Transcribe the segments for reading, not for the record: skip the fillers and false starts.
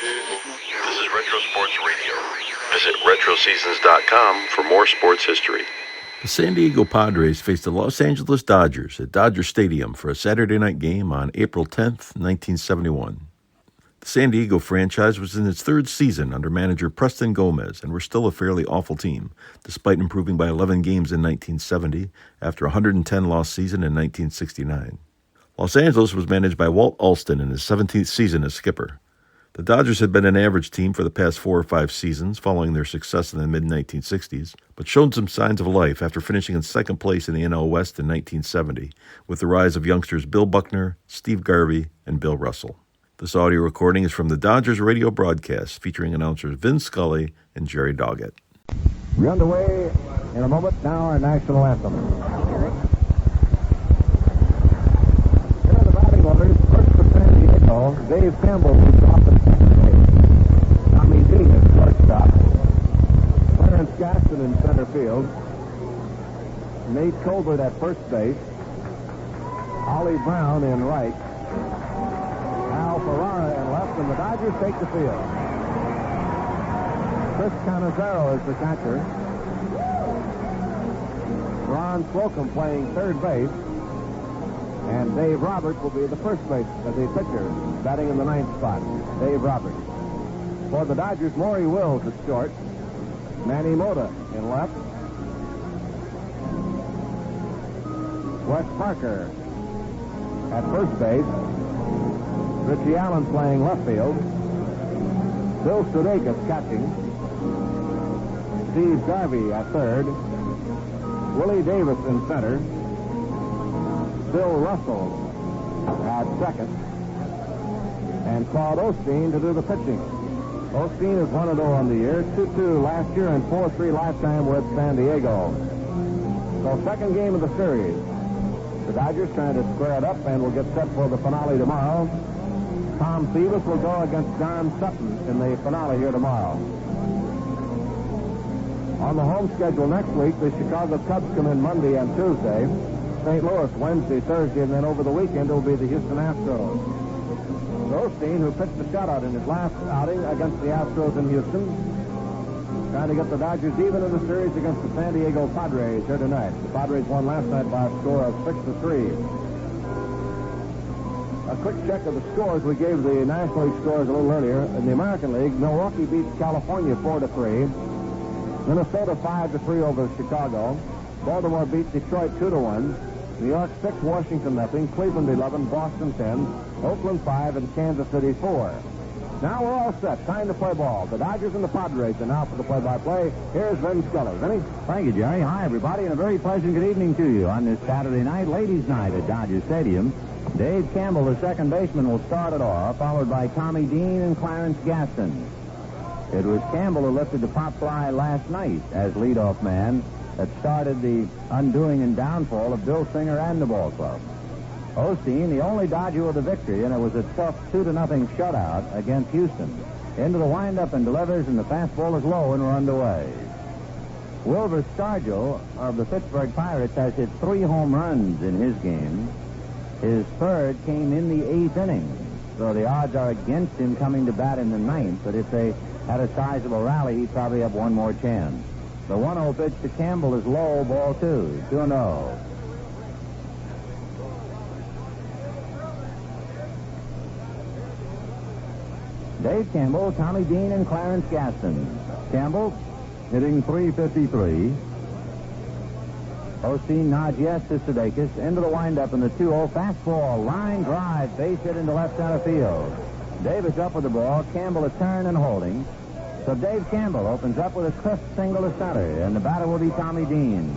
This is Retro Sports Radio. Visit RetroSeasons.com for more sports history. The San Diego Padres faced the Los Angeles Dodgers at Dodger Stadium for a Saturday night game on April 10th, 1971. The San Diego franchise was in its third season under manager Preston Gomez and were still a fairly awful team, despite improving by 11 games in 1970 after a 110-loss season in 1969. Los Angeles was managed by Walt Alston in his 17th season as skipper. The Dodgers had been an average team for the past 4 or 5 seasons following their success in the mid-1960s, but showed some signs of life after finishing in second place in the NL West in 1970, with the rise of youngsters Bill Buckner, Steve Garvey, and Bill Russell. This audio recording is from the Dodgers radio broadcast featuring announcers Vin Scully and Jerry Doggett. We're underway in a moment. Now our national anthem. Here are the batting orders. First for San Diego, Dave Campbell leads off at second base. Tommy Dean at shortstop. Clarence Gaston in center field. Nate Colbert at first base. Ollie Brown in right. Al Ferrara in left, and the Dodgers take the field. Chris Canizaro is the catcher. Ron Slocum playing third base. And Dave Roberts will be the first base as a pitcher, batting in the ninth spot. Dave Roberts. For the Dodgers, Maury Wills at short. Manny Mota in left. Wes Parker at first base. Richie Allen playing left field. Bill Sudakis catching. Steve Garvey at third. Willie Davis in center. Bill Russell at second. And Claude Osteen to do the pitching. Osteen is 1-0 on the year, 2-2 last year, and 4-3 lifetime with San Diego. So second game of the series. The Dodgers trying to square it up and will get set for the finale tomorrow. Tom Phoebus will go against John Sutton in the finale here tomorrow. On the home schedule next week, the Chicago Cubs come in Monday and Tuesday. St. Louis Wednesday, Thursday, and then over the weekend it will be the Houston Astros. Osteen, who pitched the shutout in his last outing against the Astros in Houston, trying to get the Dodgers even in the series against the San Diego Padres here tonight. The Padres won last night by a score of 6-3. A quick check of the scores. We gave the National League scores a little earlier. In the American League, Milwaukee beats California 4-3. Minnesota 5-3 over Chicago. Baltimore beat Detroit 2-1. New York 6, Washington nothing. Cleveland 11, Boston 10, Oakland 5, and Kansas City 4. Now we're all set. Time to play ball. The Dodgers and the Padres are now for the play-by-play. Here's Vin Scully. Vinny? Thank you, Jerry. Hi, everybody, and a very pleasant good evening to you on this Saturday night, ladies' night at Dodger Stadium. Dave Campbell, the second baseman, will start it off, followed by Tommy Dean and Clarence Gaston. It was Campbell who lifted the pop fly last night as leadoff man that started the undoing and downfall of Bill Singer and the ball club. Osteen, the only Dodger with a victory, and it was a tough 2-0 shutout against Houston. Into the windup and delivers, and the fastball is low, and we're underway. Wilbur Stargell of the Pittsburgh Pirates has hit 3 home runs in his game. His third came in the 8th inning, so the odds are against him coming to bat in the 9th, but if they had a sizable rally, he'd probably have one more chance. The 1-0 pitch to Campbell is low, ball 2, 2-0. Dave Campbell, Tommy Dean, and Clarence Gaston. Campbell hitting .353. Osteen nods yes to Sudakis. Into the windup in the 2-0. Fastball, line drive, base hit into left center field. Davis up with the ball. Campbell a turn and holding. So Dave Campbell opens up with a crisp single to center, and the batter will be Tommy Dean.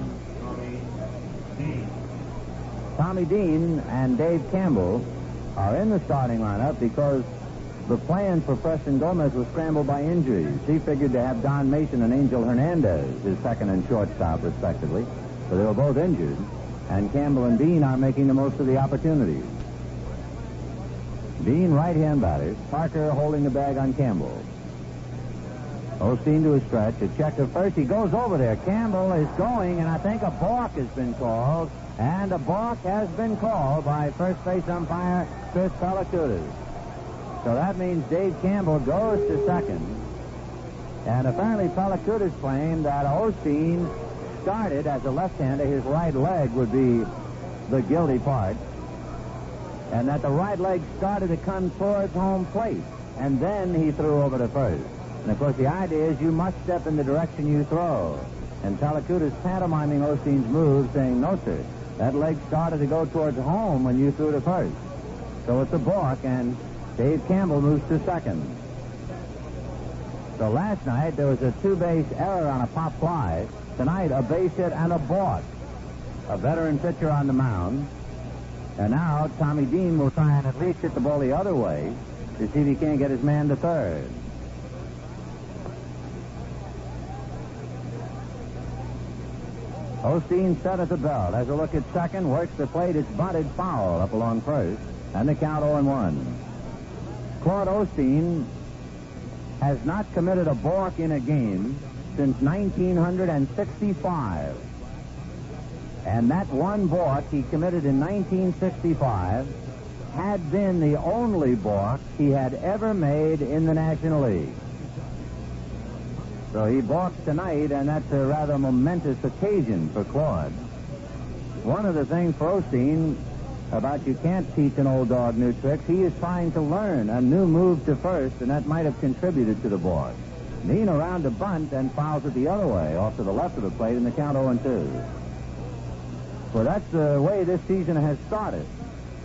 Tommy Dean and Dave Campbell are in the starting lineup because the plan for Preston Gomez was scrambled by injuries. He figured to have Don Mason and Angel Hernandez, his second and shortstop, respectively. So they were both injured, and Campbell and Dean are making the most of the opportunities. Dean, right-hand batter. Parker holding the bag on Campbell. Osteen to a stretch. A check to first. He goes over there. Campbell is going, and I think a balk has been called. And a balk has been called by first base umpire Chris Palacutis. So that means Dave Campbell goes to second. And apparently Pellicutis claimed that Osteen started as a left-hander. His right leg would be the guilty part. And that the right leg started to come towards home plate. And then he threw over to first. And, of course, the idea is you must step in the direction you throw. And Pellicutis pantomiming Osteen's move, saying, no, sir, that leg started to go towards home when you threw to first. So it's a balk, and Dave Campbell moves to second. So last night there was a two-base error on a pop fly. Tonight, a base hit and a balk. A veteran pitcher on the mound. And now Tommy Dean will try and at least hit the ball the other way to see if he can't get his man to third. Osteen set at the belt. Has a look at second. Works the plate. It's bunted foul up along first. And the count 0-1. Claude Osteen has not committed a balk in a game since 1965. And that one balk he committed in 1965 had been the only balk he had ever made in the National League. So he balks tonight, and that's a rather momentous occasion for Claude. One of the things for Osteen about you can't teach an old dog new tricks, he is trying to learn a new move to first, and that might have contributed to the balk. Dean around to bunt and fouls it the other way, off to the left of the plate, in the count 0-2. Well, that's the way this season has started.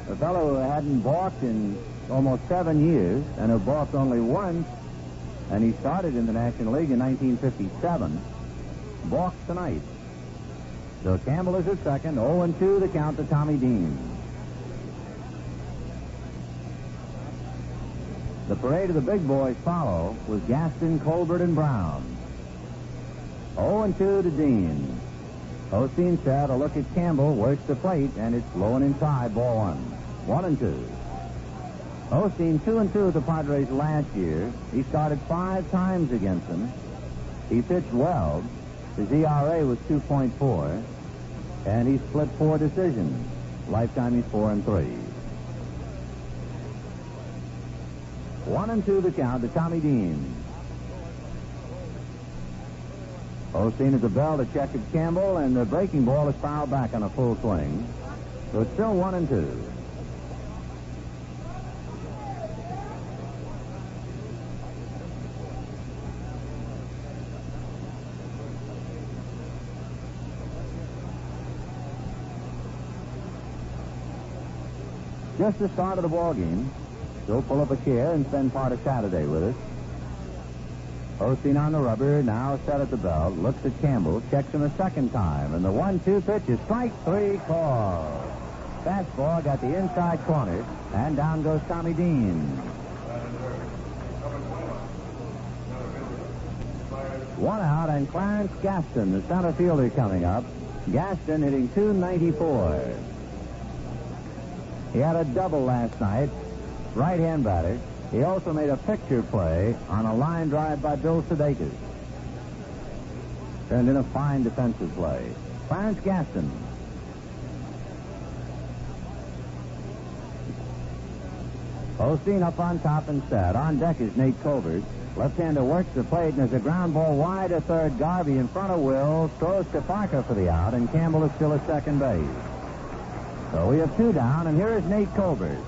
A fellow who hadn't balked in almost 7 years, and who balked only once, and he started in the National League in 1957, balks tonight. So Campbell is at second, 0-2 the count to Tommy Dean. The parade of the big boys follow with Gaston, Colbert, and Brown. 0-2 to Dean. Osteen said a look at Campbell, works the plate, and it's low and inside, ball one. 1-2. Osteen 2-2 with the Padres last year. He started 5 times against them. He pitched well. His ERA was 2.4, and he split 4 decisions. Lifetime he's 4-3. 1-2 the count to Tommy Dean. Osteen at the bell to check at Campbell, and the breaking ball is fouled back on a full swing. So it's still 1-2. Just the start of the ball game. So pull up a chair and spend part of Saturday with us. Osteen on the rubber, now set at the belt, looks at Campbell, checks him a second time, and the 1-2 pitch is strike 3 call. Fastball got the inside corner, and down goes Tommy Dean. 1 out, and Clarence Gaston, the center fielder, coming up. Gaston hitting .294. He had a double last night, right-hand batter. He also made a picture play on a line drive by Bill Sudakis. Turned in a fine defensive play. Clarence Gaston. Osteen up on top and set. On deck is Nate Colbert. Left-hander works the plate, and there's a ground ball wide to third. Garvey in front of Will. Throws to Parker for the out, and Campbell is still at second base. So we have 2 down, and here is Nate Colbert.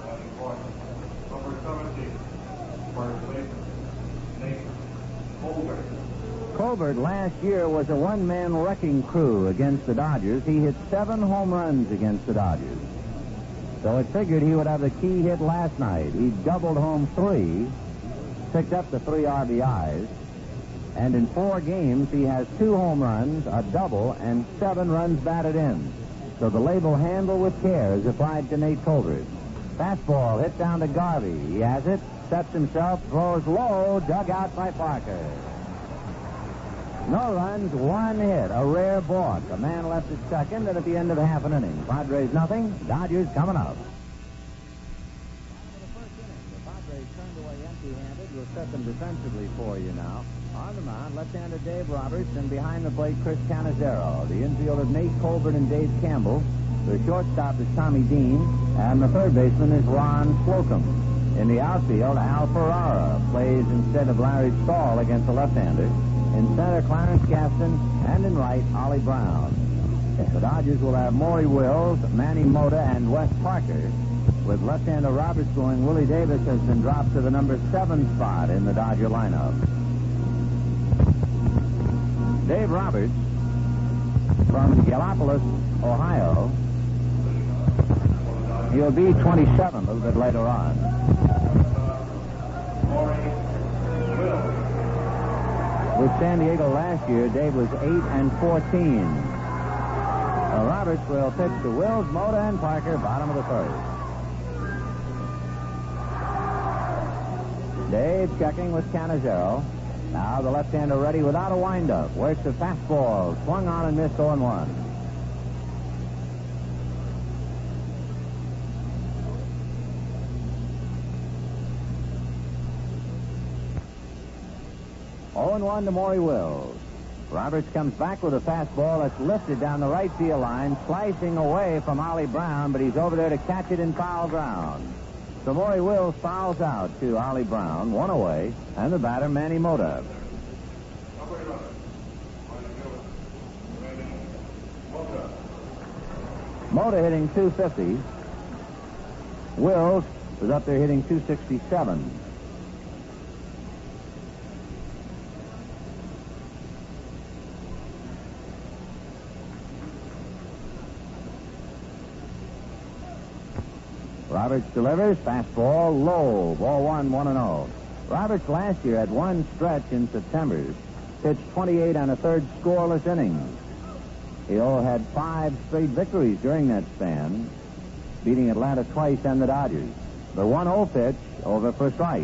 Number 17, first base, Nate Colbert. Colbert last year was a one-man wrecking crew against the Dodgers. He hit 7 home runs against the Dodgers. So it figured he would have the key hit last night. He doubled home 3, picked up the 3 RBIs, and in 4 games he has 2 home runs, a double, and 7 runs batted in. So the label "handle with care" is applied to Nate Colbert. Fastball hit down to Garvey. He has it, sets himself, throws low, dug out by Parker. No runs, 1 hit, a rare balk. A man left at second, and at the end of half an inning. Padres nothing, Dodgers coming up. The first inning, the Padres turned away empty-handed. We'll set them defensively for you now. On the mound, left-hander Dave Roberts, and behind the plate, Chris Cannizzaro. The infield of Nate Colbert and Dave Campbell. The shortstop is Tommy Dean, and the third baseman is Ron Slocum. In the outfield, Al Ferrara plays instead of Larry Stahl against the left-hander. In center, Clarence Gaston, and in right, Ollie Brown. The Dodgers will have Maury Wills, Manny Mota, and Wes Parker. With left-hander Roberts going, Willie Davis has been dropped to the number 7 spot in the Dodger lineup. Dave Roberts from Gallipolis, Ohio. He'll be 27 a little bit later on. With San Diego last year, Dave was 8-14. Roberts will pitch to Wills, Mota, and Parker, bottom of the first. Dave checking with Canizero. Now the left-hander ready without a windup. Works a fastball, swung on and missed 0-1. One to Maury Wills. Roberts comes back with a fastball that's lifted down the right field line, slicing away from Ollie Brown, but he's over there to catch it in foul ground. So Maury Wills fouls out to Ollie Brown, one away, and the batter, Manny Mota. Mota hitting .250. Wills was up there hitting .267. Roberts delivers, fastball, low, ball 1-0. Roberts last year had one stretch in September, pitched 28 and a third scoreless innings. He had 5 straight victories during that span, beating Atlanta twice and the Dodgers. The 1-0 pitch over for strike.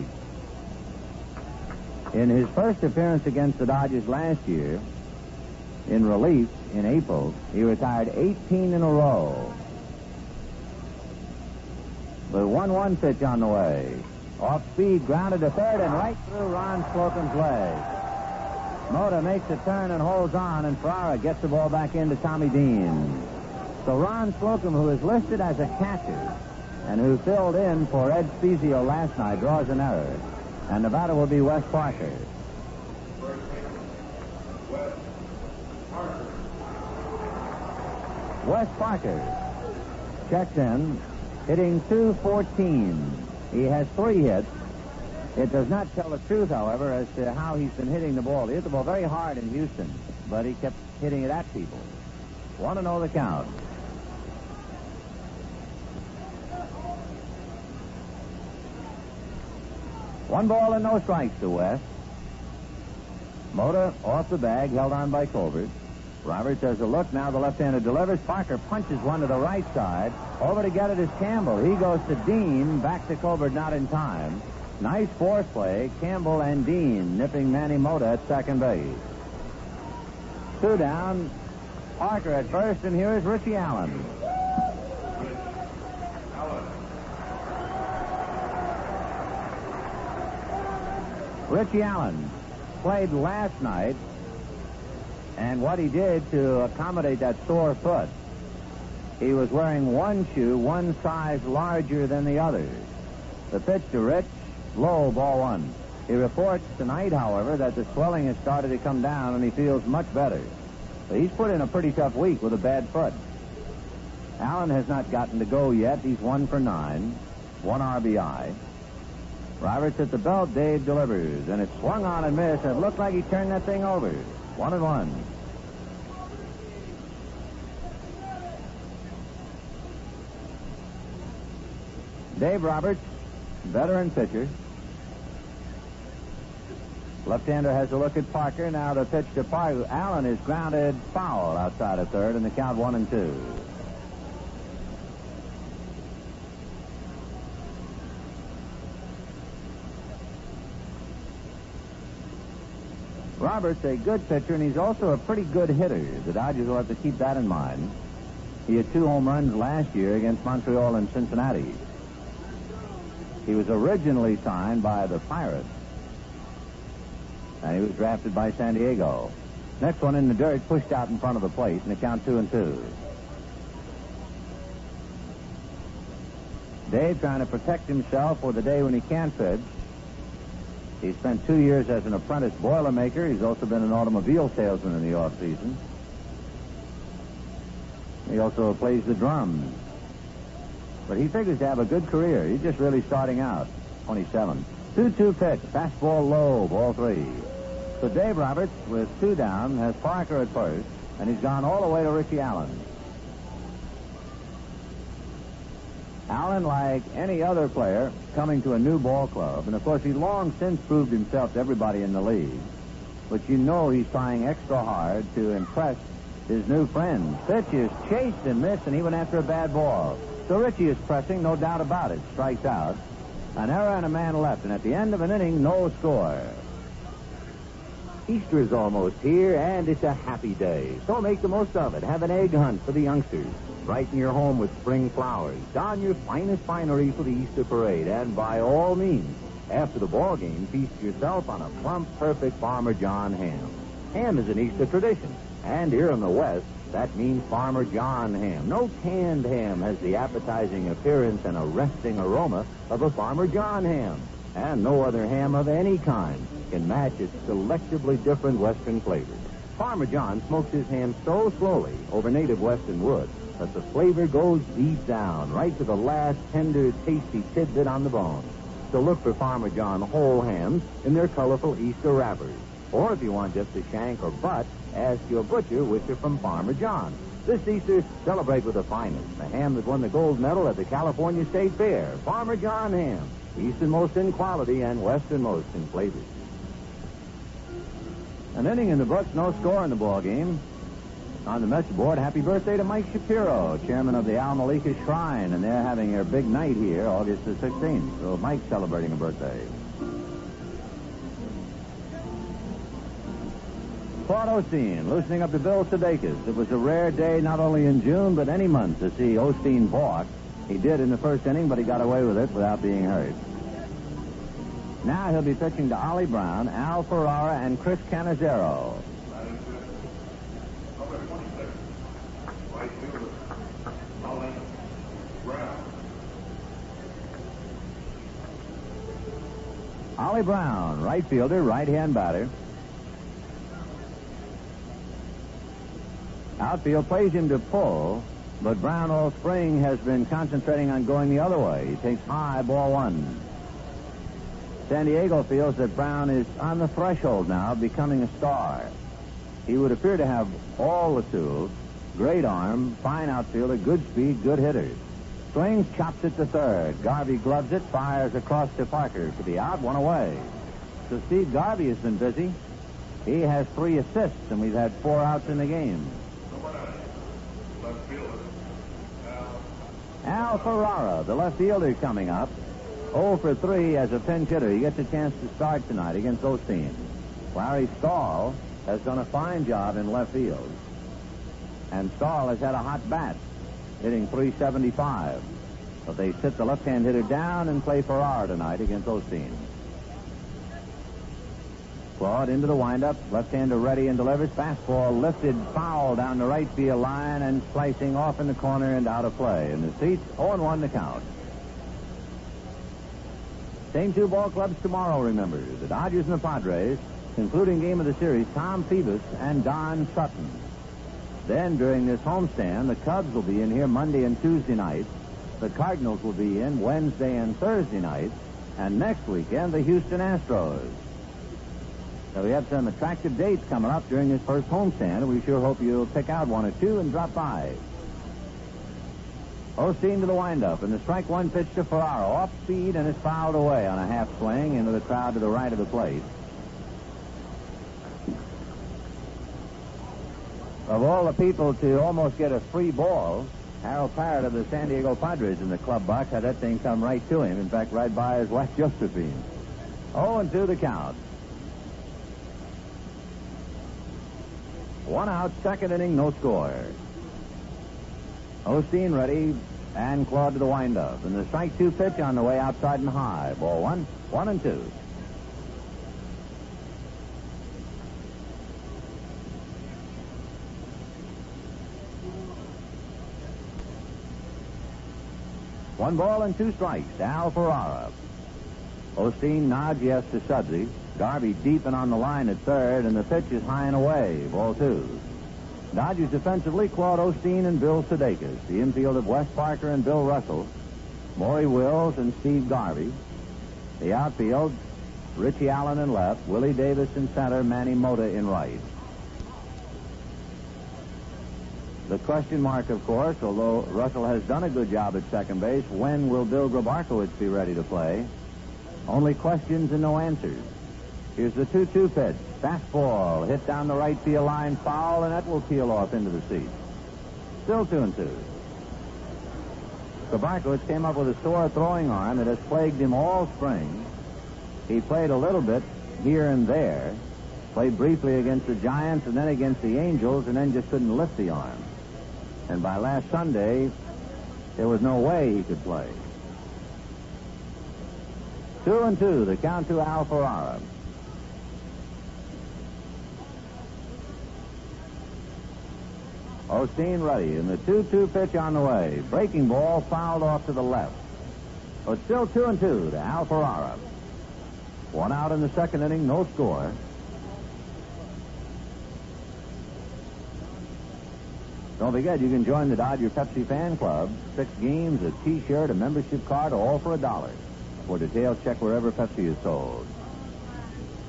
In his first appearance against the Dodgers last year, in relief in April, he retired 18 in a row. The 1-1 pitch on the way. Off speed, grounded to third and right through Ron Slocum's leg. Mota makes a turn and holds on, and Ferrara gets the ball back into Tommy Dean. So Ron Slocum, who is listed as a catcher and who filled in for Ed Spezio last night, draws an error. And the batter will be Wes Parker. Wes Parker checks in, hitting .214. He has 3 hits. It does not tell the truth, however, as to how he's been hitting the ball. He hit the ball very hard in Houston, but he kept hitting it at people. 1-0 the count. One ball and no strikes to West. Mota off the bag, held on by Colbert. Roberts has a look. Now the left-hander delivers. Parker punches one to the right side. Over to get it is Campbell. He goes to Dean. Back to Colbert, not in time. Nice force play. Campbell and Dean nipping Manny Mota at second base. 2 down. Parker at first, and here is Richie Allen. Richie Allen played last night, and what he did to accommodate that sore foot, he was wearing one shoe one size larger than the other. The pitch to Rich, low, ball 1. He reports tonight, however, that the swelling has started to come down and he feels much better. But he's put in a pretty tough week with a bad foot. Allen has not gotten to go yet. He's 1 for 9, 1 RBI. Roberts at the belt. Dave delivers, and it swung on and missed. It looked like he turned that thing over. 1-1. Dave Roberts, veteran pitcher. Left-hander has a look at Parker. Now the pitch to Parker. Allen is grounded foul outside of third, and the count 1-2. Roberts, a good pitcher, and he's also a pretty good hitter. The Dodgers will have to keep that in mind. He had 2 home runs last year against Montreal and Cincinnati. He was originally signed by the Pirates, and he was drafted by San Diego. Next one in the dirt, pushed out in front of the plate, and the count 2-2. Dave trying to protect himself for the day when he can't pitch. He spent 2 years as an apprentice boilermaker. He's also been an automobile salesman in the off-season. He also plays the drums. But he figures to have a good career. He's just really starting out. 27. 2-2 pitch. Fastball low. Ball 3. So Dave Roberts, with 2 down, has Parker at first, and he's gone all the way to Richie Allen. Allen, like any other player, coming to a new ball club, and of course he long since proved himself to everybody in the league. But you know he's trying extra hard to impress his new friends. Pitch is chased and missed, and even after a bad ball. So Richie is pressing, no doubt about it. Strikes out. An error and a man left, and at the end of an inning, no score. Easter is almost here, and it's a happy day. So make the most of it. Have an egg hunt for the youngsters. Brighten your home with spring flowers. Don your finest finery for the Easter parade. And by all means, after the ball game, feast yourself on a plump, perfect Farmer John ham. Ham is an Easter tradition. And here in the West, that means Farmer John ham. No canned ham has the appetizing appearance and arresting aroma of a Farmer John ham. And no other ham of any kind can match its selectively different Western flavors. Farmer John smokes his ham so slowly over native Western wood that the flavor goes deep down, right to the last tender, tasty tidbit on the bone. So look for Farmer John whole hams in their colorful Easter wrappers. Or if you want just a shank or butt, ask your butcher which are from Farmer John. This Easter, celebrate with the finest, the ham that won the gold medal at the California State Fair. Farmer John ham, easternmost in quality and westernmost in flavor. An inning in the books, no score in the ball game. On the message board, happy birthday to Mike Shapiro, chairman of the Al Malika Shrine, and they're having their big night here, August the 16th. So Mike's celebrating a birthday. Claude Osteen loosening up to Bill Sudakis. It was a rare day not only in June, but any month to see Osteen balk. He did in the first inning, but he got away with it without being hurt. Now he'll be pitching to Ollie Brown, Al Ferrara, and Chris Cannizzaro. Number 26, right fielder, Ollie Brown. Ollie Brown, right fielder, right-hand batter. Outfield plays him to pull, but Brown all spring has been concentrating on going the other way. He takes high, ball 1. San Diego feels that Brown is on the threshold now of becoming a star. He would appear to have all the tools. Great arm, fine outfielder, good speed, good hitter. Swings, chops it to third. Garvey gloves it, fires across to Parker to the out, 1 away. So Steve Garvey has been busy. He has 3 assists, and we've had 4 outs in the game. Number 9, left fielder, Al Ferrara, the left fielder, coming up. 0 for 3 as a pinch hitter. He gets a chance to start tonight against Osteen. Larry Stahl has done a fine job in left field. And Stahl has had a hot bat, hitting .375. But they sit the left-hand hitter down and play Ferrara tonight against Osteen. Claude into the windup. Left-hander ready and delivers. Fastball lifted foul down the right field line and slicing off in the corner and out of play. In the seats, 0-1 to count. Same 2 ball clubs tomorrow, remember. The Dodgers and the Padres, concluding game of the series, Tom Phoebus and Don Sutton. Then, during this homestand, the Cubs will be in here Monday and Tuesday nights. The Cardinals will be in Wednesday and Thursday nights. And next weekend, the Houston Astros. So we have some attractive dates coming up during this first homestand, and we sure hope you'll pick out 1 or 2 and drop by. Osteen to the windup, and the strike 1 pitch to Ferrara. Off speed and is fouled away on a half swing into the crowd to the right of the plate. Of all the people to almost get a free ball, Harold Parrott of the San Diego Padres in the club box had that thing come right to him. In fact, right by his wife Josephine. 0-2 the count. 1 out, second inning, no score. Osteen ready, and Claude to the windup. And the strike 2 pitch on the way outside and high. Ball 1, 1-2. 1 ball and 2 strikes to Al Ferrara. Osteen nods yes to Sudsy. Garvey deep and on the line at third, and the pitch is high and away. Ball 2. Dodgers defensively, Claude Osteen and Bill Sudakis. The infield of Wes Parker and Bill Russell. Maury Wills and Steve Garvey. The outfield, Richie Allen in left, Willie Davis in center, Manny Mota in right. The question mark, of course, although Russell has done a good job at second base, when will Bill Grabarkowitz be ready to play? Only questions and no answers. Here's the 2-2 pitch. Fastball hit down the right field line, foul, and that will peel off into the seats. Still 2-2. Grabarkowitz came up with a sore throwing arm that has plagued him all spring. He played a little bit here and there, played briefly against the Giants and then against the Angels, and then just couldn't lift the arm. And by last Sunday, there was no way he could play. 2-2, the count to Al Ferrara. Osteen ready, and the 2-2 pitch on the way. Breaking ball fouled off to the left. So it's still 2-2 to Al Ferrara. 1 out in the second inning, no score. Don't forget, you can join the Dodger Pepsi Fan Club. 6 games, a T-shirt, a membership card, all for $1. For details, check wherever Pepsi is sold.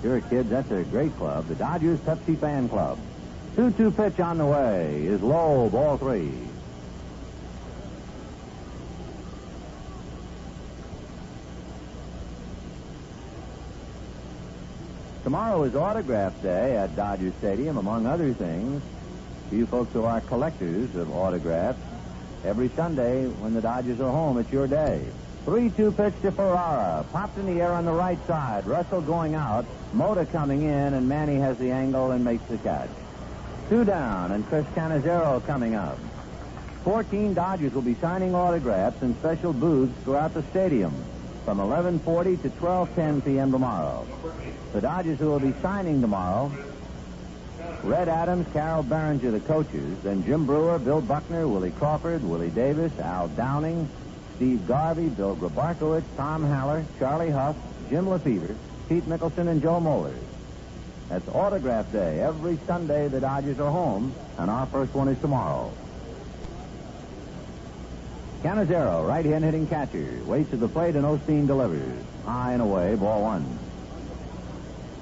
Sure, kids, that's a great club. The Dodgers Pepsi Fan Club. 2-2 pitch on the way is low, ball 3. Tomorrow is Autograph Day at Dodger Stadium, among other things. You folks who are collectors of autographs, every Sunday when the Dodgers are home, it's your day. 3-2 pitch to Ferrara. Popped in the air on the right side. Russell going out. Mota coming in, and Manny has the angle and makes the catch. 2 down, and Chris Cannizzaro coming up. 14 Dodgers will be signing autographs in special booths throughout the stadium from 11:40 to 12:10 p.m. tomorrow. The Dodgers who will be signing tomorrow: Red Adams, Carol Berenger, the coaches, then Jim Brewer, Bill Buckner, Willie Crawford, Willie Davis, Al Downing, Steve Garvey, Bill Grabarkowitz, Tom Haller, Charlie Huff, Jim Lefevre, Pete Mickelson, and Joe Moeller. That's Autograph Day. Every Sunday the Dodgers are home, and our first one is tomorrow. Cannizzaro, right-hand hitting catcher, waits at the plate, and Osteen delivers. High and away, ball 1.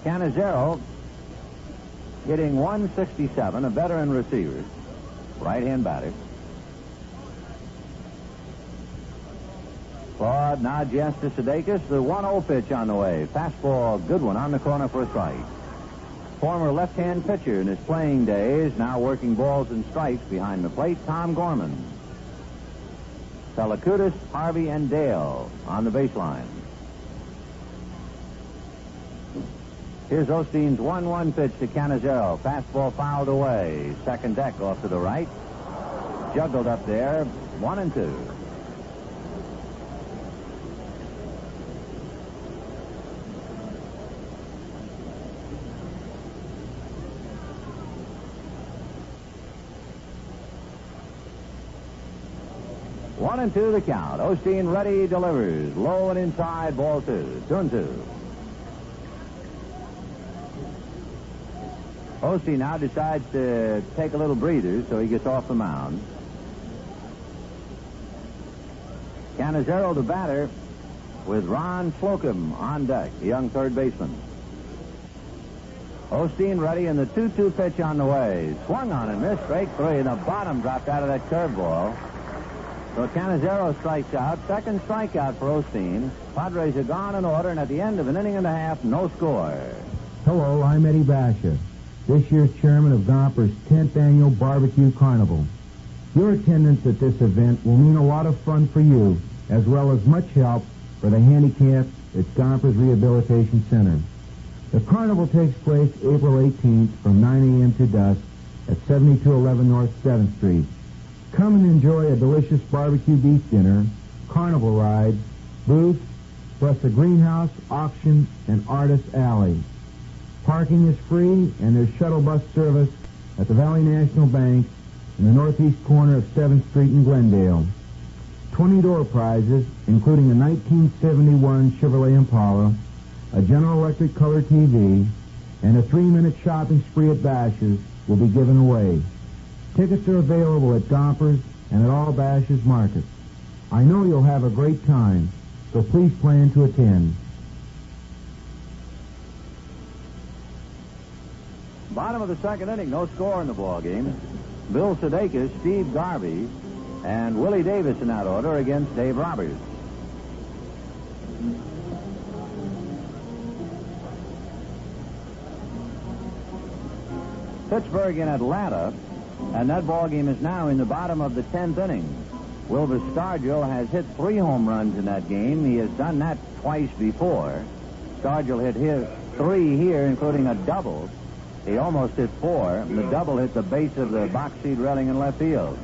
Cannizzaro hitting 167, a veteran receiver, right-hand batter. Claude nods yes to Sudakis. The 1-0 pitch on the way. Fastball, good one on the corner for a strike. Former left-hand pitcher in his playing days, now working balls and strikes behind the plate, Tom Gorman. Pellicutis, Harvey, and Dale on the baseline. Here's Osteen's 1-1 pitch to Cannizzaro. Fastball fouled away. Second deck off to the right. Juggled up there. 1-2. One and 2 the count. Osteen ready, delivers. Low and inside, ball 2. 2-2. Osteen now decides to take a little breather, so he gets off the mound. Cannizzaro, the batter, with Ron Slocum on deck, the young third baseman. Osteen ready, and the 2-2 pitch on the way. Swung on and missed, strike 3, and the bottom dropped out of that curveball. So Cannizzaro strikes out. Second strikeout for Osteen. Padres are gone in order, and at the end of an inning and a half, no score. Hello, I'm Eddie Basha, this year's chairman of Gomper's 10th Annual Barbecue Carnival. Your attendance at this event will mean a lot of fun for you, as well as much help for the handicapped at Gomper's Rehabilitation Center. The carnival takes place April 18th from 9 a.m. to dusk at 7211 North 7th Street. Come and enjoy a delicious barbecue beef dinner, carnival ride, booths, plus a greenhouse, auction, and artist alley. Parking is free, and there's shuttle bus service at the Valley National Bank in the northeast corner of 7th Street in Glendale. 20 door prizes, including a 1971 Chevrolet Impala, a General Electric color TV, and a 3-minute shopping spree at Bash's will be given away. Tickets are available at Gompers and at all Bash's markets. I know you'll have a great time, so please plan to attend. Bottom of the second inning, no score in the ball game. Bill Sudakis, Steve Garvey, and Willie Davis in that order against Dave Roberts. Pittsburgh in Atlanta, and that ball game is now in the bottom of the 10th inning. Wilbur Stargell has hit 3 home runs in that game. He has done that twice before. Stargell hit 3 here, including a double. He almost hit 4. The double hit the base of the box seat railing in left field.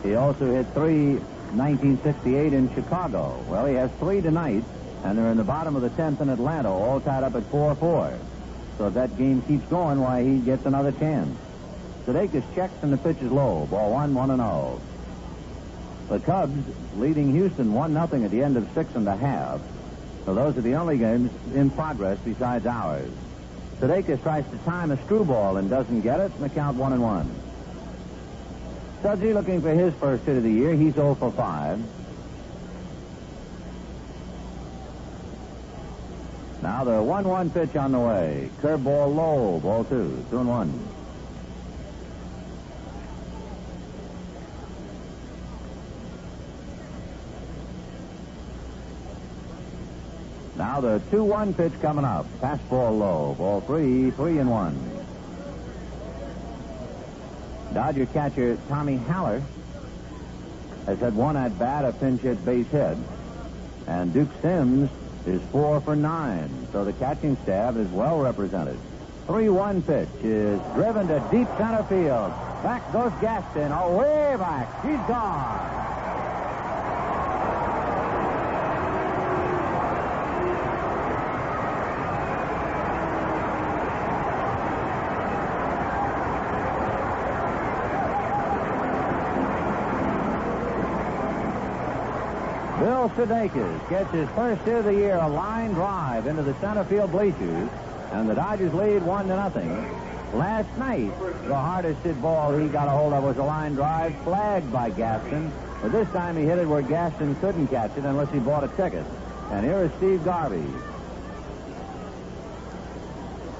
He also hit 3 1968 in Chicago. Well, he has 3 tonight, and they're in the bottom of the 10th in Atlanta, all tied up at 4-4. So if that game keeps going, why, he gets another chance. Sudakis checks and the pitch is low. Ball 1-0. The Cubs leading Houston 1-0 at the end of 6 1/2. So those are the only games in progress besides ours. Sudakis tries to time a screwball and doesn't get it, and the count 1-1. Sudsy looking for his first hit of the year. He's 0 for 5. Now the 1-1 pitch on the way. Curveball low. Ball 2. 2-1. Now the 2-1 pitch coming up. Fastball low. Ball 3. 3-1. Dodger catcher Tommy Haller has had 1 at bat, a pinch hit base hit. And Duke Sims is 4 for 9. So the catching staff is well represented. 3-1 pitch is driven to deep center field. Back goes Gaston. Way back. She's gone. Bill Sudakis gets his first hit of the year, a line drive into the center field bleachers, and the Dodgers lead 1-0. Last night, the hardest hit ball he got a hold of was a line drive flagged by Gaston, but this time he hit it where Gaston couldn't catch it unless he bought a ticket. And here is Steve Garvey.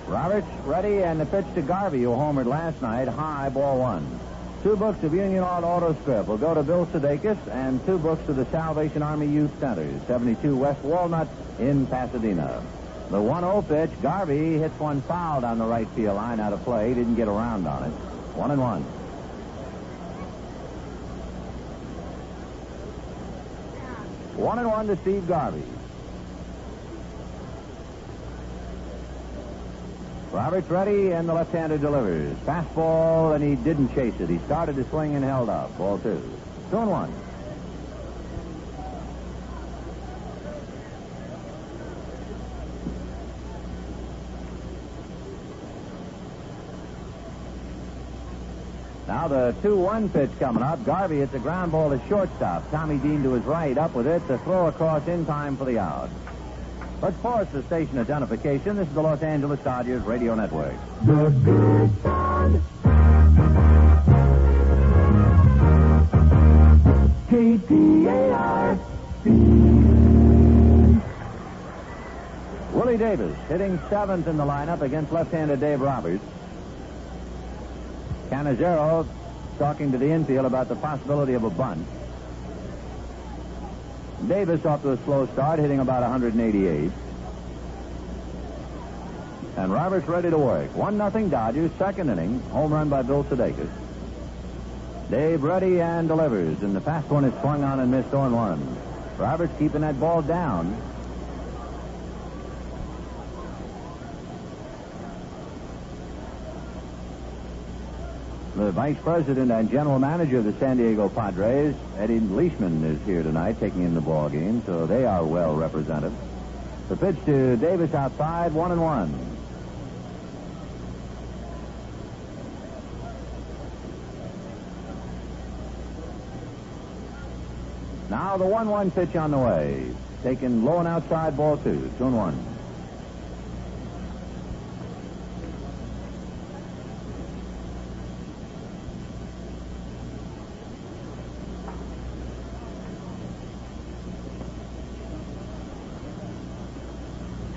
Roberts ready, and the pitch to Garvey, who homered last night, high, ball 1. 2 books of Union Auto Script will go to Bill Sudakis, and 2 books to the Salvation Army Youth Center, 72 West Walnut in Pasadena. The 1-0 pitch, Garvey hits one fouled on the right field line out of play. Didn't get around on it. 1-1. One and one to Steve Garvey. Roberts ready, and the left-hander delivers. Fastball, and he didn't chase it. He started to swing and held up. Ball 2. 2-1. Now the 2-1 pitch coming up. Garvey hits a ground ball to shortstop. Tommy Dean to his right, up with it. The throw across in time for the out. Let's pause the station identification. This is the Los Angeles Dodgers Radio Network. The Big Sound. KTAR-C. Willie Davis hitting 7th in the lineup against left-hander Dave Roberts. Canizero talking to the infield about the possibility of a bunt. Davis off to a slow start, hitting about 188. And Roberts ready to work. 1-0 Dodgers, second inning. Home run by Bill Sudakis. Dave ready and delivers, and the fast one is swung on and missed 0-1. Roberts keeping that ball down. The vice president and general manager of the San Diego Padres, Eddie Leishman, is here tonight taking in the ball game, so they are well represented. The pitch to Davis outside, 1-1. Now the 1-1 pitch on the way. Taken low and outside, ball 2. 2-1.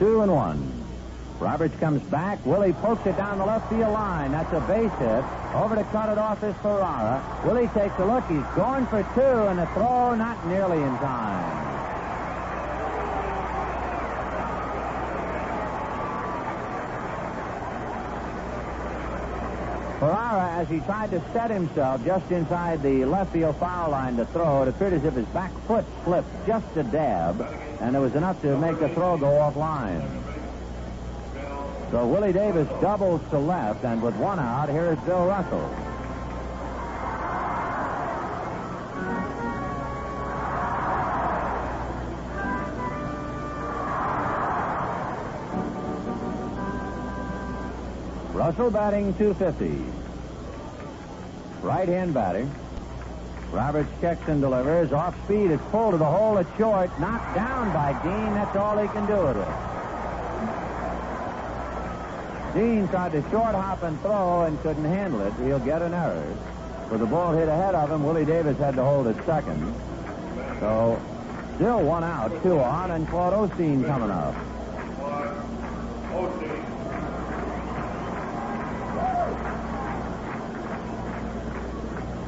Two and 1. Roberts comes back. Willie pokes it down the left field line. That's a base hit. Over to cut it off is Ferrara. Willie takes a look. He's going for 2, and the throw not nearly in time. Ferrara, as he tried to set himself just inside the left field foul line to throw, it appeared as if his back foot slipped just a dab, and it was enough to make the throw go offline. So Willie Davis doubles to left, and with 1 out, here is Bill Russell. Russell batting .250. Right-hand batter. Roberts checks and delivers. Off speed. It's pulled to the hole. It's short. Knocked down by Dean. That's all he can do with it. Dean tried to short hop and throw and couldn't handle it. He'll get an error. With the ball hit ahead of him, Willie Davis had to hold at second. So still 1 out, 2 on, and Claude Osteen coming up.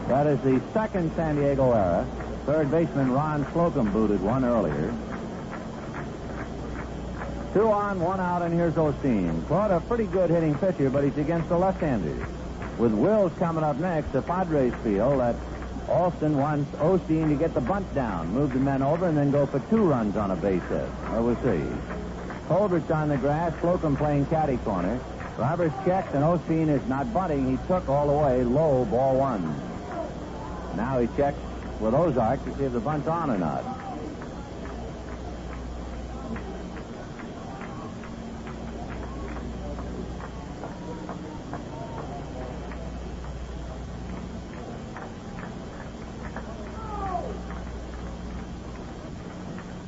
That is the second San Diego error. Third baseman Ron Slocum booted one earlier. 2 on, 1 out, and here's Osteen. Claude, a pretty good hitting pitcher, but he's against the left-handers. With Wills coming up next, the Padres feel that Alston wants Osteen to get the bunt down, move the men over, and then go for 2 runs on a base hit. Well, we'll see. Colbert's on the grass, Slocum playing catty corner. Roberts checks, and Osteen is not bunting. He took all the way low, ball 1. Now he checks with Ozark to see if the bunt's on or not.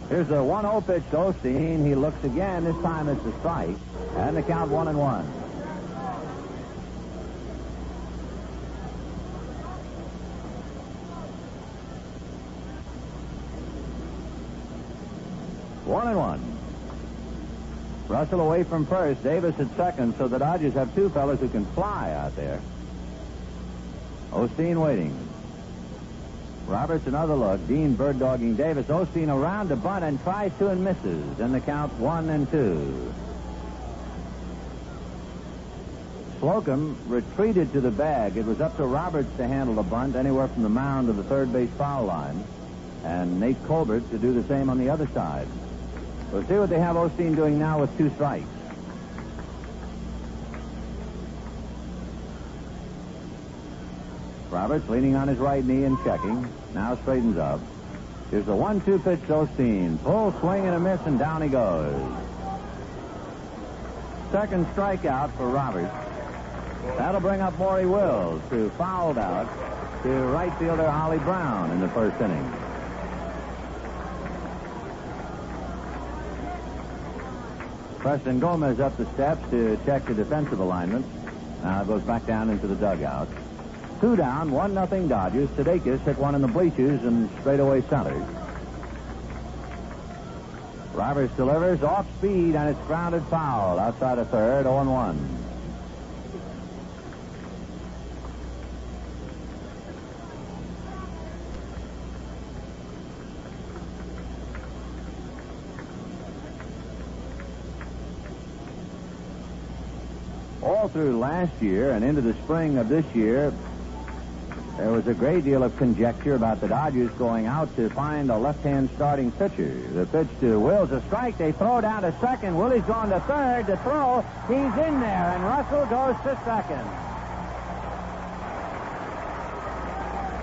Here's a 1-0 pitch to Osteen. He looks again. This time it's a strike. And the count 1-1. Russell away from first. Davis at second, so the Dodgers have 2 fellas who can fly out there. Osteen waiting. Roberts another look. Dean bird-dogging Davis. Osteen around to bunt and tries to and misses. And the count 1-2. Slocum retreated to the bag. It was up to Roberts to handle the bunt anywhere from the mound to the third base foul line. And Nate Colbert to do the same on the other side. We'll see what they have Osteen doing now with 2 strikes. Roberts leaning on his right knee and checking. Now straightens up. Here's the 1-2 pitch to Osteen. Full swing and a miss, and down he goes. Second strikeout for Roberts. That'll bring up Maury Wills, who fouled out to right fielder Ollie Brown in the first inning. Preston Gomez up the steps to check the defensive alignment. Now goes back down into the dugout. 2 down, 1-0 Dodgers. Sudakis hit one in the bleachers and straightaway centered. Roberts delivers off speed, and it's grounded foul outside of third. 0-1. All through last year and into the spring of this year, there was a great deal of conjecture about the Dodgers going out to find a left-hand starting pitcher. The pitch to Wills, a strike. They throw down to second. Willie's gone to third. The throw, he's in there, and Russell goes to second.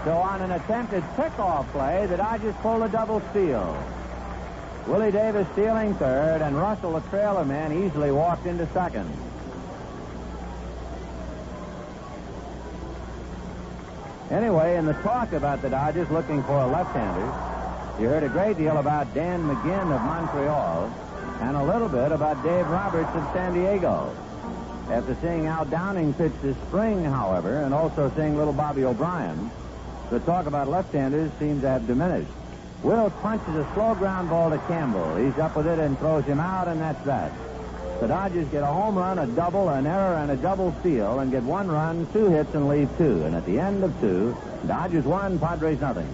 So on an attempted pickoff play, the Dodgers pull a double steal. Willie Davis stealing third, and Russell, the trailer man, easily walked into second. Anyway, in the talk about the Dodgers looking for a left-hander, You heard a great deal about Dan McGinn of Montreal and a little bit about Dave Roberts of San Diego. After seeing Al Downing pitch this spring, however, and also seeing little Bobby O'Brien, the talk about left-handers seems to have diminished. Will punches a slow ground ball to Campbell. He's up with it and throws him out, and that's that. The Dodgers get a home run, a double, an error, and a double steal, and get 1 run, 2 hits, and leave 2. And at the end of 2, Dodgers 1, Padres nothing.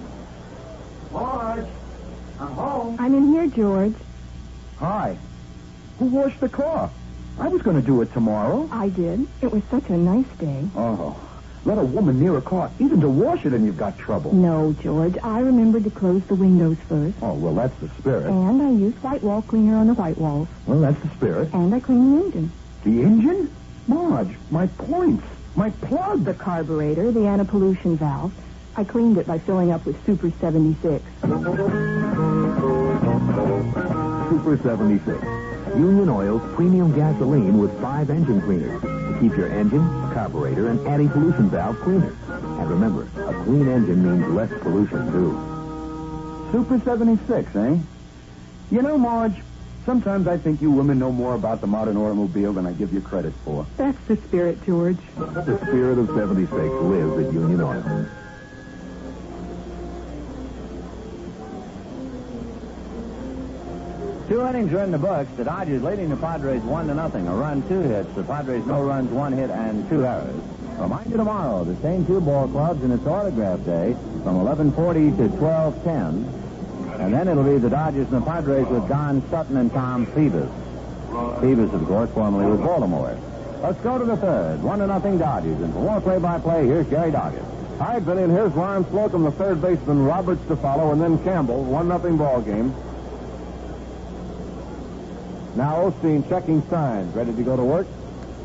Marge, I'm home. I'm in here, George. Hi. Who washed the car? I was going to do it tomorrow. I did. It was such a nice day. Oh, let a woman near a car, even to wash it, and you've got trouble. No, George. I remembered to close the windows first. Oh, well, that's the spirit. And I used white wall cleaner on the white walls. Well, that's the spirit. And I cleaned the engine. The engine? Marge, my points. My plug. The carburetor, the anti-pollution valve. I cleaned it by filling up with Super 76. Super 76. Union Oil's premium gasoline with 5 engine cleaners to keep your engine, carburetor, and anti-pollution valve cleaner. And remember, a clean engine means less pollution, too. Super 76, eh? You know, Marge, sometimes I think you women know more about the modern automobile than I give you credit for. That's the spirit, George. The spirit of 76 lives at Union Oil. 2 innings are in the books. The Dodgers leading the Padres 1-0. A run, 2 hits. The Padres no runs, 1 hit, and 2 errors. Remind you tomorrow, the same 2 ball clubs in its autograph day from 11:40 to 12:10. And then it'll be the Dodgers and the Padres with Don Sutton and Tom Phoebus. Phoebus, of course, formerly with Baltimore. Let's go to the 3rd. 1-0 Dodgers. And for more play-by-play, here's Jerry Doggett. All right, Billy, and here's Ron Slocum, the third baseman, Roberts to follow, and then Campbell. 1-0 ball game. Now Osteen checking signs, ready to go to work.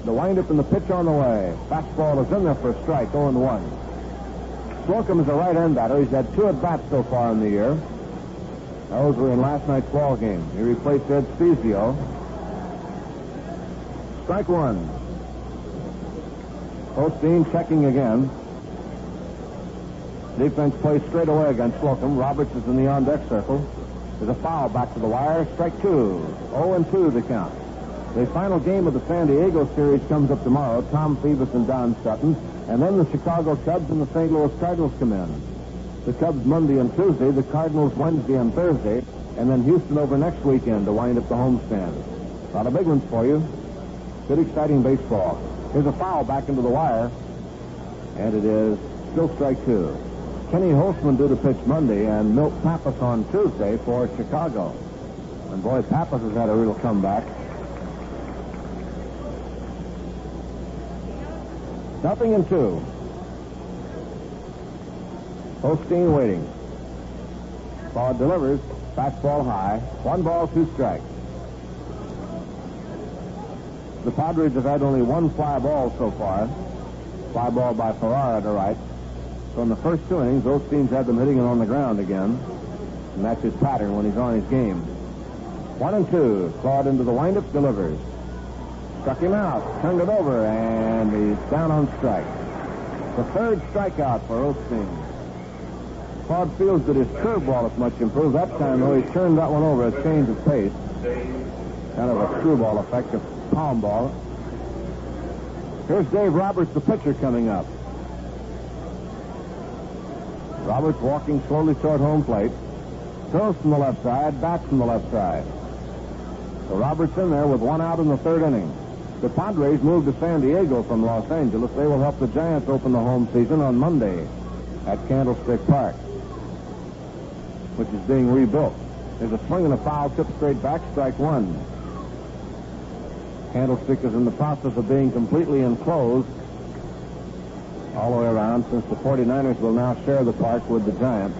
The windup and the pitch on the way. Fastball is in there for a strike, 0-1. Slocum is a right-hand batter. He's had 2 at-bats so far in the year. Those were in last night's ball game. He replaced Ed Spezio. Strike 1. Osteen checking again. Defense plays straight away against Slocum. Roberts is in the on-deck circle. There's a foul back to the wire. Strike 2. 0-2 the count. The final game of the San Diego series comes up tomorrow. Tom Phoebus and Don Sutton. And then the Chicago Cubs and the St. Louis Cardinals come in. The Cubs Monday and Tuesday. The Cardinals Wednesday and Thursday. And then Houston over next weekend to wind up the homestand. A lot of big ones for you. Good, exciting baseball. Here's a foul back into the wire. And it is still strike 2. Kenny Holtzman due to pitch Monday, and Milt Pappas on Tuesday for Chicago. And boy, Pappas has had a real comeback. 0-2. Osteen waiting. Ball delivers. Fastball high. 1 ball, 2 strikes. The Padres have had only 1 fly ball so far. Fly ball by Ferrara to right. So in the first 2 innings, Osteen's had them hitting it on the ground again. And that's his pattern when he's on his game. 1-2. Claude into the windup, delivers. Struck him out, turned it over, and he's down on strike. The 3rd strikeout for Osteen. Claude feels that his curveball is much improved. That time, though, he turned that one over, a change of pace. Kind of a screwball effect, a palm ball. Here's Dave Roberts, the pitcher, coming up. Roberts walking slowly toward home plate. Throws from the left side, bats from the left side. So Roberts in there with 1 out in the 3rd inning. The Padres moved to San Diego from Los Angeles. They will help the Giants open the home season on Monday at Candlestick Park, which is being rebuilt. There's a swing and a foul, tip straight back, strike 1. Candlestick is in the process of being completely enclosed all the way around, since the 49ers will now share the park with the Giants.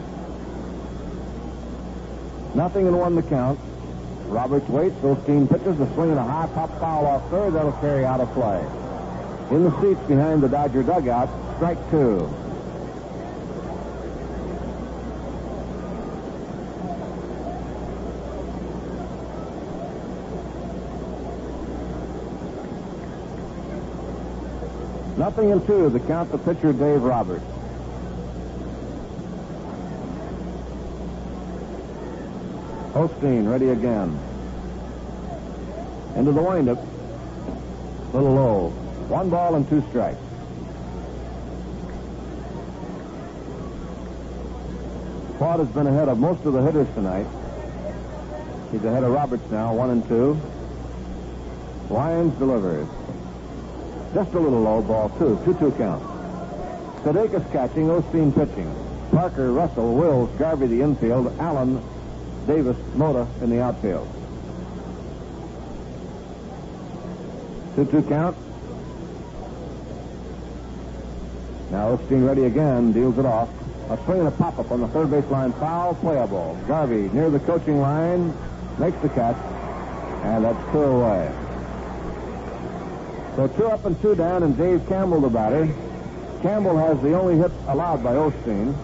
0-1 the count. Roberts waits. Osteen pitches. The swing and a high pop foul off third. That'll carry out a play. In the seats behind the Dodger dugout, strike 2. Nothing in 2. The count, the pitcher, Dave Roberts. Osteen ready again. Into the windup. Little low. 1 ball and 2 strikes. Claude has been ahead of most of the hitters tonight. He's ahead of Roberts now, 1-2. Lyons delivers. Just a little low, ball 2. 2-2 count. Sudakis catching, Osteen pitching. Parker, Russell, Wills, Garvey the infield, Allen, Davis, Mota in the outfield. 2-2 count. Now Osteen ready again, deals it off. A swing and a pop-up on the third baseline, foul, playable. Garvey near the coaching line, makes the catch, and that's 2 away. So 2 up and 2 down, and Dave Campbell the batter. Campbell has the only hit allowed by Osteen.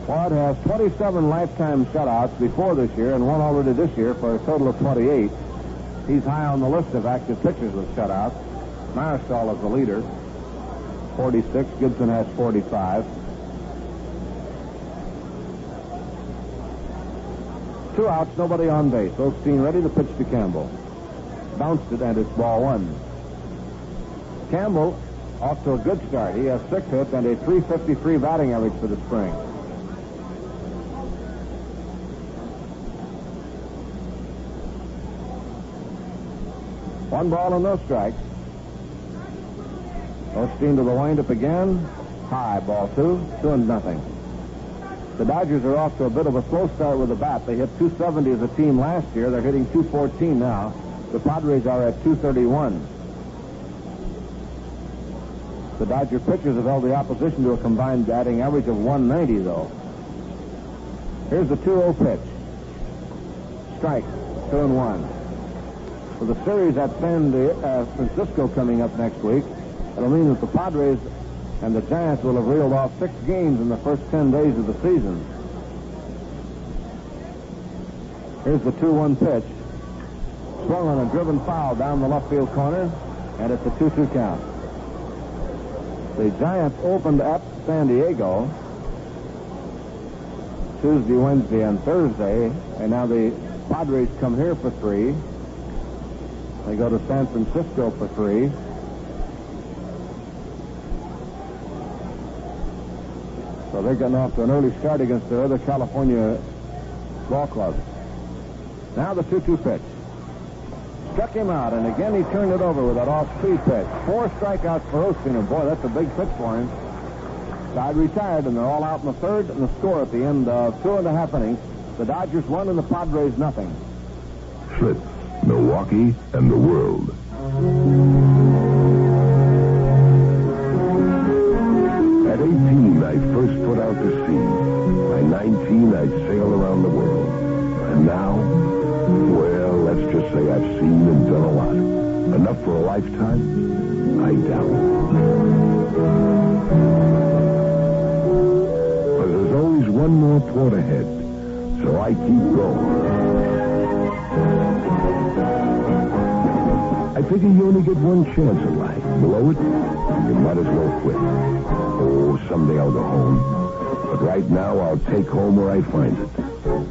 Claude has 27 lifetime shutouts before this year and 1 already this year for a total of 28. He's high on the list of active pitchers with shutouts. Marisol is the leader, 46. Gibson has 45. 2 outs, nobody on base. Osteen ready to pitch to Campbell. Bounced it, and it's ball 1. Campbell off to a good start. He has 6 hits and a .353 batting average for the spring. One ball and no strikes. Osteen to the windup again. High, ball 2. 2-0. The Dodgers are off to a bit of a slow start with the bat. They hit .270 as a team last year. They're hitting .214 now. The Padres are at .231. The Dodger pitchers have held the opposition to a combined batting average of .190, though. Here's the 2-0 pitch. Strike. 2-1. With the series at San Francisco coming up next week, it'll mean that the Padres and the Giants will have reeled off 6 games in the first 10 days of the season. Here's the 2-1 pitch. Swung on a driven foul down the left field corner, and it's a 2-2 count. The Giants opened at San Diego Tuesday, Wednesday, and Thursday, and now the Padres come here for 3. They go to San Francisco for 3. So they're getting off to an early start against their other California ball clubs. Now the 2-2 pitch. Struck him out, and again he turned it over with that off-speed pitch. 4 strikeouts for Osteen, and boy, that's a big pitch for him. Side retired, and they're all out in the third, and the score at the end of 2.5 innings, the Dodgers 1 and the Padres nothing. Schlitz, Milwaukee, and the world. At 18, I first put out to sea. By 19, I'd sail around the world. And now, well, let's just say I've seen and done a lot. Enough for a lifetime? I doubt it. But there's always one more port ahead, so I keep going. I figure you only get one chance in life. Blow it, you might as well quit. Oh, someday I'll go home. But right now, I'll take home where I find it.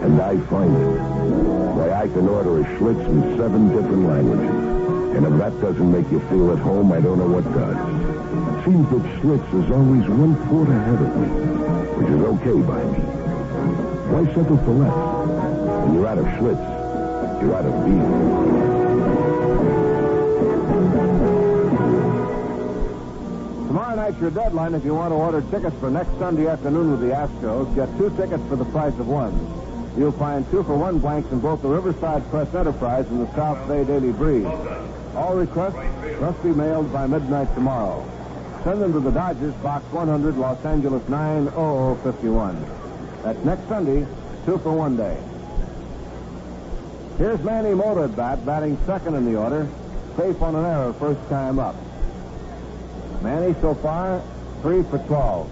And I find it. Why, I can order a Schlitz in 7 different languages. And if that doesn't make you feel at home, I don't know what does. It seems that Schlitz is always one port ahead of me, which is okay by me. Why settle for less? When you're out of Schlitz, you're out of beer. Tomorrow night's your deadline if you want to order tickets for next Sunday afternoon with the Astros. Get 2 tickets for the price of 1. You'll find 2-for-1 blanks in both the Riverside Press Enterprise and the South Bay Daily Breeze. All requests must be mailed by midnight tomorrow. Send them to the Dodgers, Box 100, Los Angeles 90051. That's next Sunday, 2-for-1 day. Here's Manny Mota at bat, batting second in the order. Safe on an error first time up. Manny so far, 3 for 12.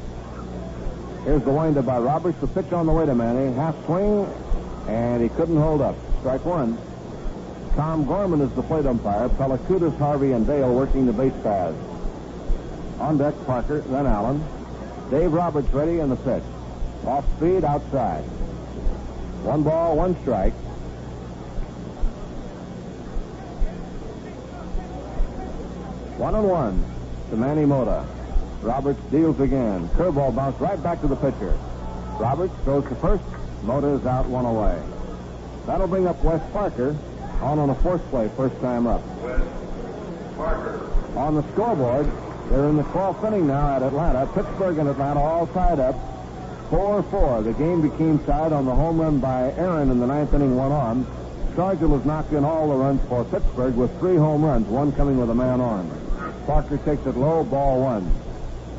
Here's the windup by Roberts. The pitch on the way to Manny. Half swing, and he couldn't hold up. Strike 1. Tom Gorman is the plate umpire. Pelicudas, Harvey, and Dale working the base paths. On deck, Parker, then Allen. Dave Roberts ready in the pitch. Off speed, outside. 1 ball, 1 strike. One and one to Manny Mota. Roberts deals again. Curveball bounced right back to the pitcher. Roberts throws to first. Mota is out, 1 away. That'll bring up Wes Parker on a force play, first time up. Wes Parker. On the scoreboard, they're in the 12th inning now at Atlanta. Pittsburgh and Atlanta all tied up 4-4. The game became tied on the home run by Aaron in the 9th inning, 1 on. Sargent has knocked in all the runs for Pittsburgh with 3 home runs, 1 coming with a man on. Parker takes it low, ball 1.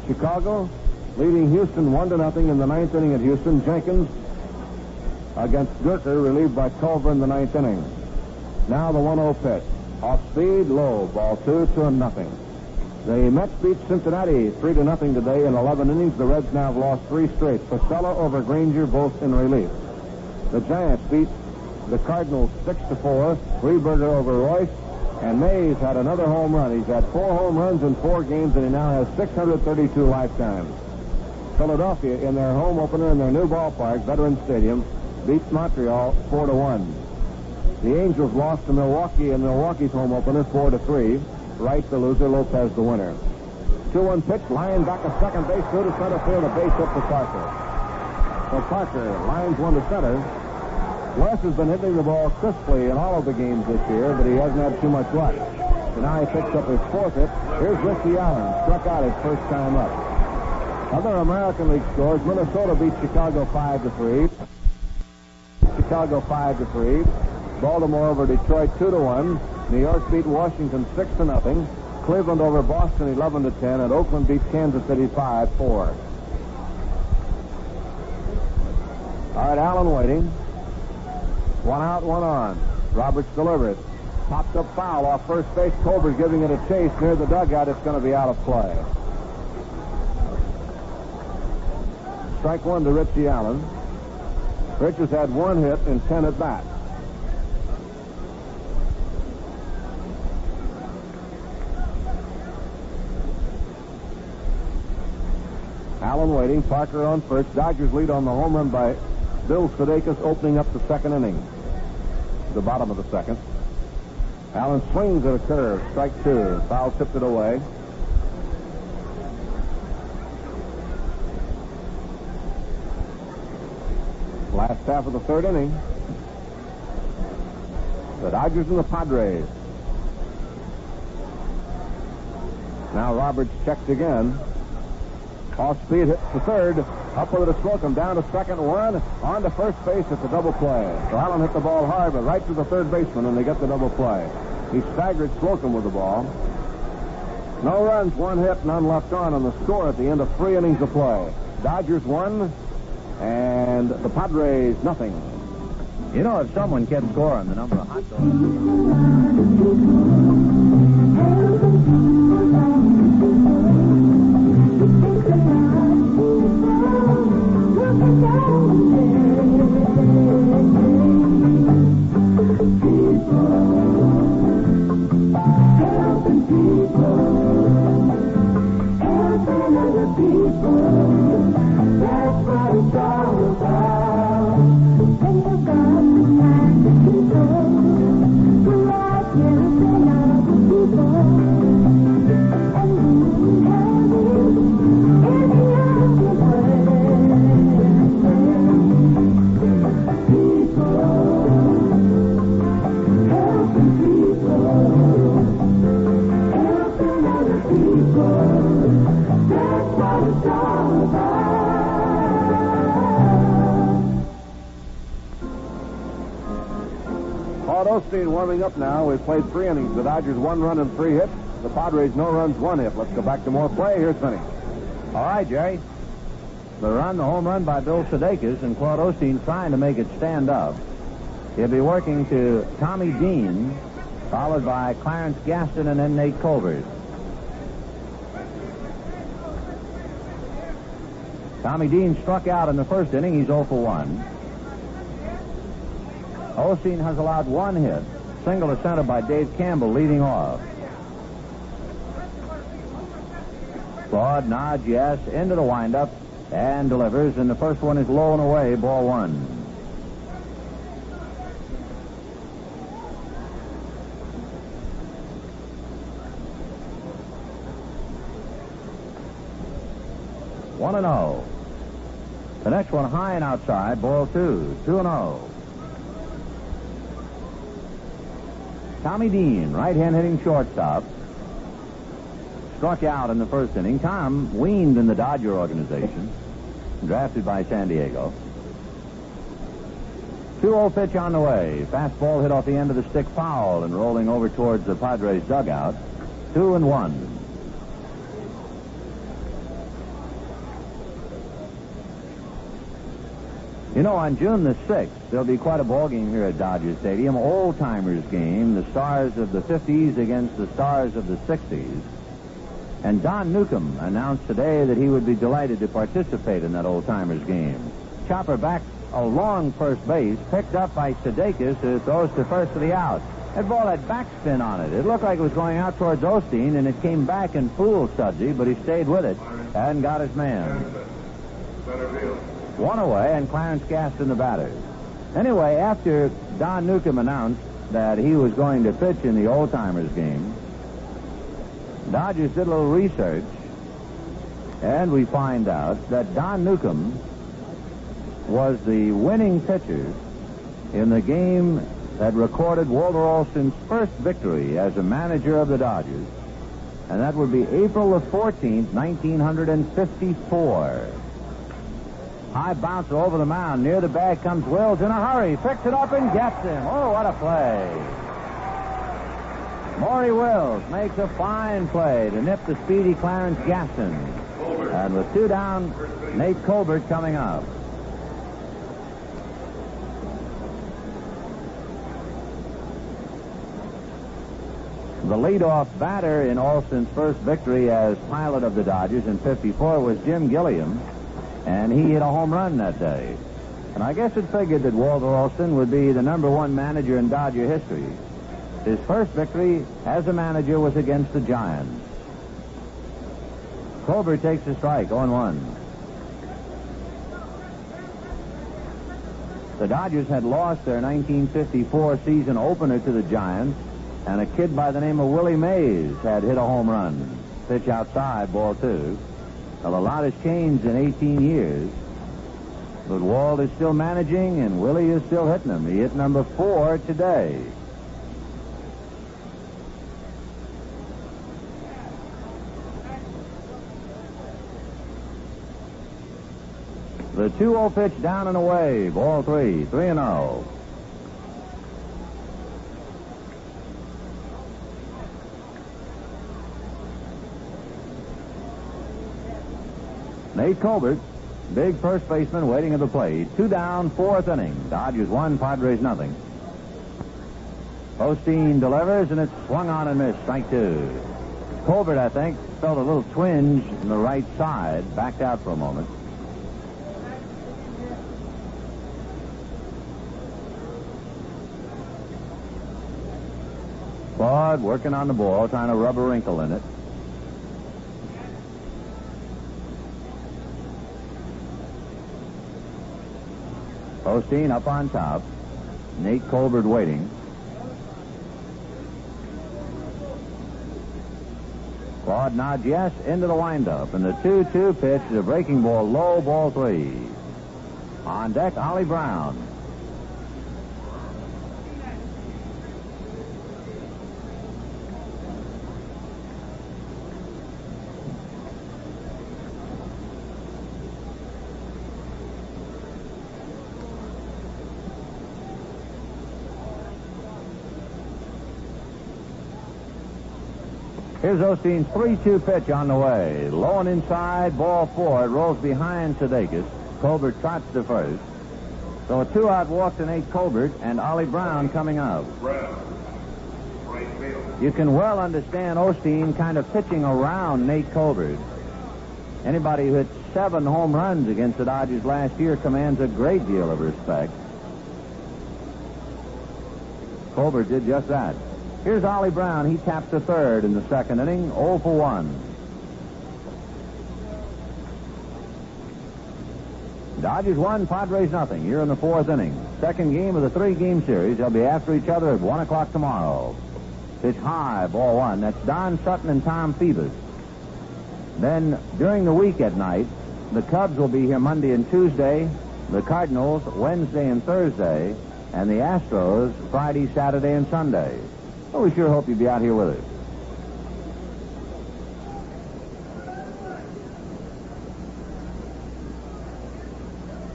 Chicago leading Houston 1-0 in the 9th inning at Houston. Jenkins against Gurker, relieved by Culver in the 9th inning. Now the 1-0 pitch. Off speed, low, ball 2, 2-0. The Mets beat Cincinnati 3-0 today in 11 innings. The Reds now have lost 3 straight. Pacella over Granger, both in relief. The Giants beat the Cardinals 6-4. Rieberger over Royce. And Mays had another home run. He's had 4 home runs in 4 games, and he now has 632 lifetimes. Philadelphia, in their home opener in their new ballpark, Veterans Stadium, beats Montreal 4-1. The Angels lost to Milwaukee in Milwaukee's home opener 4-3. Wright the loser, Lopez the winner. 2-1 pitch, line back to second base, through to center field, a base hit to Parker. So Parker lines 1 to center. Wes has been hitting the ball crisply in all of the games this year, but he hasn't had too much luck. So now he picks up his 4th hit. Here's Richie Allen, struck out his first time up. Other American League scores: Minnesota beat Chicago 5-3. Chicago 5-3. Baltimore over Detroit 2-1. New York beat Washington 6-0. Cleveland over Boston 11-10, and Oakland beat Kansas City 5-4. All right, Allen waiting. 1 out, 1 on. Roberts delivers. Popped up foul off first base. Colbert's giving it a chase near the dugout. It's going to be out of play. Strike 1 to Richie Allen. Rich has had 1 hit in 10 at bats. Allen waiting. Parker on first. Dodgers lead on the home run by Bill Sudakis, opening up the 2nd inning. The bottom of the 2nd. Allen swings at a curve. Strike 2. Foul tipped it away. Last half of the 3rd inning. The Dodgers and the Padres. Now Roberts checks again. Off speed, hits to third. Up with it to Slocum. Down to second, 1. On to first base. It's a double play. So Allen hit the ball hard, but right to the third baseman, and they get the double play. He staggered Slocum with the ball. No runs, 1 hit, none left on the score at the end of 3 innings of play. Dodgers 1, and the Padres nothing. You know, if someone kept score on the number of hot dogs. Claude Osteen warming up now. We've played 3 innings. The Dodgers 1 run and 3 hits. The Padres no runs, 1 hit. Let's go back to more play. Here's Vinny. All right, Jerry. The home run by Bill Sudakis, and Claude Osteen trying to make it stand up. He'll be working to Tommy Dean, followed by Clarence Gaston and then Nate Colbert. Tommy Dean struck out in the 1st inning. He's 0 for 1. Osteen has allowed 1 hit. Single to center by Dave Campbell, leading off. Claude nods yes into the windup and delivers, and the first one is low and away, ball 1. 1-0. The next one high and outside, ball 2, 2-0. Tommy Dean, right-hand hitting shortstop, struck out in the first inning. Tom weaned in the Dodger organization, drafted by San Diego. 2-0 pitch on the way. Fastball hit off the end of the stick, foul, and rolling over towards the Padres dugout. 2-1. You know, on June the 6th, there'll be quite a ball game here at Dodger Stadium. Old-timers game, the stars of the 50s against the stars of the 60s. And Don Newcomb announced today that he would be delighted to participate in that old-timers game. Chopper back along first base, picked up by Sudakis, who throws to first for the out. That ball had backspin on it. It looked like it was going out towards Osteen, and it came back and fooled Sudsy, but he stayed with it and got his man. One away, and Clarence Gaston the batter. Anyway, after Don Newcomb announced that he was going to pitch in the old-timers game, Dodgers did a little research, and we find out that Don Newcomb was the winning pitcher in the game that recorded Walter Alston's first victory as a manager of the Dodgers, and that would be April the 14th, 1954. High bouncer over the mound. Near the bag comes Wills in a hurry. Picks it up and gets him. Oh, what a play. Maury Wills makes a fine play to nip the speedy Clarence Gaston. And with 2 down, Nate Colbert coming up. The leadoff batter in Alston's first victory as pilot of the Dodgers in '54 was Jim Gilliam, and he hit a home run that day. And I guess it figured that Walter Alston would be the #1 manager in Dodger history. His first victory as a manager was against the Giants. Colbert takes a strike, 0-1. The Dodgers had lost their 1954 season opener to the Giants, and a kid by the name of Willie Mays had hit a home run. Pitch outside, ball 2. Well, a lot has changed in 18 years. But Walt is still managing, and Willie is still hitting them. He hit number 4 today. The 2-0 pitch down and away. Ball 3, 3-0. Nate Colbert, big first baseman, waiting at the plate. 2 down, 4th inning. Dodgers 1, Padres nothing. Osteen delivers, and it's swung on and missed. Strike 2. Colbert, I think, felt a little twinge in the right side, backed out for a moment. Claude working on the ball, trying to rub a wrinkle in it. Osteen up on top. Nate Colbert waiting. Claude nods yes into the windup. And the 2-2 pitch is a breaking ball low, ball 3. On deck, Ollie Brown. Here's Osteen's 3-2 pitch on the way. Low and inside, ball 4. It rolls behind Sudakis. Colbert trots to first. So a 2-out walk to Nate Colbert, and Ollie Brown coming up. You can well understand Osteen kind of pitching around Nate Colbert. Anybody who hit 7 home runs against the Dodgers last year commands a great deal of respect. Colbert did just that. Here's Ollie Brown. He taps to third in the second inning, 0 for 1. Dodgers 1, Padres nothing. Here in the 4th inning. Second game of the 3-game series. They'll be after each other at 1 o'clock tomorrow. Pitch high, ball 1. That's Don Sutton and Tom Phoebus. Then, during the week at night, the Cubs will be here Monday and Tuesday, the Cardinals Wednesday and Thursday, and the Astros Friday, Saturday, and Sunday. Well, we sure hope you'll be out here with us.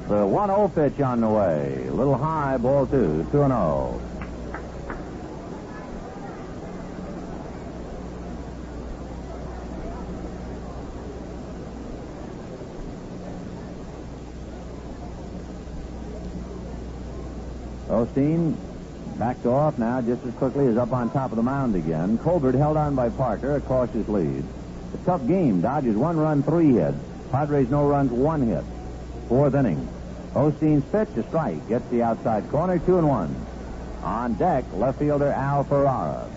The 1-0 pitch on the way. A little high, ball 2, 2-0. Osteen backed off now just as quickly as up on top of the mound again. Colbert held on by Parker, a cautious lead. A tough game. Dodgers 1 run, 3 hits. Padres no runs, 1 hit. 4th inning. Osteen's pitch, a strike. Gets the outside corner, 2-1. On deck, left fielder Al Ferrara.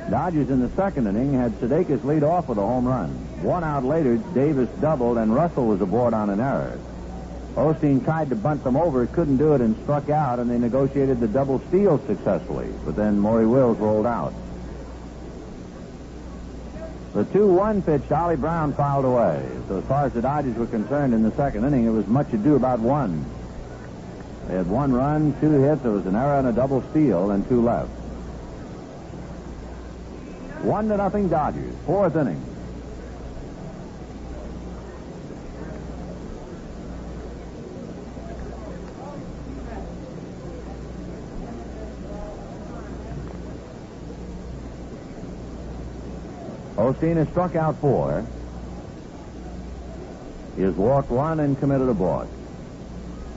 Dodgers in the 2nd inning had Sudakis lead off with a home run. 1 out later, Davis doubled, and Russell was aboard on an error. Osteen tried to bunt them over, couldn't do it, and struck out, and they negotiated the double steal successfully. But then Maury Wills rolled out. The 2-1 pitch to Ollie Brown fouled away. So as far as the Dodgers were concerned in the 2nd inning, it was much ado about 1. They had 1 run, 2 hits, there was an error and a double steal, and 2 left. 1-0 Dodgers, 4th inning. Osteen has struck out 4. He has walked 1 and committed a balk.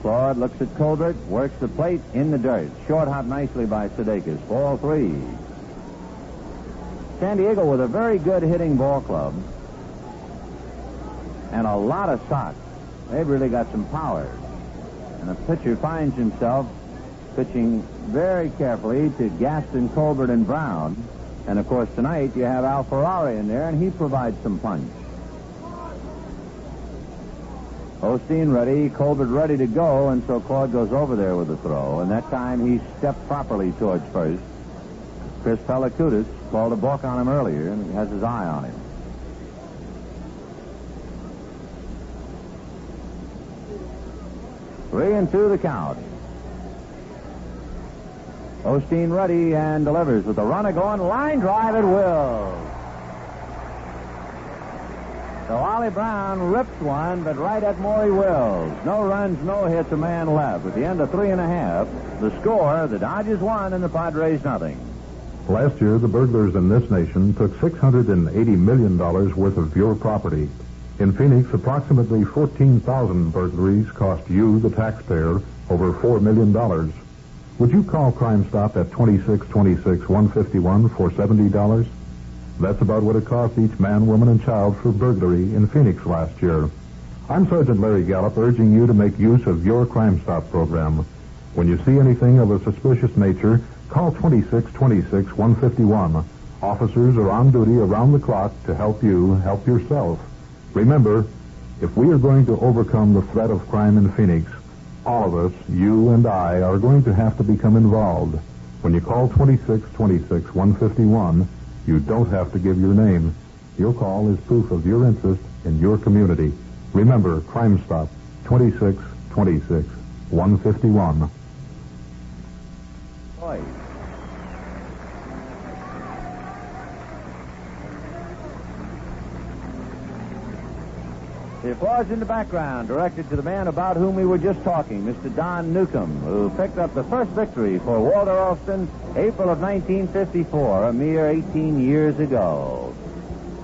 Claude looks at Colbert, works the plate in the dirt. Short hop nicely by Sudakis. Ball 3. San Diego with a very good hitting ball club and a lot of shots. They've really got some power. And the pitcher finds himself pitching very carefully to Gaston, Colbert, and Brown. And, of course, tonight you have Al Ferrara in there, and he provides some punch. Osteen ready, Colbert ready to go, and so Claude goes over there with the throw. And that time he stepped properly towards first. Chris Pellicutis called a balk on him earlier, and he has his eye on him. Three and 2 the count. Osteen ready and delivers with the runner going. Line drive at will. So Ollie Brown rips one, but right at Maury Wills. No runs, no hits, a man left. At the end of 3 1/2, the score, the Dodgers 1 and the Padres nothing. Last year, the burglars in this nation took $680 million worth of your property. In Phoenix, approximately 14,000 burglaries cost you, the taxpayer, over $4 million. Would you call Crime Stop at 2626-151 for $70? That's about what it cost each man, woman, and child for burglary in Phoenix last year. I'm Sergeant Larry Gallup, urging you to make use of your Crime Stop program. When you see anything of a suspicious nature, call 2626-151. Officers are on duty around the clock to help you help yourself. Remember, if we are going to overcome the threat of crime in Phoenix, all of us, you and I, are going to have to become involved. When you call 2626-151, you don't have to give your name. Your call is proof of your interest in your community. Remember, Crime Stop, 2626-151. Boy. The applause in the background directed to the man about whom we were just talking, Mr. Don Newcomb, who picked up the first victory for Walter Alston, April of 1954, a mere 18 years ago.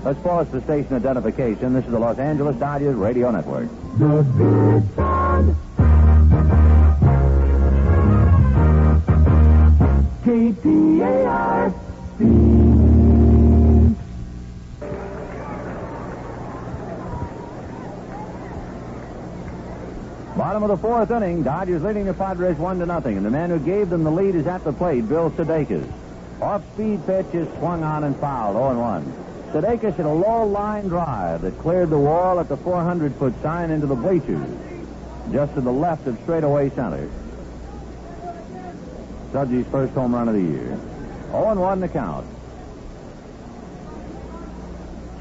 Let's pause for station identification. This is the Los Angeles Dodgers Radio Network. The Big Sound. KTARC. Bottom of the 4th inning, Dodgers leading the Padres 1-0, and the man who gave them the lead is at the plate, Bill Sudakis. Off-speed pitch is swung on and fouled, 0-1. Sudakis hit a low line drive that cleared the wall at the 400-foot sign into the bleachers, just to the left of straightaway center. Sudsy's first home run of the year. 0-1 the count.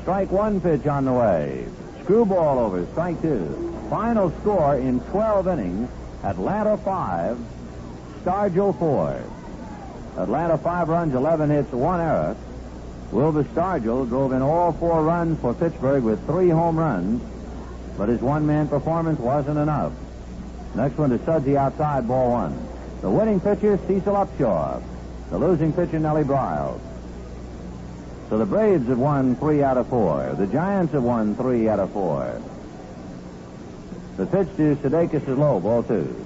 Strike one pitch on the way. Screwball over, strike two. Final score in 12 innings, Atlanta 5, Stargell 4. Atlanta 5 runs, 11 hits, 1 error. Wilbur Stargell drove in all 4 runs for Pittsburgh with 3 home runs, but his one-man performance wasn't enough. Next one to Sudsy outside, ball 1. The winning pitcher, Cecil Upshaw. The losing pitcher, Nellie Briles. So the Braves have won 3 out of 4. The Giants have won 3 out of 4. The pitch to Sudakis is low, ball 2.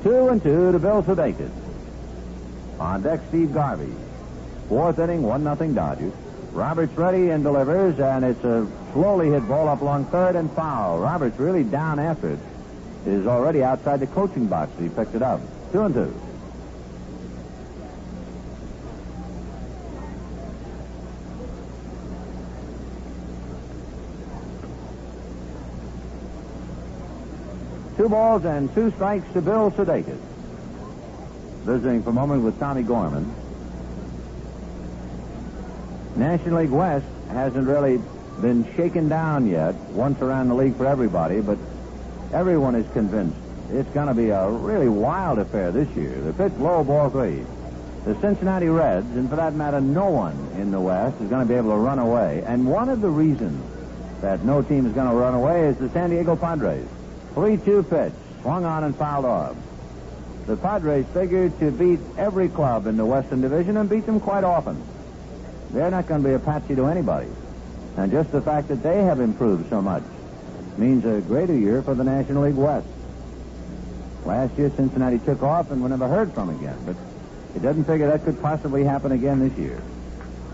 Two and two to Bill Sudakis. On deck, Steve Garvey. 4th inning, 1-0 Dodgers. Roberts ready and delivers, and it's a slowly hit ball up along third and foul. Roberts really down after it. Is already outside the coaching box. He picked it up. 2 and 2. Two balls and 2 strikes to Bill Sudakis. Visiting for a moment with Tommy Gorman. National League West hasn't really been shaken down yet. Once around the league for everybody, but everyone is convinced it's going to be a really wild affair this year. The pitch low, ball 3. The Cincinnati Reds, and for that matter, no one in the West is going to be able to run away. And one of the reasons that no team is going to run away is the San Diego Padres. 3-2 pitch, swung on and fouled off. The Padres figured to beat every club in the Western Division and beat them quite often. They're not going to be a patsy to anybody. And just the fact that they have improved so much means a greater year for the National League West. Last year, Cincinnati took off and we never heard from again, but it doesn't figure that could possibly happen again this year.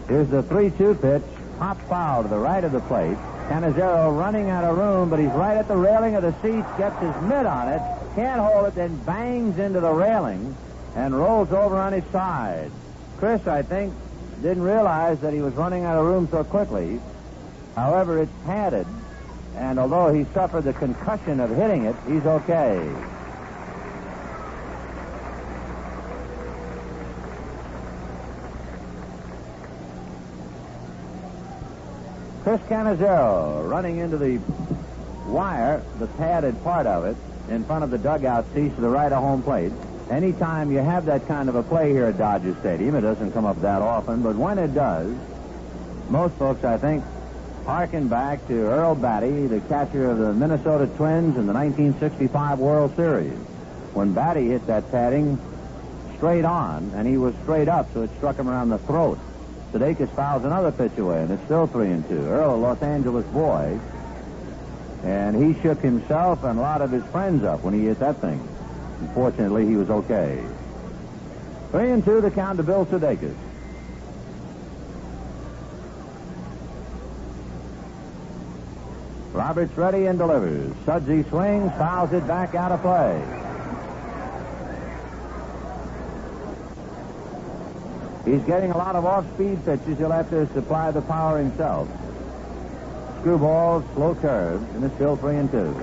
Here's the 3-2 pitch, pop foul to the right of the plate. Canizero running out of room, but he's right at the railing of the seats, gets his mitt on it, can't hold it, then bangs into the railing and rolls over on his side. Chris, I think, didn't realize that he was running out of room so quickly. However, it's padded, and although he suffered the concussion of hitting it, he's okay. Chris Canizero running into the wire, the padded part of it, in front of the dugout seats to the right of home plate. Anytime you have that kind of a play here at Dodger Stadium, it doesn't come up that often, but when it does, most folks, I think, harken back to Earl Batty, the catcher of the Minnesota Twins in the 1965 World Series, when Batty hit that padding straight on, and he was straight up, so it struck him around the throat. Sudakis fouls another pitch away, and it's still 3-2. Earl, a Los Angeles boy, and he shook himself and a lot of his friends up when he hit that thing. Unfortunately, he was okay. 3-2 the count to Bill Sudakis. Roberts ready and delivers. Sudsy swings, fouls it back out of play. He's getting a lot of off-speed pitches. He'll have to supply the power himself. Screwballs, slow curves, and it's still 3-2.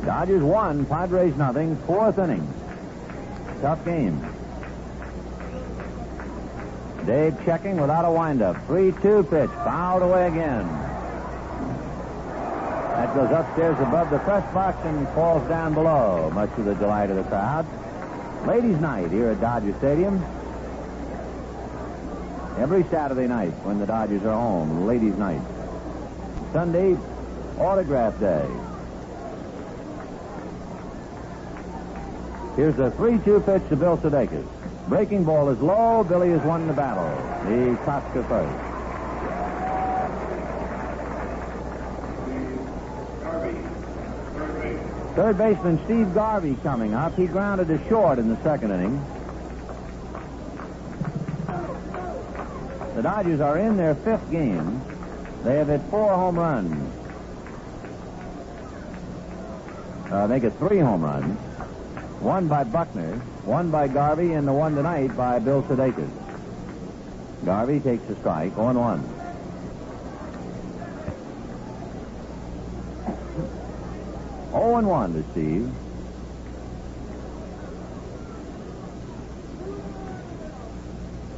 Dodgers 1, Padres nothing. 4th inning. Tough game. Dave checking without a windup. 3-2 pitch, fouled away again. That goes upstairs above the press box and falls down below, much to the delight of the crowd. Ladies' night here at Dodger Stadium. Every Saturday night when the Dodgers are home, ladies' night. Sunday, autograph day. Here's the 3-2 pitch to Bill Sudakis. Breaking ball is low. Billy has won the battle. He cops to first. Third baseman Steve Garvey coming up. He grounded to short in the 2nd inning. The Dodgers are in their 5th game. They have hit 4 home runs. They get 3 home runs. 1 by Buckner, 1 by Garvey, and the one tonight by Bill Sudakis. Garvey takes a strike, 0-1. 0-1 to Steve.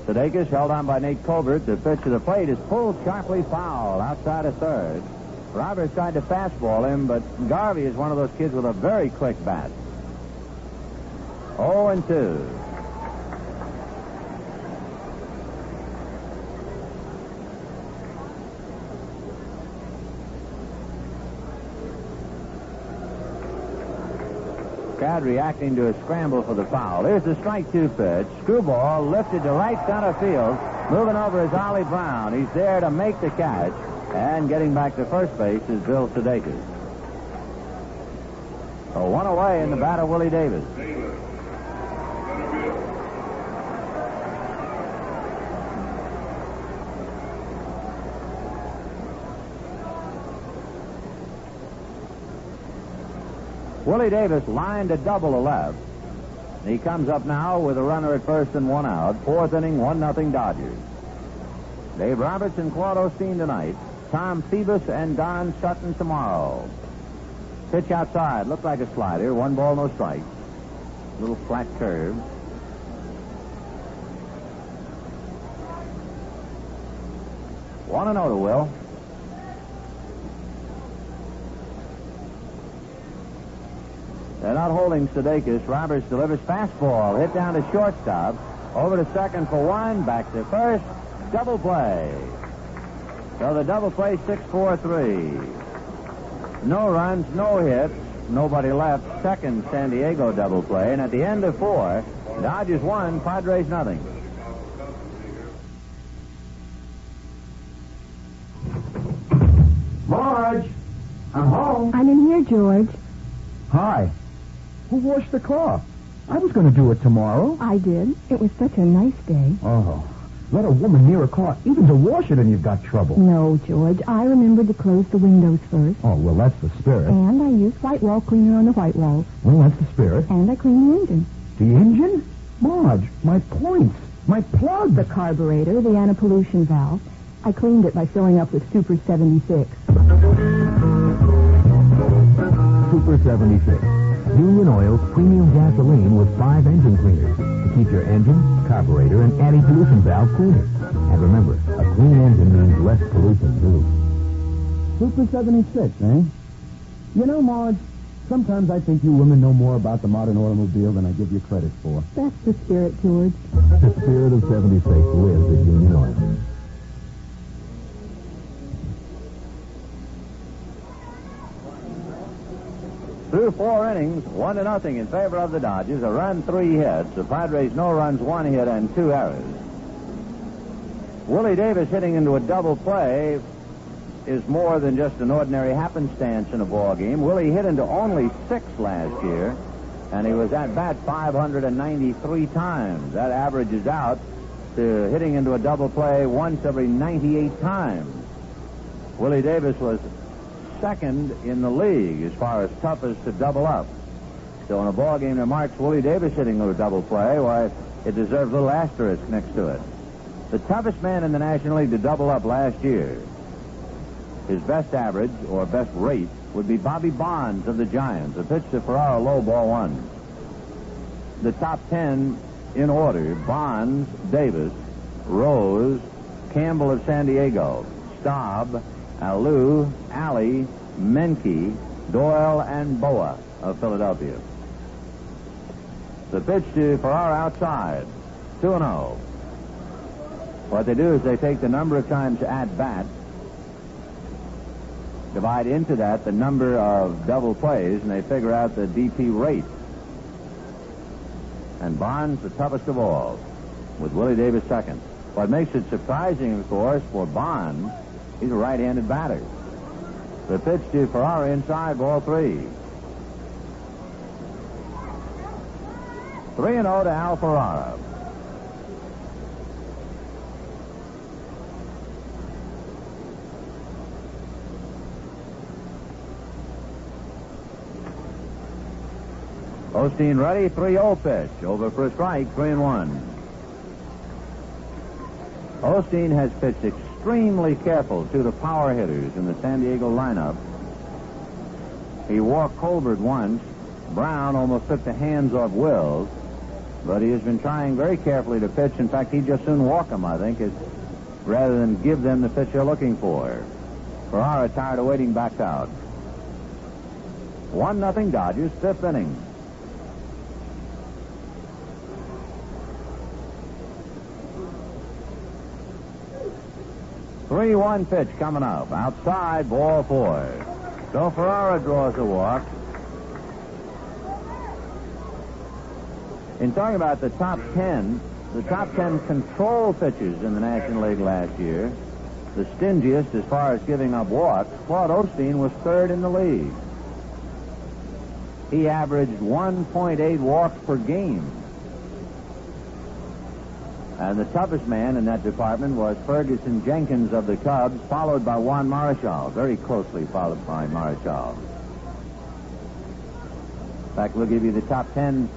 Sudakis held on by Nate Colbert. The pitch to the plate is pulled sharply foul outside of third. Roberts tried to fastball him, but Garvey is one of those kids with a very quick bat. 0-2. Crowd reacting to a scramble for the foul. Here's the strike 2 pitch. Screwball lifted to right center field. Moving over is Ollie Brown. He's there to make the catch. And getting back to first base is Bill Sudakis. So 1 away in the batter, Willie Davis. Willie Davis lined a double to left. He comes up now with a runner at first and 1 out. 4th inning, 1-0 Dodgers. Dave Roberts and Claude Osteen tonight. Tom Phoebus and Don Sutton tomorrow. Pitch outside. Looked like a slider. 1 ball, no strike. Little flat curve. One and 0 to Will. They're not holding Sudakis. Roberts delivers fastball. Hit down to shortstop. Over to second for 1. Back to first. Double play. So the double play 6-4-3. No runs, no hits. Nobody left. Second San Diego double play. And at the end of 4, Dodgers 1, Padres nothing. Marge, I'm home. I'm in here, George. Hi. Who washed the car? I was going to do it tomorrow. I did. It was such a nice day. Oh, let a woman near a car even to wash it and you've got trouble. No, George. I remembered to close the windows first. Oh, well, that's the spirit. And I used white wall cleaner on the white walls. Well, that's the spirit. And I cleaned the engine. The engine? Marge, my points. My plug. The carburetor, the anti-pollution valve. I cleaned it by filling up with Super 76. Super 76. Union Oil's premium gasoline with 5 engine cleaners to keep your engine, carburetor, and anti-pollution valve cleaner. And remember, a clean engine means less pollution, too. Super 76, eh? You know, Marge, sometimes I think you women know more about the modern automobile than I give you credit for. That's the spirit, George. The spirit of 76 lives at Union Oil. Through 4 innings, 1-0 in favor of the Dodgers. A run, 3 hits. The Padres, no runs, 1 hit, and 2 errors. Willie Davis hitting into a double play is more than just an ordinary happenstance in a ball game. Willie hit into only 6 last year, and he was at bat 593 times. That averages out to hitting into a double play once every 98 times. Willie Davis was second in the league as far as toughest to double up. So in a ball game that marks Willie Davis hitting a double play, why, it deserves a little asterisk next to it. The toughest man in the National League to double up last year, his best average or best rate would be Bobby Bonds of the Giants. A pitch to Ferraro, low, ball 1. The top 10 in order: Bonds, Davis, Rose, Campbell of San Diego, Staub, Alou, Alley, Menke, Doyle, and Boa of Philadelphia. The pitch to Ferraro outside. 2-0. What they do is they take the number of times at bat, divide into that the number of double plays, and they figure out the DP rate. And Bonds the toughest of all, with Willie Davis second. What makes it surprising, of course, for Bonds, he's a right-handed batter. The pitch to Ferraro inside, ball 3. 3-0 to Al Ferrara. Osteen ready, 3-0 pitch. Over for a strike, 3-1. Osteen has pitched extremely careful to the power hitters in the San Diego lineup. He walked Colbert once. Brown almost took the hands off Wills, but he has been trying very carefully to pitch. In fact, he'd just soon walk them, I think, rather than give them the pitch they're looking for. Ferrara, tired of waiting, backed out. 1-0 Dodgers, fifth inning. Three-one pitch coming up. Outside, ball 4. So Ferrara draws a walk. In talking about the top 10 control pitchers in the National League last year, the stingiest as far as giving up walks, Claude Osteen was third in the league. He averaged 1.8 walks per game. And the toughest man in that department was Ferguson Jenkins of the Cubs, followed by Juan Marichal, very closely followed by Marichal. In fact, we'll give you the top 10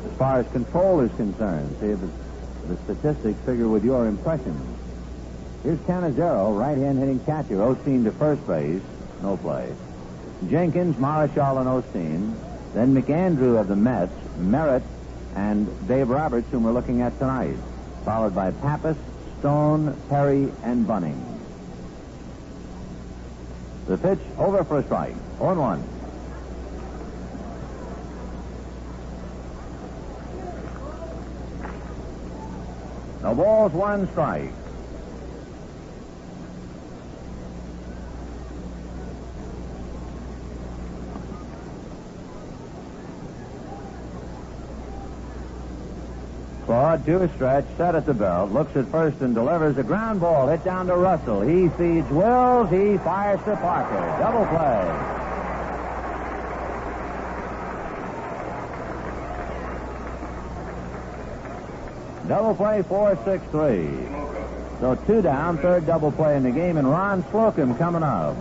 as far as control is concerned. See if the statistics figure with your impressions. Here's Canizero, right-hand hitting catcher. Osteen to first base. No play. Jenkins, Marichal, and Osteen. Then McAndrew of the Mets, Merritt, and Dave Roberts, whom we're looking at tonight. Followed by Pappas, Stone, Perry, and Bunning. The pitch over for a strike. 0-1. No balls, 1 strike. Claude to a stretch, set at the belt, looks at first and delivers a ground ball hit down to Russell. He feeds Wills. He fires to Parker. Double play. Double play, 4-6-3. So 2 down, third double play in the game, and Ron Slocum coming up.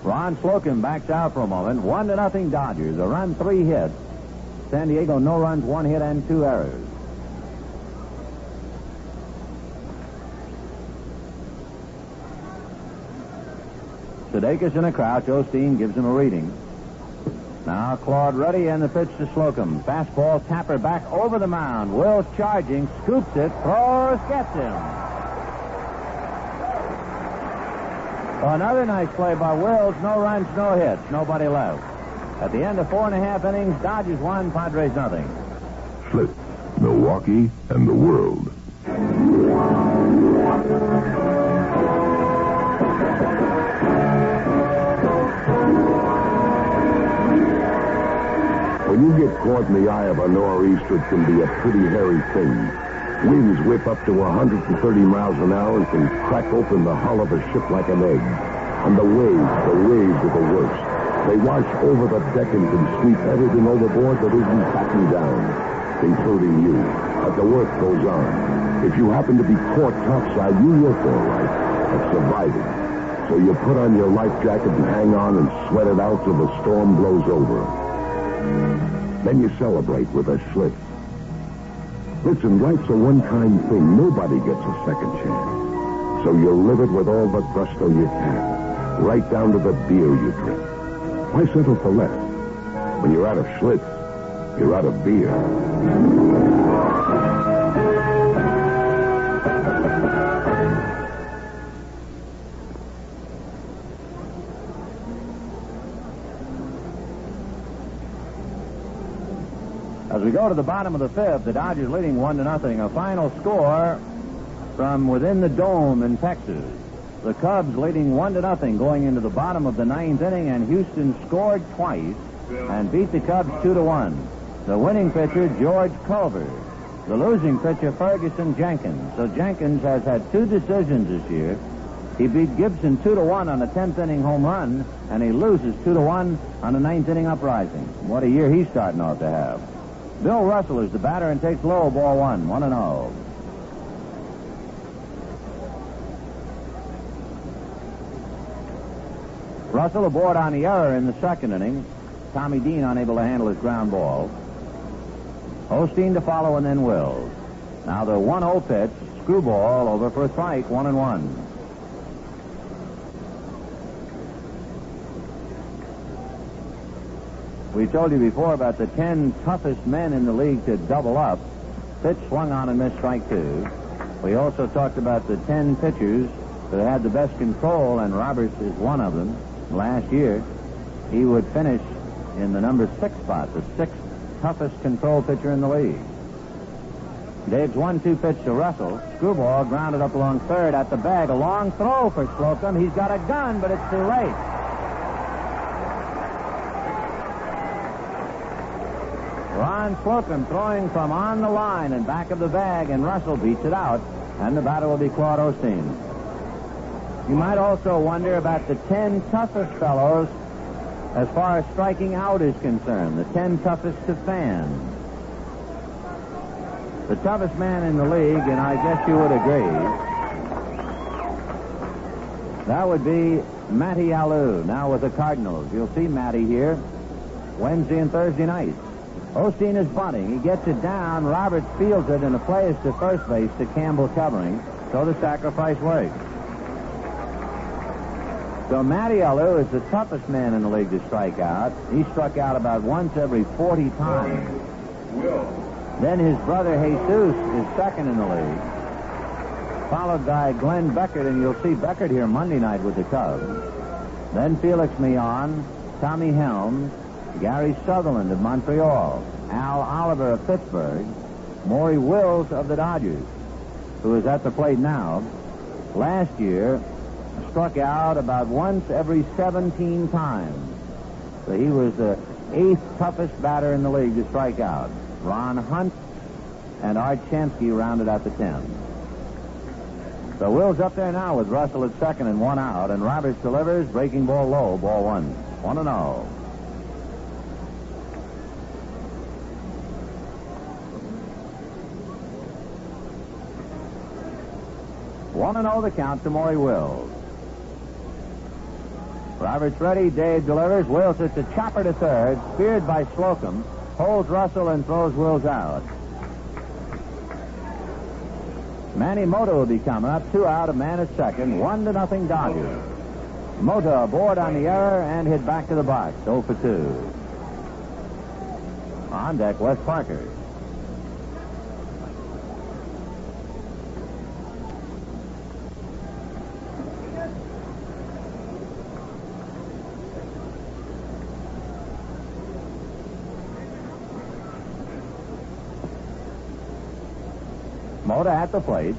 Ron Slocum backs out for a moment. 1-0 Dodgers. A run, 3 hits. San Diego, no runs, 1 hit, and 2 errors. Sudakis in a crouch. Osteen gives him a reading. Now Claude ready, and the pitch to Slocum. Fastball, tapper back over the mound. Wills charging, scoops it, throws, gets him. Another nice play by Wills. No runs, no hits, nobody left. At the end of 4.5 innings, Dodgers 1, Padres nothing. Flip, Milwaukee, and the world. When you get caught in the eye of a nor'easter, it can be a pretty hairy thing. Winds whip up to 130 miles an hour and can crack open the hull of a ship like an egg. And the waves are the worst. They wash over the deck and can sweep everything overboard that isn't backing down, including you. But the work goes on. If you happen to be caught topside, you work all right at surviving. So you put on your life jacket and hang on and sweat it out till the storm blows over. Then you celebrate with a schlitz. Listen, life's a one-time thing. Nobody gets a second chance. So you live it with all the gusto you can, right down to the beer you drink. Why settle for less? When you're out of Schlitz, you're out of beer. As we go to the bottom of the 5th, the Dodgers leading 1-0. A final score from within the dome in Texas. The Cubs leading 1-0 going into the bottom of the 9th inning, and Houston scored twice and beat the Cubs 2-1. The winning pitcher, George Culver. The losing pitcher, Ferguson Jenkins. So Jenkins has had 2 decisions this year. He beat Gibson 2-1 on a 10th inning home run, and he loses 2-1 on a 9th inning uprising. What a year he's starting off to have. Bill Russell is the batter and takes low, ball 1, 1-0. Russell aboard on the error in the second inning. Tommy Dean unable to handle his ground ball. Osteen to follow and then Wills. Now the 1-0 pitch, screwball over for a strike, 1-1. We told you before about the 10 toughest men in the league to double up. Pitch swung on and missed, strike 2. We also talked about the 10 pitchers that had the best control, and Roberts is one of them. Last year, he would finish in the number 6 spot, the 6th toughest control pitcher in the league. Dave's 1-2 pitch to Russell. Screwball grounded up along third at the bag. A long throw for Slocum. He's got a gun, but it's too late. Ron Slocum throwing from on the line and back of the bag, and Russell beats it out, and the batter will be Claude Osteen. You might also wonder about the 10 toughest fellows as far as striking out is concerned, the 10 toughest to fans. The toughest man in the league, and I guess you would agree, that would be Matty Alou, now with the Cardinals. You'll see Matty here Wednesday and Thursday nights. Osteen is bunting. He gets it down. Roberts fields it, and the play is to first base to Campbell covering, so the sacrifice works. So Matty Alou is the toughest man in the league to strike out. He struck out about once every 40 times. Then his brother Jesus is second in the league, followed by Glenn Beckert, and you'll see Beckert here Monday night with the Cubs. Then Felix Millan, Tommy Helms, Gary Sutherland of Montreal, Al Oliver of Pittsburgh, Maury Wills of the Dodgers, who is at the plate now. Last year, struck out about once every 17 times. So he was the 8th toughest batter in the league to strike out. Ron Hunt and Art Chansky rounded out the 10. So Will's up there now with Russell at second and 1 out, and Roberts delivers, breaking ball low, ball 1. 1-0. One and 0 the count to Maury Wills. Roberts ready. Dave delivers. Wills hits a chopper to third. Speared by Slocum. Holds Russell and throws Wills out. Manny Mota will be coming up. 2 out, a man at second. 1-0 Dodgers. Mota aboard on the error and hit back to the box. 0 for 2. On deck, Wes Parker. Mota at the plate.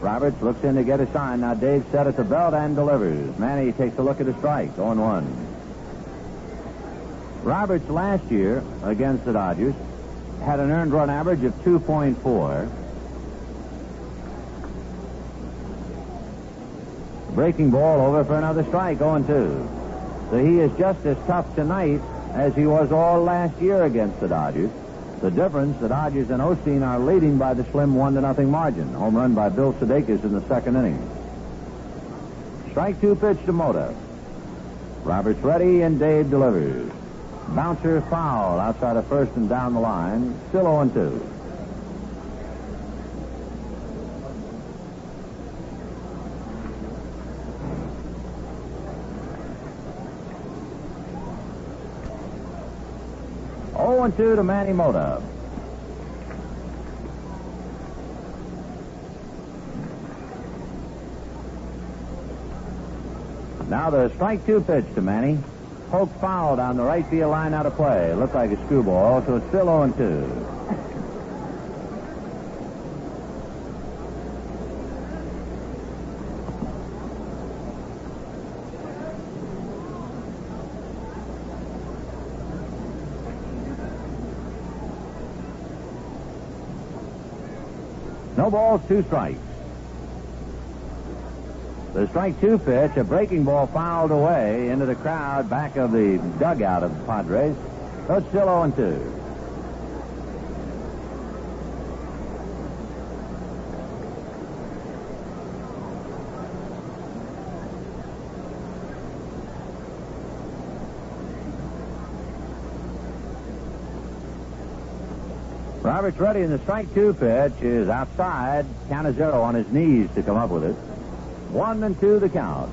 Roberts looks in to get a sign. Now Dave set at the belt and delivers. Manny takes a look at a strike. 0-1. Roberts last year against the Dodgers had an earned run average of 2.4. Breaking ball over for another strike. 0-2. So he is just as tough tonight as he was all last year against the Dodgers. The difference, the Dodgers and Osteen are leading by the slim 1-0 margin. Home run by Bill Sudakis in the second inning. Strike 2 pitch to Mota. Roberts ready, and Dave delivers. Bouncer foul outside of first and down the line. Still 0-2. To Manny Mota. Now the strike 2 pitch to Manny. Poke foul down the right field line, out of play. Looked like a screwball, so it's still 0-2. No balls, 2 strikes. The strike 2 pitch, a breaking ball fouled away into the crowd back of the dugout of the Padres. So it's still 0-2. Roberts ready, in the strike 2 pitch is outside. Canizero on his knees to come up with it. 1-2 the count.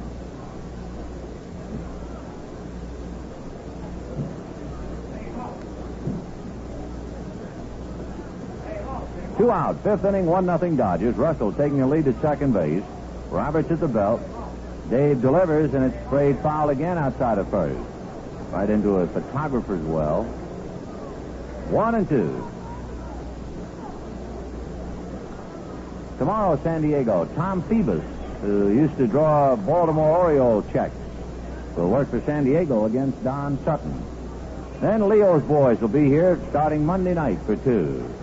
Two out, 5th inning, 1-0 Dodgers. Russell taking a lead at second base. Roberts at the belt. Dave delivers, and it's sprayed foul again outside of first. Right into a photographer's well. 1-2. Tomorrow, San Diego, Tom Phoebus, who used to draw Baltimore Orioles checks, will work for San Diego against Don Sutton. Then Leo's boys will be here starting Monday night for 2.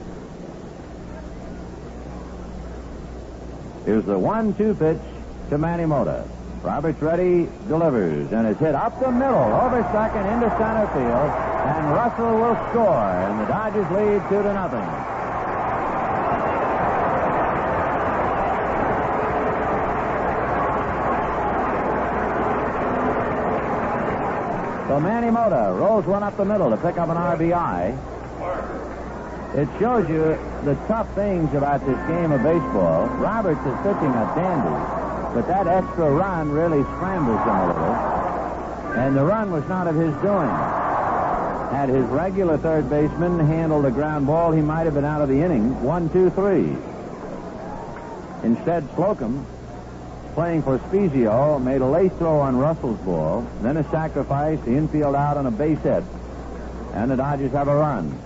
Here's the 1-2 pitch to Manny Mota. Roberts ready, delivers, and is hit up the middle, over second, into center field, and Russell will score, and the Dodgers lead 2-0. So Manny Mota rolls one up the middle to pick up an RBI. It shows you the tough things about this game of baseball. Roberts is pitching a dandy, but that extra run really scrambles him a little. And the run was not of his doing. Had his regular third baseman handled a ground ball, he might have been out of the inning. 1-2-3. Instead, Slocum, playing for Spezio, made a late throw on Russell's ball, then a sacrifice, the infield out on a base hit. And the Dodgers have a run.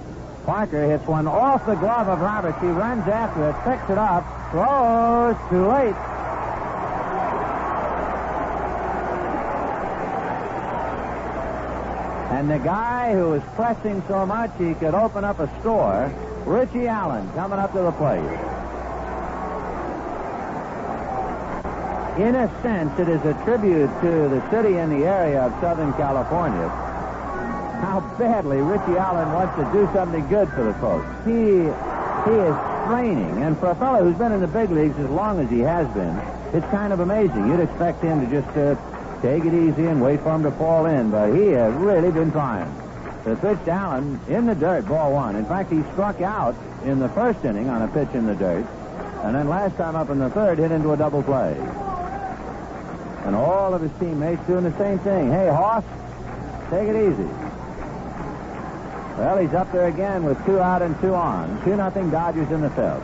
Parker hits one off the glove of Roberts. He runs after it, picks it up, throws too late. And the guy who was pressing so much he could open up a store, Richie Allen, coming up to the plate. In a sense, it is a tribute to the city and the area of Southern California. How badly Richie Allen wants to do something good for the folks. He is straining, and for a fellow who's been in the big leagues as long as he has been, it's kind of amazing. You'd expect him to just take it easy and wait for him to fall in, but he has really been trying. The pitch to Allen in the dirt, ball 1. In fact, he struck out in the first inning on a pitch in the dirt, and then last time up in the third hit into a double play. And all of his teammates doing the same thing. Hey, Hoss, take it easy. Well, he's up there again with 2 out and 2 on. 2-0 Dodgers in the 5th.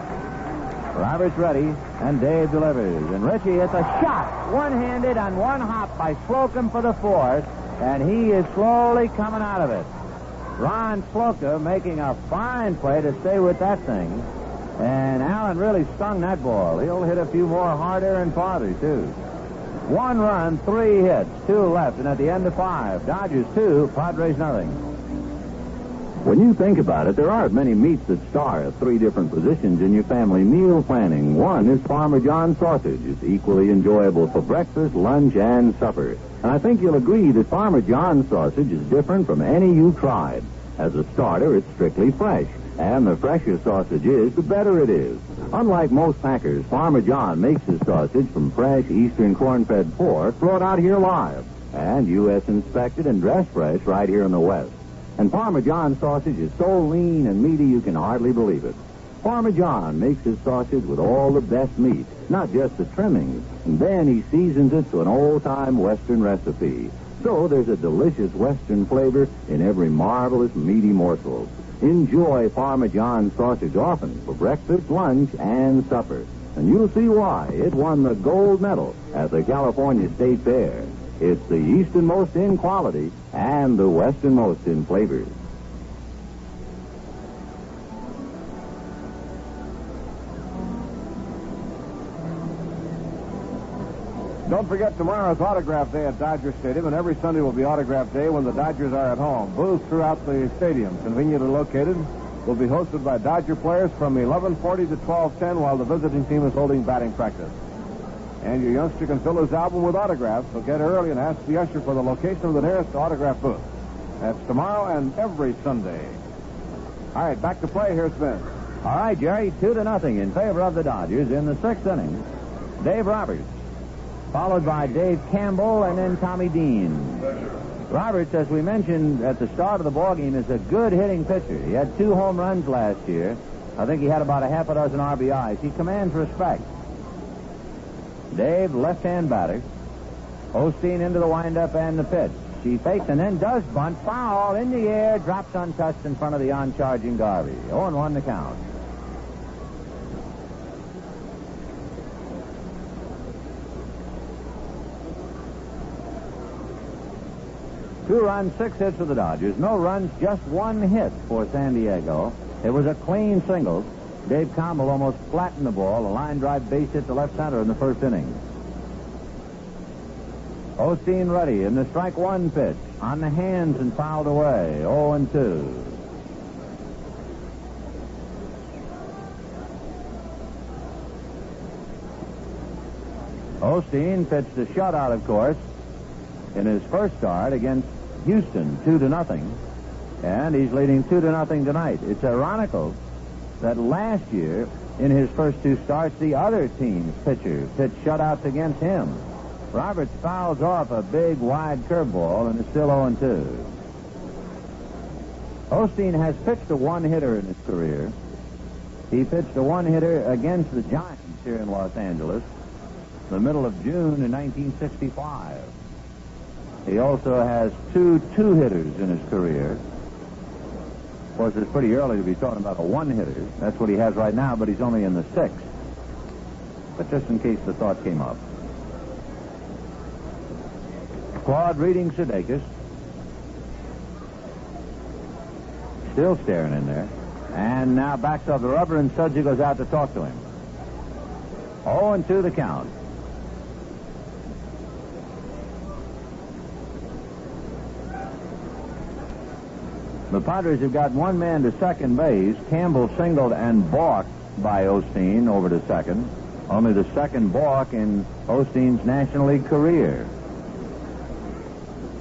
Roberts ready, and Dave delivers. And Richie hits a shot, one-handed on one hop by Slocum for the 4th, and he is slowly coming out of it. Ron Slocum making a fine play to stay with that thing. And Allen really stung that ball. He'll hit a few more harder and farther, too. 1 run, 3 hits, 2 left, and at the end of 5, Dodgers 2, Padres nothing. When you think about it, there aren't many meats that star at 3 different positions in your family meal planning. One is Parmesan sausage. It's equally enjoyable for breakfast, lunch, and supper. And I think you'll agree that Parmesan sausage is different from any you've tried. As a starter, it's strictly fresh. And the fresher sausage is, the better it is. Unlike most packers, Parmesan makes his sausage from fresh eastern corn-fed pork brought out here live. And U.S. inspected and dressed fresh right here in the West. And Parmesan sausage is so lean and meaty you can hardly believe it. Parmesan makes his sausage with all the best meat, not just the trimmings. And then he seasons it to an old-time Western recipe. So there's a delicious Western flavor in every marvelous meaty morsel. Enjoy Parmesan sausage often for breakfast, lunch, and supper. And you'll see why it won the gold medal at the California State Fair. It's the easternmost in quality and the westernmost in flavors. Don't forget tomorrow's autograph day at Dodger Stadium, and every Sunday will be autograph day when the Dodgers are at home. Booths throughout the stadium, conveniently located, will be hosted by Dodger players from 11:40 to 12:10 while the visiting team is holding batting practice. And your youngster can fill his album with autographs, so get early and ask the usher for the location of the nearest autograph booth. That's tomorrow and every Sunday. All right, back to play. Here's Vince. All right, Jerry, 2-0 in favor of the Dodgers in the 6th inning. Dave Roberts, followed by Dave Campbell and then Tommy Dean. Roberts, as we mentioned at the start of the ballgame, is a good hitting pitcher. He had 2 home runs last year. I think he had about a half a dozen RBIs. He commands respect. Dave, left-hand batter. Osteen into the windup and the pitch. He fakes and then does bunt. Foul in the air. Drops untouched in front of the on-charging Garvey. 0-1 the count. Two runs, 6 hits for the Dodgers. No runs, just 1 hit for San Diego. It was a clean single. Dave Campbell almost flattened the ball. A line drive base hit to left center in the first inning. Osteen ready in the strike 1 pitch. On the hands and fouled away. 0-2. Osteen pitched a shutout, of course, in his first start against Houston, 2-0. And he's leading 2-0 tonight. It's ironical that last year, in his first 2 starts, the other team's pitcher pitched shutouts against him. Roberts fouls off a big, wide curveball and is still 0-2. Osteen has pitched a 1-hitter in his career. He pitched a 1-hitter against the Giants here in Los Angeles the middle of June in 1965. He also has 2 2-hitters in his career. Of course, it's pretty early to be talking about a 1-hitter. That's what he has right now, but he's only in the 6th. But just in case the thought came up. Claude reading Sudakis. Still staring in there. And now backs off the rubber, and Sudgy goes out to talk to him. 0-2 the count. The Padres have got 1 man to second base. Campbell singled and balked by Osteen over to second. Only the second balk in Osteen's National League career.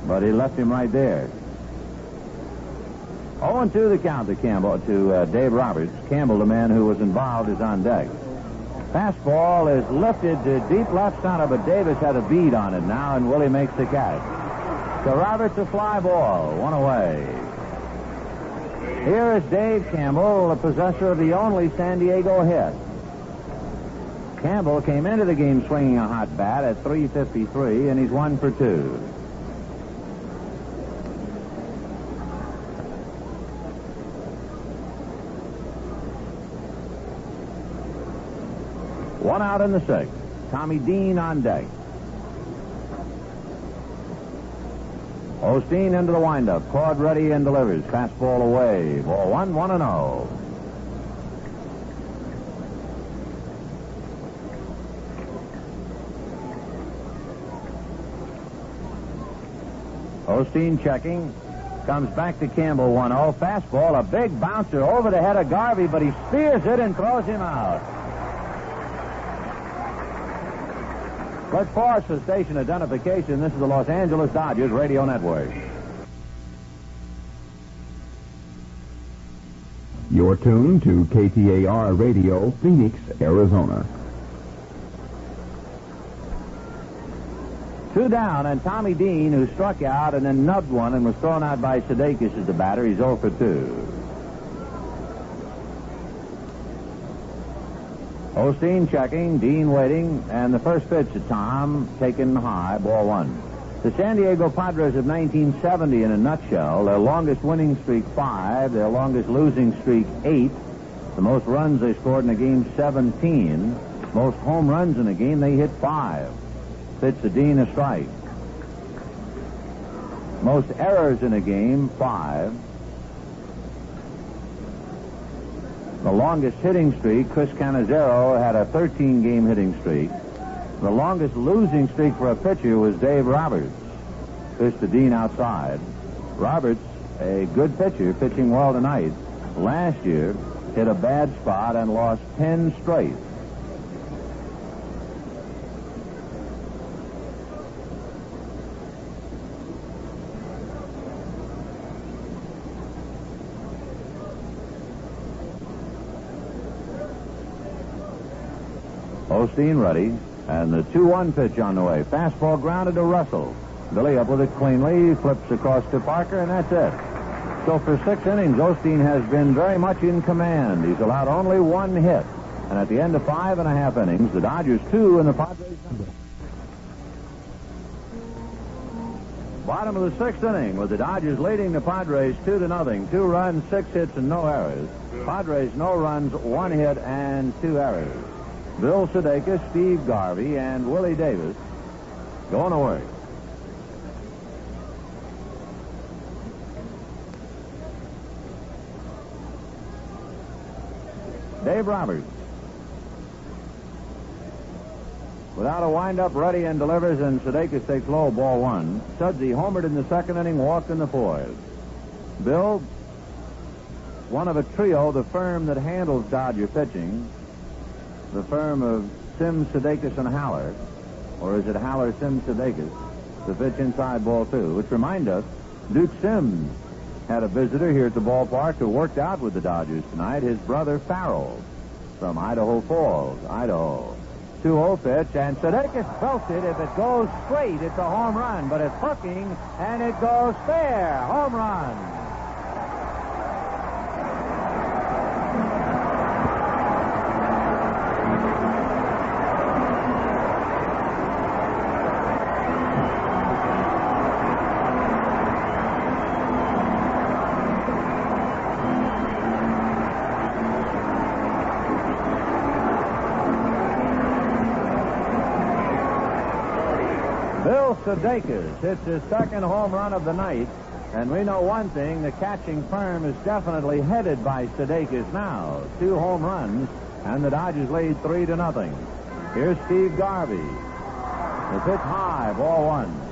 But he left him right there. 0-2 the count to Campbell, to Dave Roberts. Campbell, the man who was involved, is on deck. Fastball is lifted to deep left center, but Davis had a bead on it now, and Willie makes the catch. To Roberts, a fly ball, 1 away. Here is Dave Campbell, the possessor of the only San Diego hit. Campbell came into the game swinging a hot bat at .353, and he's 1 for 2. One out in the 6th. Tommy Dean on deck. Osteen into the windup. Claude ready and delivers. Fastball away. Ball 1, 1-0. Osteen checking. Comes back to Campbell, 1-0. Fastball, a big bouncer over the head of Garvey, but he spears it and throws him out. Let's pause for station identification. This is the Los Angeles Dodgers Radio Network. You're tuned to KTAR Radio, Phoenix, Arizona. 2 down, and Tommy Dean, who struck out and then nubbed one and was thrown out by Sudakis as the batter. He's 0 for 2. Osteen checking, Dean waiting, and the first pitch to Tom taken high, ball 1. The San Diego Padres of 1970 in a nutshell: their longest winning streak 5, their longest losing streak 8, the most runs they scored in a game 17, most home runs in a game they hit 5. Pitch to Dean, a strike. Most errors in a game 5. The longest hitting streak, Chris Cannizzaro had a 13-game hitting streak. The longest losing streak for a pitcher was Dave Roberts. Pitch to Dean outside. Roberts, a good pitcher, pitching well tonight. Last year, hit a bad spot and lost 10 straight. Osteen ready, and the 2-1 pitch on the way. Fastball grounded to Russell. Billy up with it cleanly, flips across to Parker, and that's it. So for 6 innings, Osteen has been very much in command. He's allowed only 1 hit. And at the end of 5.5 innings, the Dodgers 2 and the Padres nothing. Bottom of the 6th inning with the Dodgers leading the Padres 2-0. 2 runs, 6 hits, and no errors. Padres no runs, 1 hit, and 2 errors. Bill Sudakis, Steve Garvey, and Willie Davis going to work. Dave Roberts. Without a windup, ready and delivers, and Sudakis takes low, ball 1. Sudsy homered in the 2nd inning, walked in the 4th. Bill, one of a trio, the firm that handles Dodger pitching, the firm of Sims, Sudakis, and Haller, or is it Haller, Sims, Sudakis, the pitch inside ball 2, which remind us, Duke Sims had a visitor here at the ballpark who worked out with the Dodgers tonight, his brother Farrell from Idaho Falls, Idaho. 2-0 pitch, and Sudakis belts it. If it goes straight, it's a home run, but it's hooking, and it goes fair. Home run. Bill Sudakis hits his 2nd home run of the night, and we know one thing, the catching firm is definitely headed by Sudakis now. 2 home runs, and the Dodgers lead 3-0. Here's Steve Garvey. The pitch high, ball 1.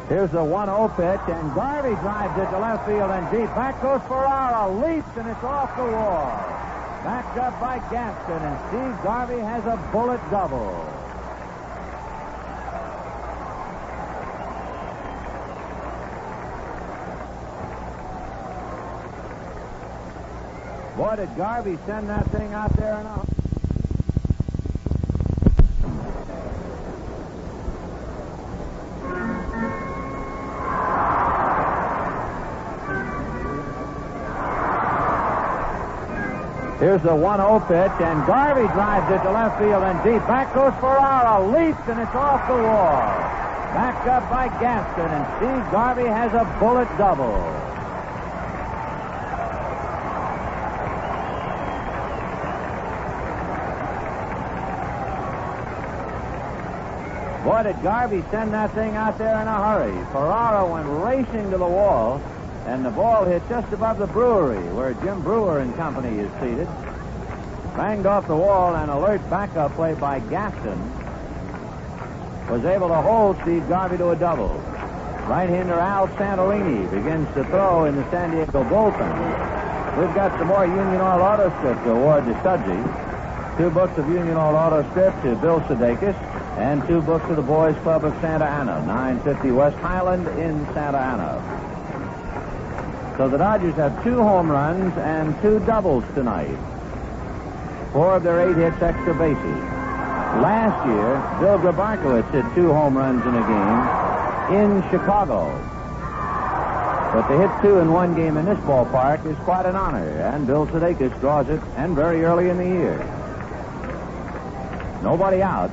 Here's the 1-0 pitch, and Garvey drives it to left field and deep. Back goes Ferrara, leaps, and it's off the wall. Backed up by Gaston, and Steve Garvey has a bullet double. Boy, did Garvey send that thing out there and out. Here's the 1-0 pitch, and Garvey drives it to left field and deep. Back goes Ferrara, leaps, and it's off the wall. Backed up by Gaston, and Steve Garvey has a bullet double. Boy, did Garvey send that thing out there in a hurry. Ferrara went racing to the wall, and the ball hit just above the brewery where Jim Brewer and company is seated. Banged off the wall, and alert backup play by Gaston was able to hold Steve Garvey to a double. Right-hander Al Santorini begins to throw in the San Diego bullpen. We've got some more Union Oil Auto Strip to award to Sudsy. 2 books of Union Oil Auto Strip to Bill Sudakis, and 2 books to the Boys Club of Santa Ana, 950 West Highland in Santa Ana. So the Dodgers have 2 home runs and 2 doubles tonight. 4 of their 8 hits extra bases. Last year, Bill Grabarkowitz hit 2 home runs in a game in Chicago. But to hit 2 in one game in this ballpark is quite an honor, and Bill Sudakis draws it, and very early in the year. Nobody out.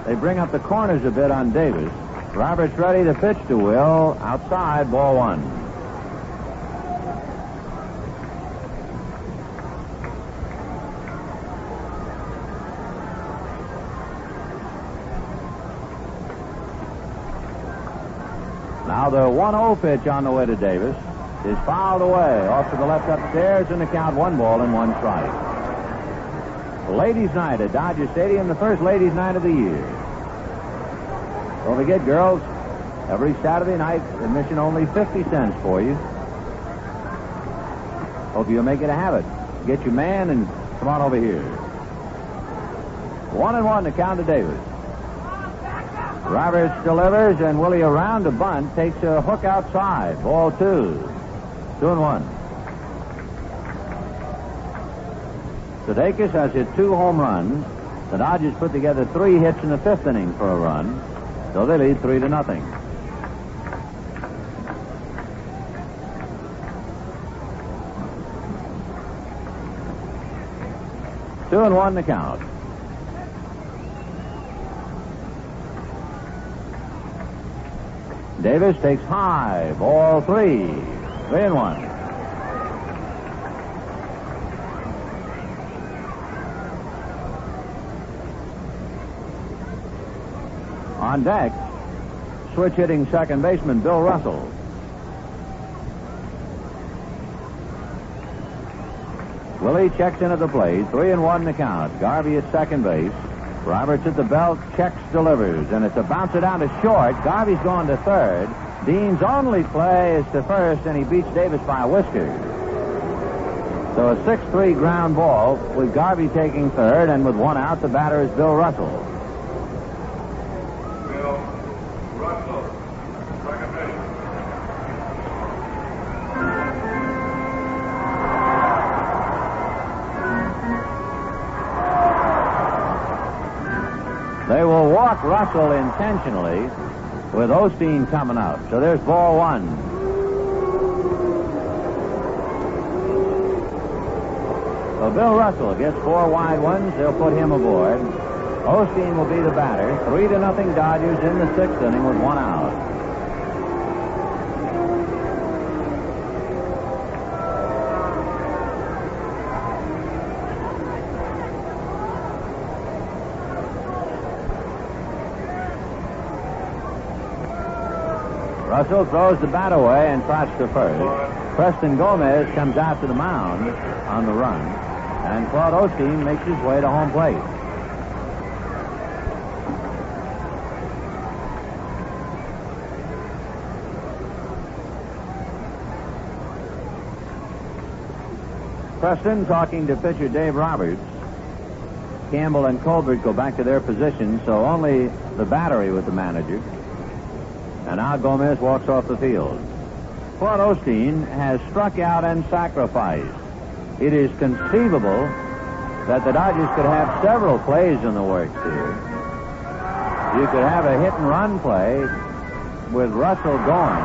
They bring up the corners a bit on Davis. Roberts ready to pitch to Will. Outside, ball 1. Now the 1-0 pitch on the way to Davis is fouled away off to the left upstairs, and the count 1 ball and 1 strike. Ladies' night at Dodger Stadium, the first ladies' night of the year. Don't forget, girls, every Saturday night, admission only 50 cents for you. Hope you'll make it a habit. Get your man and come on over here. 1-1 to count to Davis. Roberts delivers, and Willie around the bunt takes a hook outside. Ball 2. 2-1. Sudakis has hit 2 home runs. The Dodgers put together 3 hits in the 5th inning for a run, so they lead 3-0. Two and 1 the count. Davis takes high, ball 3. 3-1. On deck, switch hitting second baseman Bill Russell. Willie checks in at the plate. 3-1 the count. Garvey at second base. Roberts at the belt. Checks, delivers. And it's a bouncer down to short. Garvey's gone to third. Dean's only play is to first, and he beats Davis by a whisker. So a 6-3 ground ball with Garvey taking third, and with 1 out, the batter is Bill Russell. They will walk Russell intentionally with Osteen coming out. So there's ball 1. So Bill Russell gets 4 wide ones. They'll put him aboard. Osteen will be the batter. 3-0 Dodgers in the 6th inning with 1 out. Russell throws the bat away and trots to first. Preston Gomez comes out to the mound on the run, and Claude Osteen makes his way to home plate. Preston talking to pitcher Dave Roberts. Campbell and Colbert go back to their positions, so only the battery with the manager. And now Gomez walks off the field. Claude Osteen has struck out and sacrificed. It is conceivable that the Dodgers could have several plays in the works here. You could have a hit-and-run play with Russell going,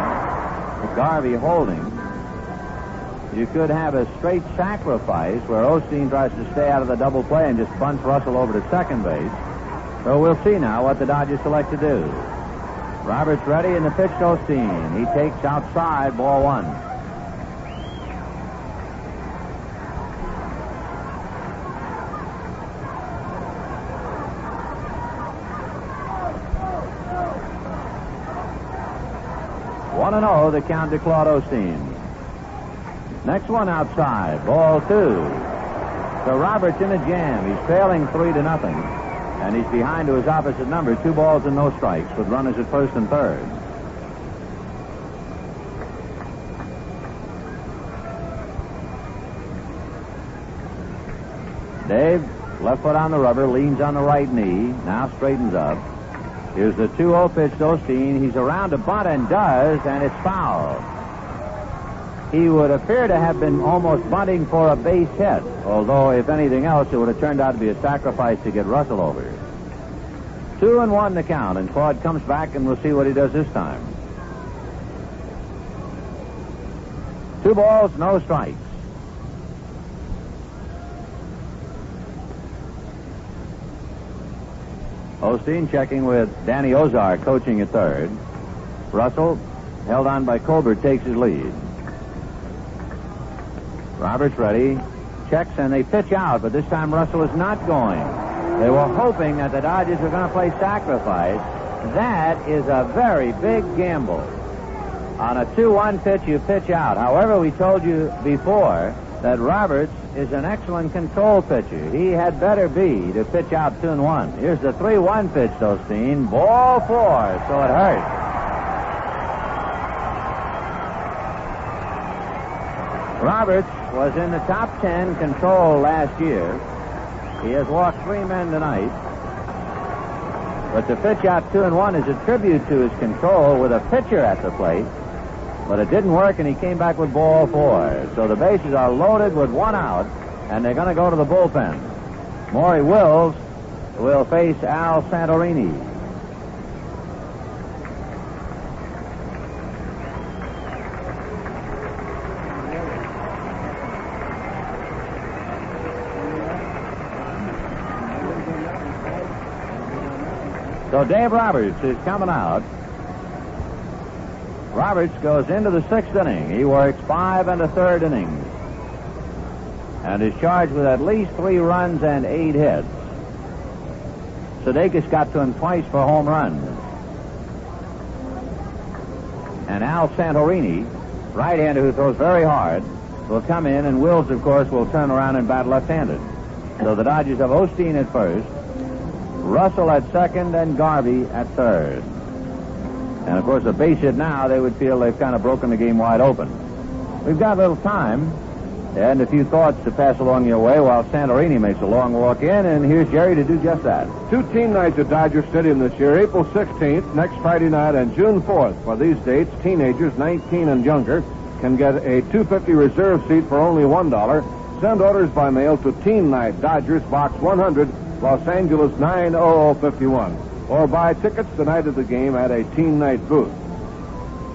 with Garvey holding. You could have a straight sacrifice where Osteen tries to stay out of the double play and just bunts Russell over to second base. So we'll see now what the Dodgers select to do. Roberts ready, and the pitch to Osteen. He takes outside, ball 1. One and 0, the count to Claude Osteen. Next one outside, ball 2. So Roberts in a jam. He's trailing 3-0. And he's behind to his opposite number, 2 balls and no strikes, with runners at first and third. Dave, left foot on the rubber, leans on the right knee, now straightens up. Here's the 2-0 pitch to Osteen. He's around to bunt and does, and it's foul. He would appear to have been almost bunting for a base hit, although if anything else, it would have turned out to be a sacrifice to get Russell over. 2-1 the count, and Claude comes back, and we'll see what he does this time. 2 balls, no strikes. Osteen checking with Danny Ozar coaching at third. Russell, held on by Colbert, takes his lead. Roberts ready, checks, and they pitch out, but this time Russell is not going. They were hoping that the Dodgers were going to play sacrifice. That is a very big gamble. On a 2-1 pitch, you pitch out. However, we told you before that Roberts is an excellent control pitcher. He had better be to pitch out 2-1. Here's the 3-1 pitch to Osteen. Ball 4, so it hurts. Roberts was in the top 10 control last year. He has walked 3 men tonight. But the pitch out 2-1 is a tribute to his control with a pitcher at the plate. But it didn't work, and he came back with ball 4. So the bases are loaded with 1 out, and they're going to go to the bullpen. Maury Wills will face Al Santorini. So Dave Roberts is coming out. Roberts goes into the 6th inning. He works 5 1/3 innings and is charged with at least 3 runs and 8 hits. Sudakis got to him twice for home runs. And Al Santorini, right-hander who throws very hard, will come in, and Wills, of course, will turn around and bat left-handed. So the Dodgers have Osteen at first, Russell at second, and Garvey at third. And, of course, a base hit now, they would feel they've kind of broken the game wide open. We've got a little time and a few thoughts to pass along your way while Santorini makes a long walk in, and here's Jerry to do just that. 2 team nights at Dodger Stadium this year, April 16th, next Friday night, and June 4th. For these dates, teenagers 19 and younger can get a $2.50 reserve seat for only $1. Send orders by mail to Teen Night, Dodgers, Box 100, Los Angeles 90051. Or buy tickets the night of the game at a Teen Night booth.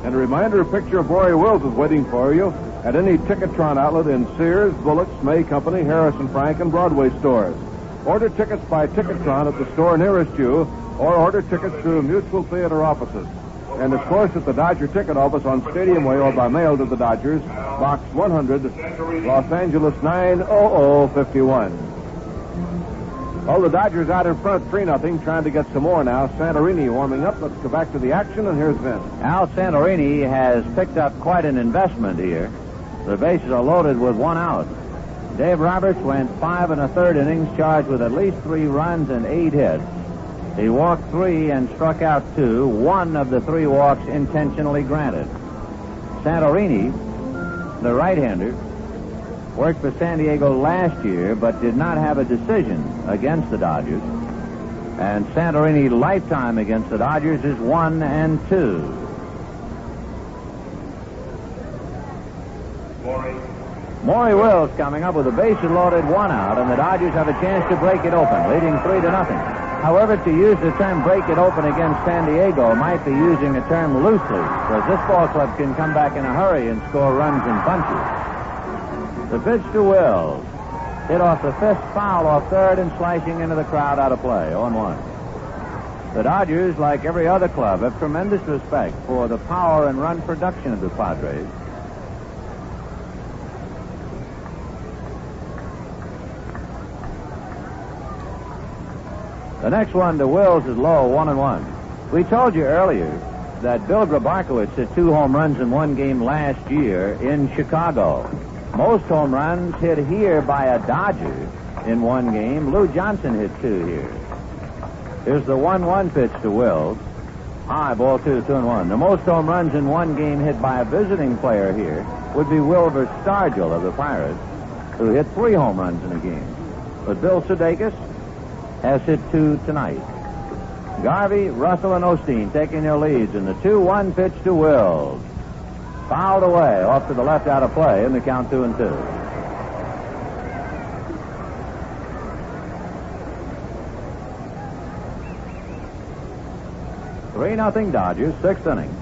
And a reminder, a picture of Maury Wills is waiting for you at any Ticketron outlet in Sears, Bullock's, May Company, Harrison Frank, and Broadway stores. Order tickets by Ticketron at the store nearest you, or order tickets through Mutual Theater offices. And, of course, at the Dodger ticket office on Stadium Way or by mail to the Dodgers, Box 100, Los Angeles 90051. Oh, the Dodgers out in front, 3-0, trying to get some more now. Santorini warming up. Let's go back to the action, and here's Vince. Al Santorini has picked up quite an investment here. The bases are loaded with 1 out. Dave Roberts went 5 1/3 innings, charged with at least 3 runs and 8 hits. He walked 3 and struck out 2. 1 of the 3 walks intentionally granted. Santorini, the right-hander, worked for San Diego last year, but did not have a decision against the Dodgers. And Santorini lifetime against the Dodgers is 1-2. Maury Wills coming up with a bases loaded, 1 out, and the Dodgers have a chance to break it open, leading 3-0. However, to use the term break it open against San Diego might be using a term loosely, because this ball club can come back in a hurry and score runs in bunches. The pitch to Wills. Hit off the 5th, foul off 3rd, and slicing into the crowd out of play, 0-1. The Dodgers, like every other club, have tremendous respect for the power and run production of the Padres. The next one to Wills is low, 1-1. We told you earlier that Bill Grabarkowitz hit 2 home runs in 1 game last year in Chicago. Most home runs hit here by a Dodger in 1 game. Lou Johnson hit 2 here. Here's the 1-1 pitch to Wills. High, ball 2, 2-1. The most home runs in 1 game hit by a visiting player here would be Wilbur Stargell of the Pirates, who hit 3 home runs in a game. But Bill Sudakis has hit 2 tonight. Garvey, Russell, and Osteen taking their leads in the 2-1 pitch to Wills. Fouled away, off to the left out of play, in the count 2-2. Three nothing Dodgers, 6th inning.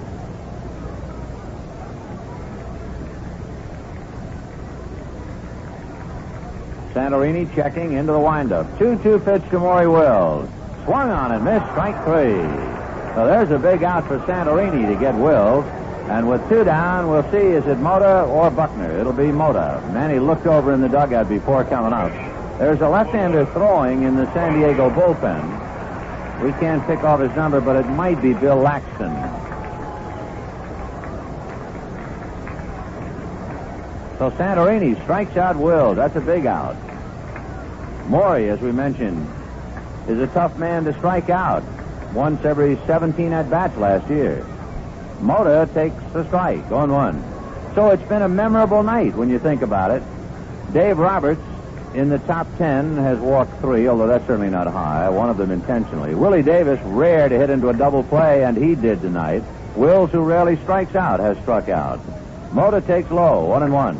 Santorini checking into the windup. 2-2 pitch to Maury Wills. Swung on and missed, strike 3. So there's a big out for Santorini to get Wills. And with 2 down, we'll see, is it Mota or Buckner? It'll be Mota. Manny looked over in the dugout before coming out. There's a left-hander throwing in the San Diego bullpen. We can't pick off his number, but it might be Bill Laxton. So Santorini strikes out Wills. That's a big out. Maury, as we mentioned, is a tough man to strike out. Once every 17 at-bats last year. Mota takes the strike, 0-1. So it's been a memorable night when you think about it. Dave Roberts, in the top 10, has walked 3, although that's certainly not high, 1 of them intentionally. Willie Davis, rare to hit into a double play, and he did tonight. Wills, who rarely strikes out, has struck out. Mota takes low, 1-1.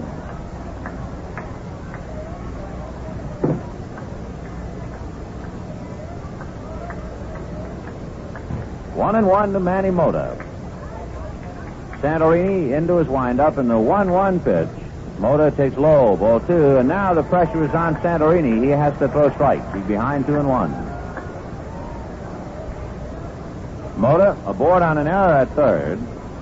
1-1 to Manny Mota. Santorini into his windup in the 1-1 pitch. Mota takes low, ball 2, and now the pressure is on Santorini. He has to throw strikes. He's behind 2-1. Mota aboard on an error at third,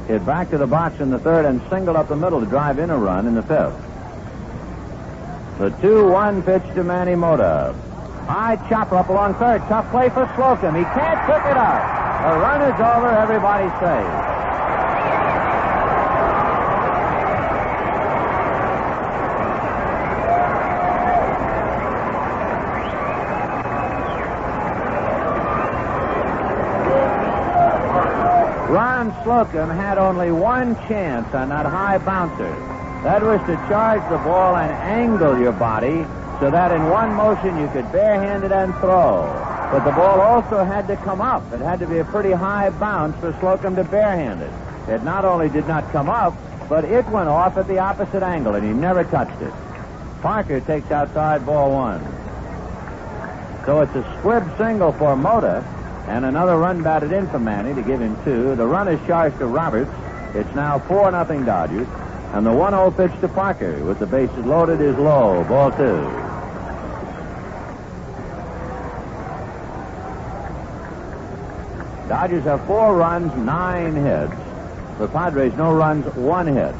hit back to the box in the third and singled up the middle to drive in a run in the fifth. The 2-1 pitch to Manny Mota. High chopper up along third. Tough play for Slocum. He can't pick it up. The run is over. Everybody's safe. Ron Slocum had only one chance on that high bouncer. That was to charge the ball and angle your body so that in one motion you could barehand it and throw. But the ball also had to come up. It had to be a pretty high bounce for Slocum to barehand it. It not only did not come up, but it went off at the opposite angle, and he never touched it. Parker takes outside ball 1. So it's a squib single for Mota, and another run batted in for Manny to give him 2. The run is charged to Roberts. It's now 4-0 Dodgers. And the 1-0 pitch to Parker with the bases loaded is low. Ball 2. Dodgers have 4 runs, 9 hits. The Padres, no runs, 1 hit.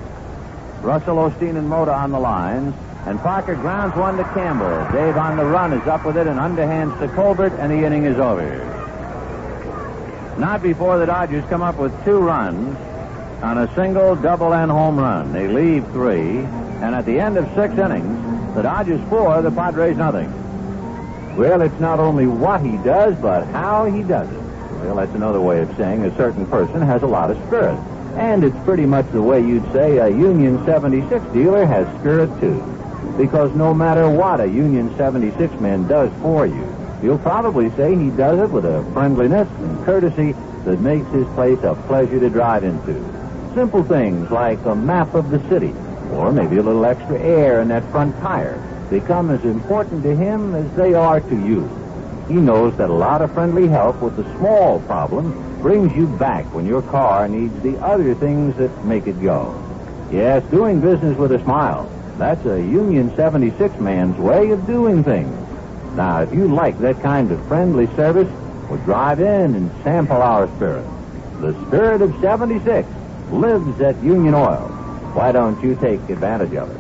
Russell, Osteen, and Mota on the lines. And Parker grounds one to Campbell. Dave on the run is up with it and underhands to Colbert, and the inning is over. Not before the Dodgers come up with 2 runs on a single, double, and home run. They leave 3, and at the end of 6 innings, the Dodgers 4, the Padres nothing. Well, it's not only what he does, but how he does it. Well, that's another way of saying a certain person has a lot of spirit. And it's pretty much the way you'd say a Union 76 dealer has spirit, too. Because no matter what a Union 76 man does for you, you'll probably say he does it with a friendliness and courtesy that makes his place a pleasure to drive into. Simple things like a map of the city, or maybe a little extra air in that front tire, become as important to him as they are to you. He knows that a lot of friendly help with a small problem brings you back when your car needs the other things that make it go. Yes, doing business with a smile. That's a Union 76 man's way of doing things. Now, if you like that kind of friendly service, well, drive in and sample our spirit. The spirit of 76 lives at Union Oil. Why don't you take advantage of it?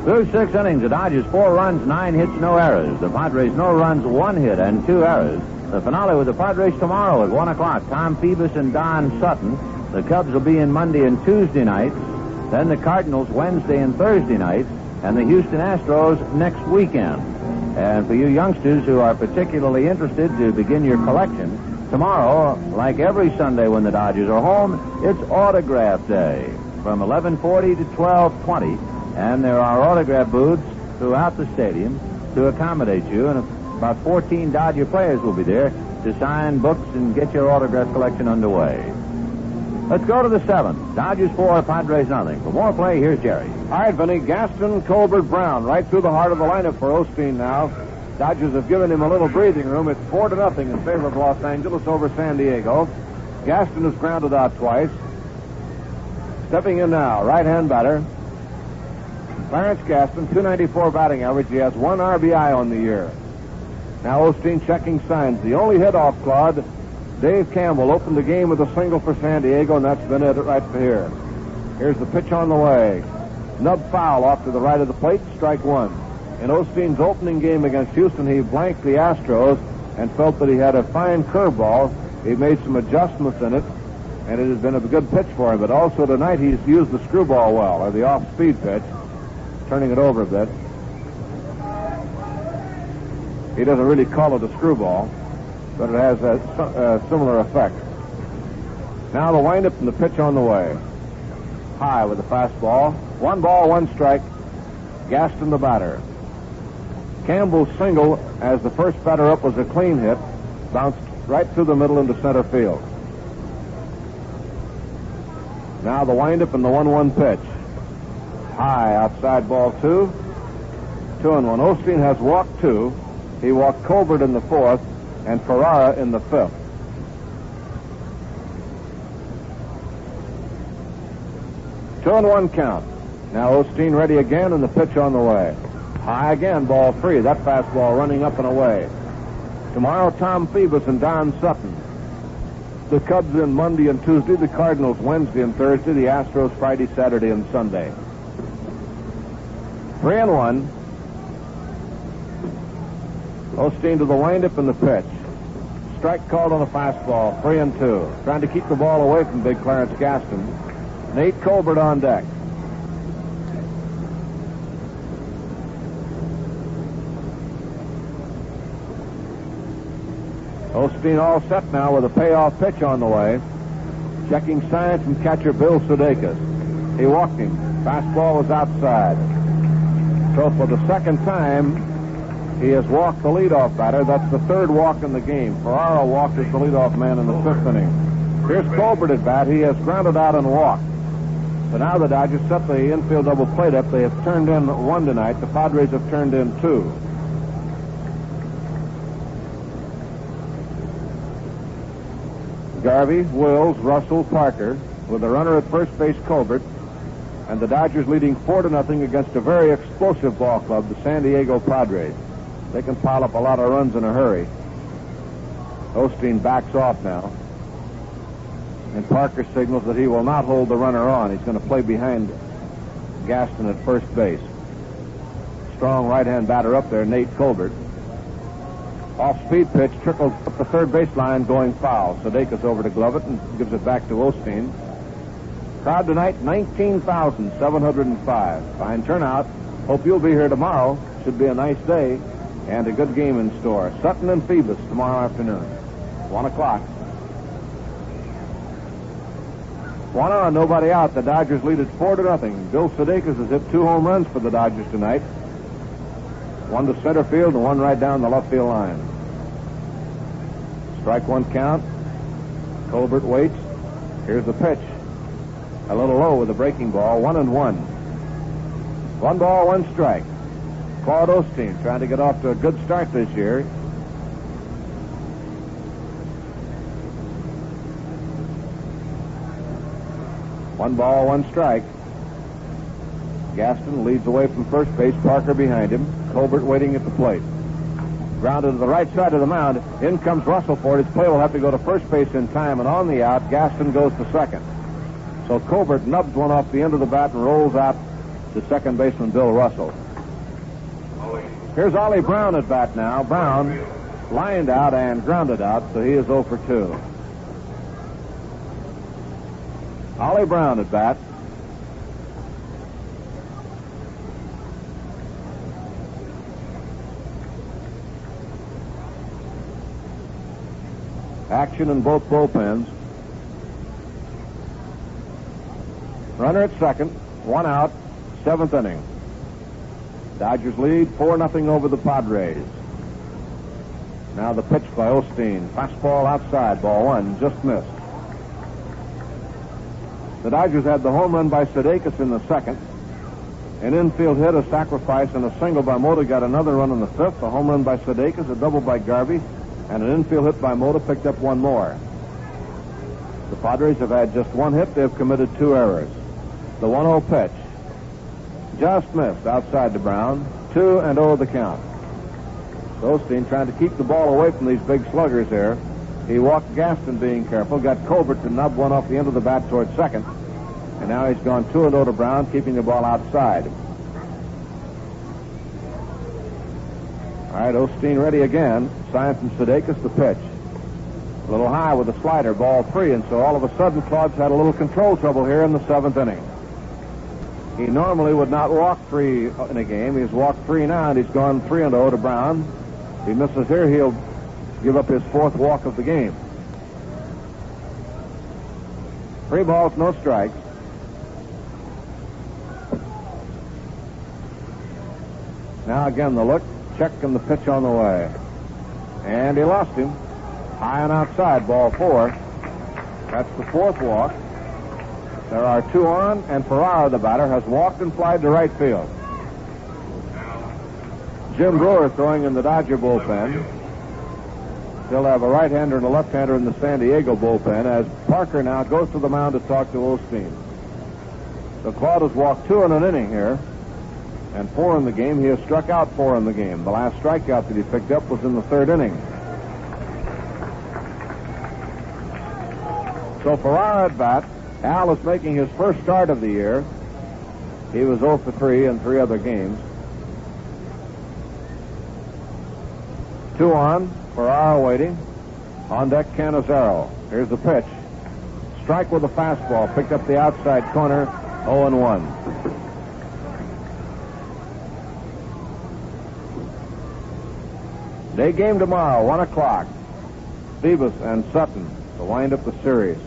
Through 6 innings, the Dodgers 4 runs, 9 hits, no errors. The Padres no runs, 1 hit, and 2 errors. The finale with the Padres tomorrow at 1 o'clock. Tom Phoebus and Don Sutton. The Cubs will be in Monday and Tuesday nights. Then the Cardinals Wednesday and Thursday nights. And the Houston Astros next weekend. And for you youngsters who are particularly interested to begin your collection, tomorrow, like every Sunday when the Dodgers are home, it's Autograph Day from 11:40 to 12:20. And there are autograph booths throughout the stadium to accommodate you. And about 14 Dodger players will be there to sign books and get your autograph collection underway. Let's go to the 7th. Dodgers 4, Padres nothing. For more play, here's Jerry. All right, Vinny. Gaston, Colbert, Brown, right through the heart of the lineup for Osteen now. Dodgers have given him a little breathing room. It's 4-0 in favor of Los Angeles over San Diego. Gaston is grounded out twice. Stepping in now, right-hand batter. Clarence Gaston, 294 batting average. He has 1 RBI on the year. Now Osteen checking signs. The only hit off Claude, Dave Campbell opened the game with a single for San Diego, and that's been it right for here. Here's the pitch on the way. Nub foul off to the right of the plate, strike 1. In Osteen's opening game against Houston, he blanked the Astros and felt that he had a fine curveball. He made some adjustments in it, and it has been a good pitch for him. But also tonight he's used the screwball well, or the off-speed pitch, turning it over a bit. He doesn't really call it a screwball, but it has a similar effect. Now the windup and the pitch on the way. High with the fastball. 1 ball, 1 strike. Gaston the batter. Campbell's single as the first batter up was a clean hit. Bounced right through the middle into center field. Now the windup and the 1-1 pitch. High outside ball 2. 2-1. Osteen has walked 2. He walked Colbert in the 4th and Ferrara in the 5th. Two and 1 count. Now Osteen ready again, and the pitch on the way. High again, ball 3. That fastball running up and away. Tomorrow, Tom Phoebus and Don Sutton. The Cubs in Monday and Tuesday, the Cardinals Wednesday and Thursday, the Astros Friday, Saturday, and Sunday. 3 and 1. Osteen to the windup and the pitch. Strike called on a fastball, 3 and 2. Trying to keep the ball away from big Clarence Gaston. Nate Colbert on deck. Osteen all set now with a payoff pitch on the way. Checking signs from catcher Bill Sudakis. He walked him. Fastball was outside. So for the second time, he has walked the leadoff batter. That's the 3rd walk in the game. Ferrara walked as the leadoff man in the 5th inning. Here's Colbert at bat. He has grounded out and walked. So now the Dodgers set the infield double plate up. They have turned in 1 tonight. The Padres have turned in 2. Garvey, Wills, Russell, Parker, with a runner at first base, Colbert, and the Dodgers leading 4-0 against a very explosive ball club, the San Diego Padres. They can pile up a lot of runs in a hurry. Osteen backs off now, and Parker signals that he will not hold the runner on. He's going to play behind Gaston at first base. Strong right-hand batter up there, Nate Colbert. Off-speed pitch trickles up the third baseline, going foul. Sudakis over to glove it and gives it back to Osteen. Crowd tonight, 19,705. Fine turnout. Hope you'll be here tomorrow. Should be a nice day and a good game in store. Sutton and Phoebus tomorrow afternoon, 1 o'clock. 1 on, nobody out. The Dodgers lead it 4-0. Bill Sudakis has hit 2 home runs for the Dodgers tonight. 1 to center field and 1 right down the left field line. Strike 1 count. Colbert waits. Here's the pitch. A little low with a breaking ball. 1 and 1. 1 ball, 1 strike. Claude Osteen trying to get off to a good start this year. One ball, 1 strike. Gaston leads away from first base. Parker behind him. Colbert waiting at the plate. Grounded to the right side of the mound. In comes Russell for it. His play will have to go to first base in time, and on the out, Gaston goes to second. So Colbert nubs one off the end of the bat and rolls out to second baseman Bill Russell. Here's Ollie Brown at bat now. Brown lined out and grounded out, so he is 0 for 2. Ollie Brown at bat. Action in both bullpens. Runner at second, 1 out, 7th inning. Dodgers lead 4-0 over the Padres. Now the pitch by Osteen. Fastball outside, ball 1, just missed. The Dodgers had the home run by Sudakis in the 2nd. An infield hit, a sacrifice, and a single by Mota got another run in the 5th. A home run by Sudakis, a double by Garvey, and an infield hit by Mota picked up 1 more. The Padres have had just 1 hit. They've committed 2 errors. The 1-0 pitch. Just missed outside to Brown. 2-0 the count. Osteen trying to keep the ball away from these big sluggers here. He walked Gaston being careful. Got Colbert to nub one off the end of the bat toward second. And now he's gone 2-0 to Brown, keeping the ball outside. All right, Osteen ready again. Sign from Sudakis, the pitch. A little high with a slider, ball 3, and so all of a sudden Claude's had a little control trouble here in the 7th inning. He normally would not walk 3 in a game. He's walked 3 now, and he's gone 3-0 to Brown. If he misses here, he'll give up his 4th walk of the game. 3 balls, no strikes. Now again the look, check, and the pitch on the way. And he lost him. High and outside, ball 4. That's the 4th walk. There are 2 on, and Ferrara, the batter, has walked and flied to right field. Jim Brewer throwing in the Dodger bullpen. Still have a right-hander and a left-hander in the San Diego bullpen as Parker now goes to the mound to talk to Osteen. So Claude has walked 2 in an inning here and 4 in the game. He has struck out 4 in the game. The last strikeout that he picked up was in the 3rd inning. So Ferrara at bat. Al is making his first start of the year. He was 0 for 3 in 3 other games. 2 on. Ferrara waiting. On deck, Cannizzaro. Here's the pitch. Strike with a fastball. Picked up the outside corner. 0-1. Day game tomorrow, 1 o'clock. Phoebus and Sutton to wind up the series.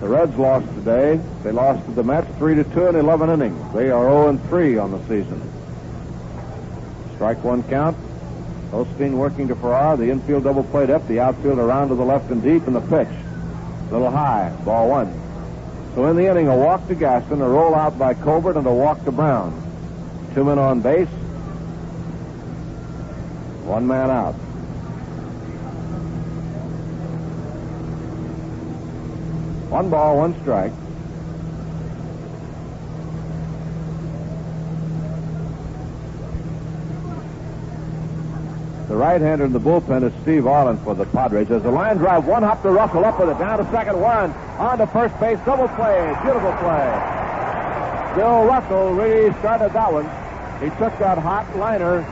The Reds lost today. They lost to the Mets 3-2 in 11 innings. They are 0-3 on the season. Strike 1 count. Osteen working to Ferrara. The infield double played up. The outfield around to the left and deep. And the pitch. A little high. Ball 1. So in the inning, a walk to Gaston, a roll out by Colbert, and a walk to Brown. 2 men on base. 1 man out. One ball, 1 strike. The right-hander in the bullpen is Steve Arlen for the Padres. There's a line drive, 1 hop to Russell, up with it, down to second, 1, on to first base, double play, beautiful play. Bill Russell really started that one. He took that hot liner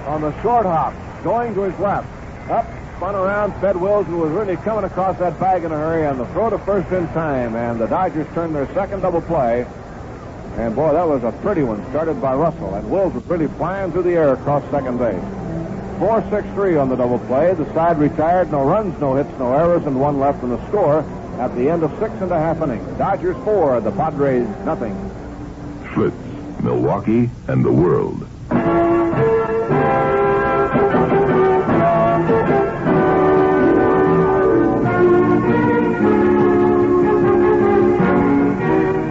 on the short hop, going to his left, up, spun around, fed Wills, who was really coming across that bag in a hurry, and the throw to first in time, and the Dodgers turned their second double play. And boy, that was a pretty one, started by Russell, and Wills was really flying through the air across second base. 4-6-3 on the double play. The side retired. No runs, no hits, no errors, and 1 left in the score at the end of 6.5 innings. Dodgers 4, the Padres nothing. Schlitz, Milwaukee, and the world.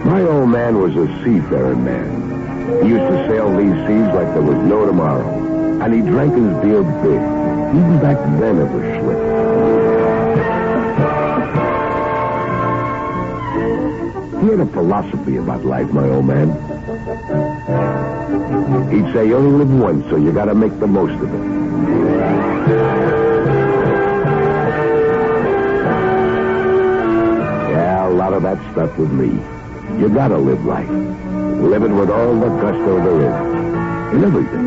My old man was a seafaring man. He used to sail these seas like there was no tomorrow. And he drank his beer big. Even back then it was Schlitz. He had a philosophy about life, my old man. He'd say, you only live once, so you gotta make the most of it. Yeah, a lot of that stuff with me. You gotta live life. Live it with all the gusto there is. In everything.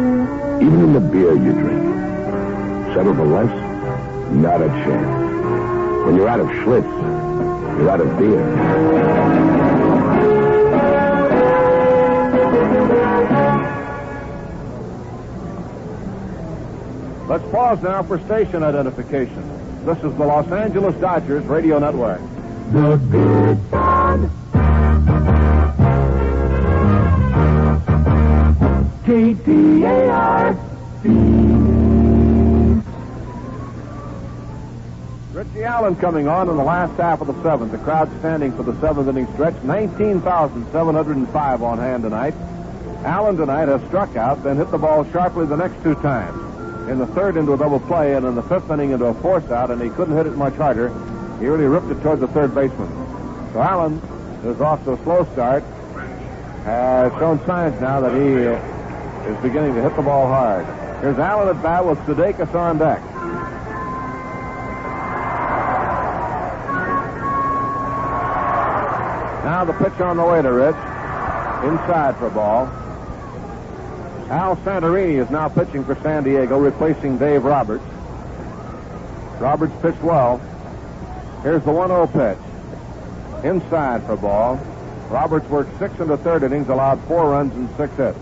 Even in the beer you drink. Settle for less? Not a chance. When you're out of Schlitz, you're out of beer. Let's pause now for station identification. This is the Los Angeles Dodgers Radio Network. The Big Band. KTAR-C. Richie Allen coming on in the last half of the 7th. The crowd standing for the 7th inning stretch. 19,705 on hand tonight. Allen tonight has struck out, then hit the ball sharply the next 2 times. In the 3rd into a double play, and in the 5th inning into a force out, and he couldn't hit it much harder. He really ripped it toward the 3rd baseman. So Allen is off to a slow start. Has shown signs now that he is beginning to hit the ball hard. Here's Allen at bat with Sudakis on deck. Now the pitch on the way to Rich. Inside for a ball. Al Santorini is now pitching for San Diego, replacing Dave Roberts. Roberts pitched well. Here's the 1-0 pitch. Inside for a ball. Roberts worked 6 in the 3rd innings, allowed 4 runs and 6 hits.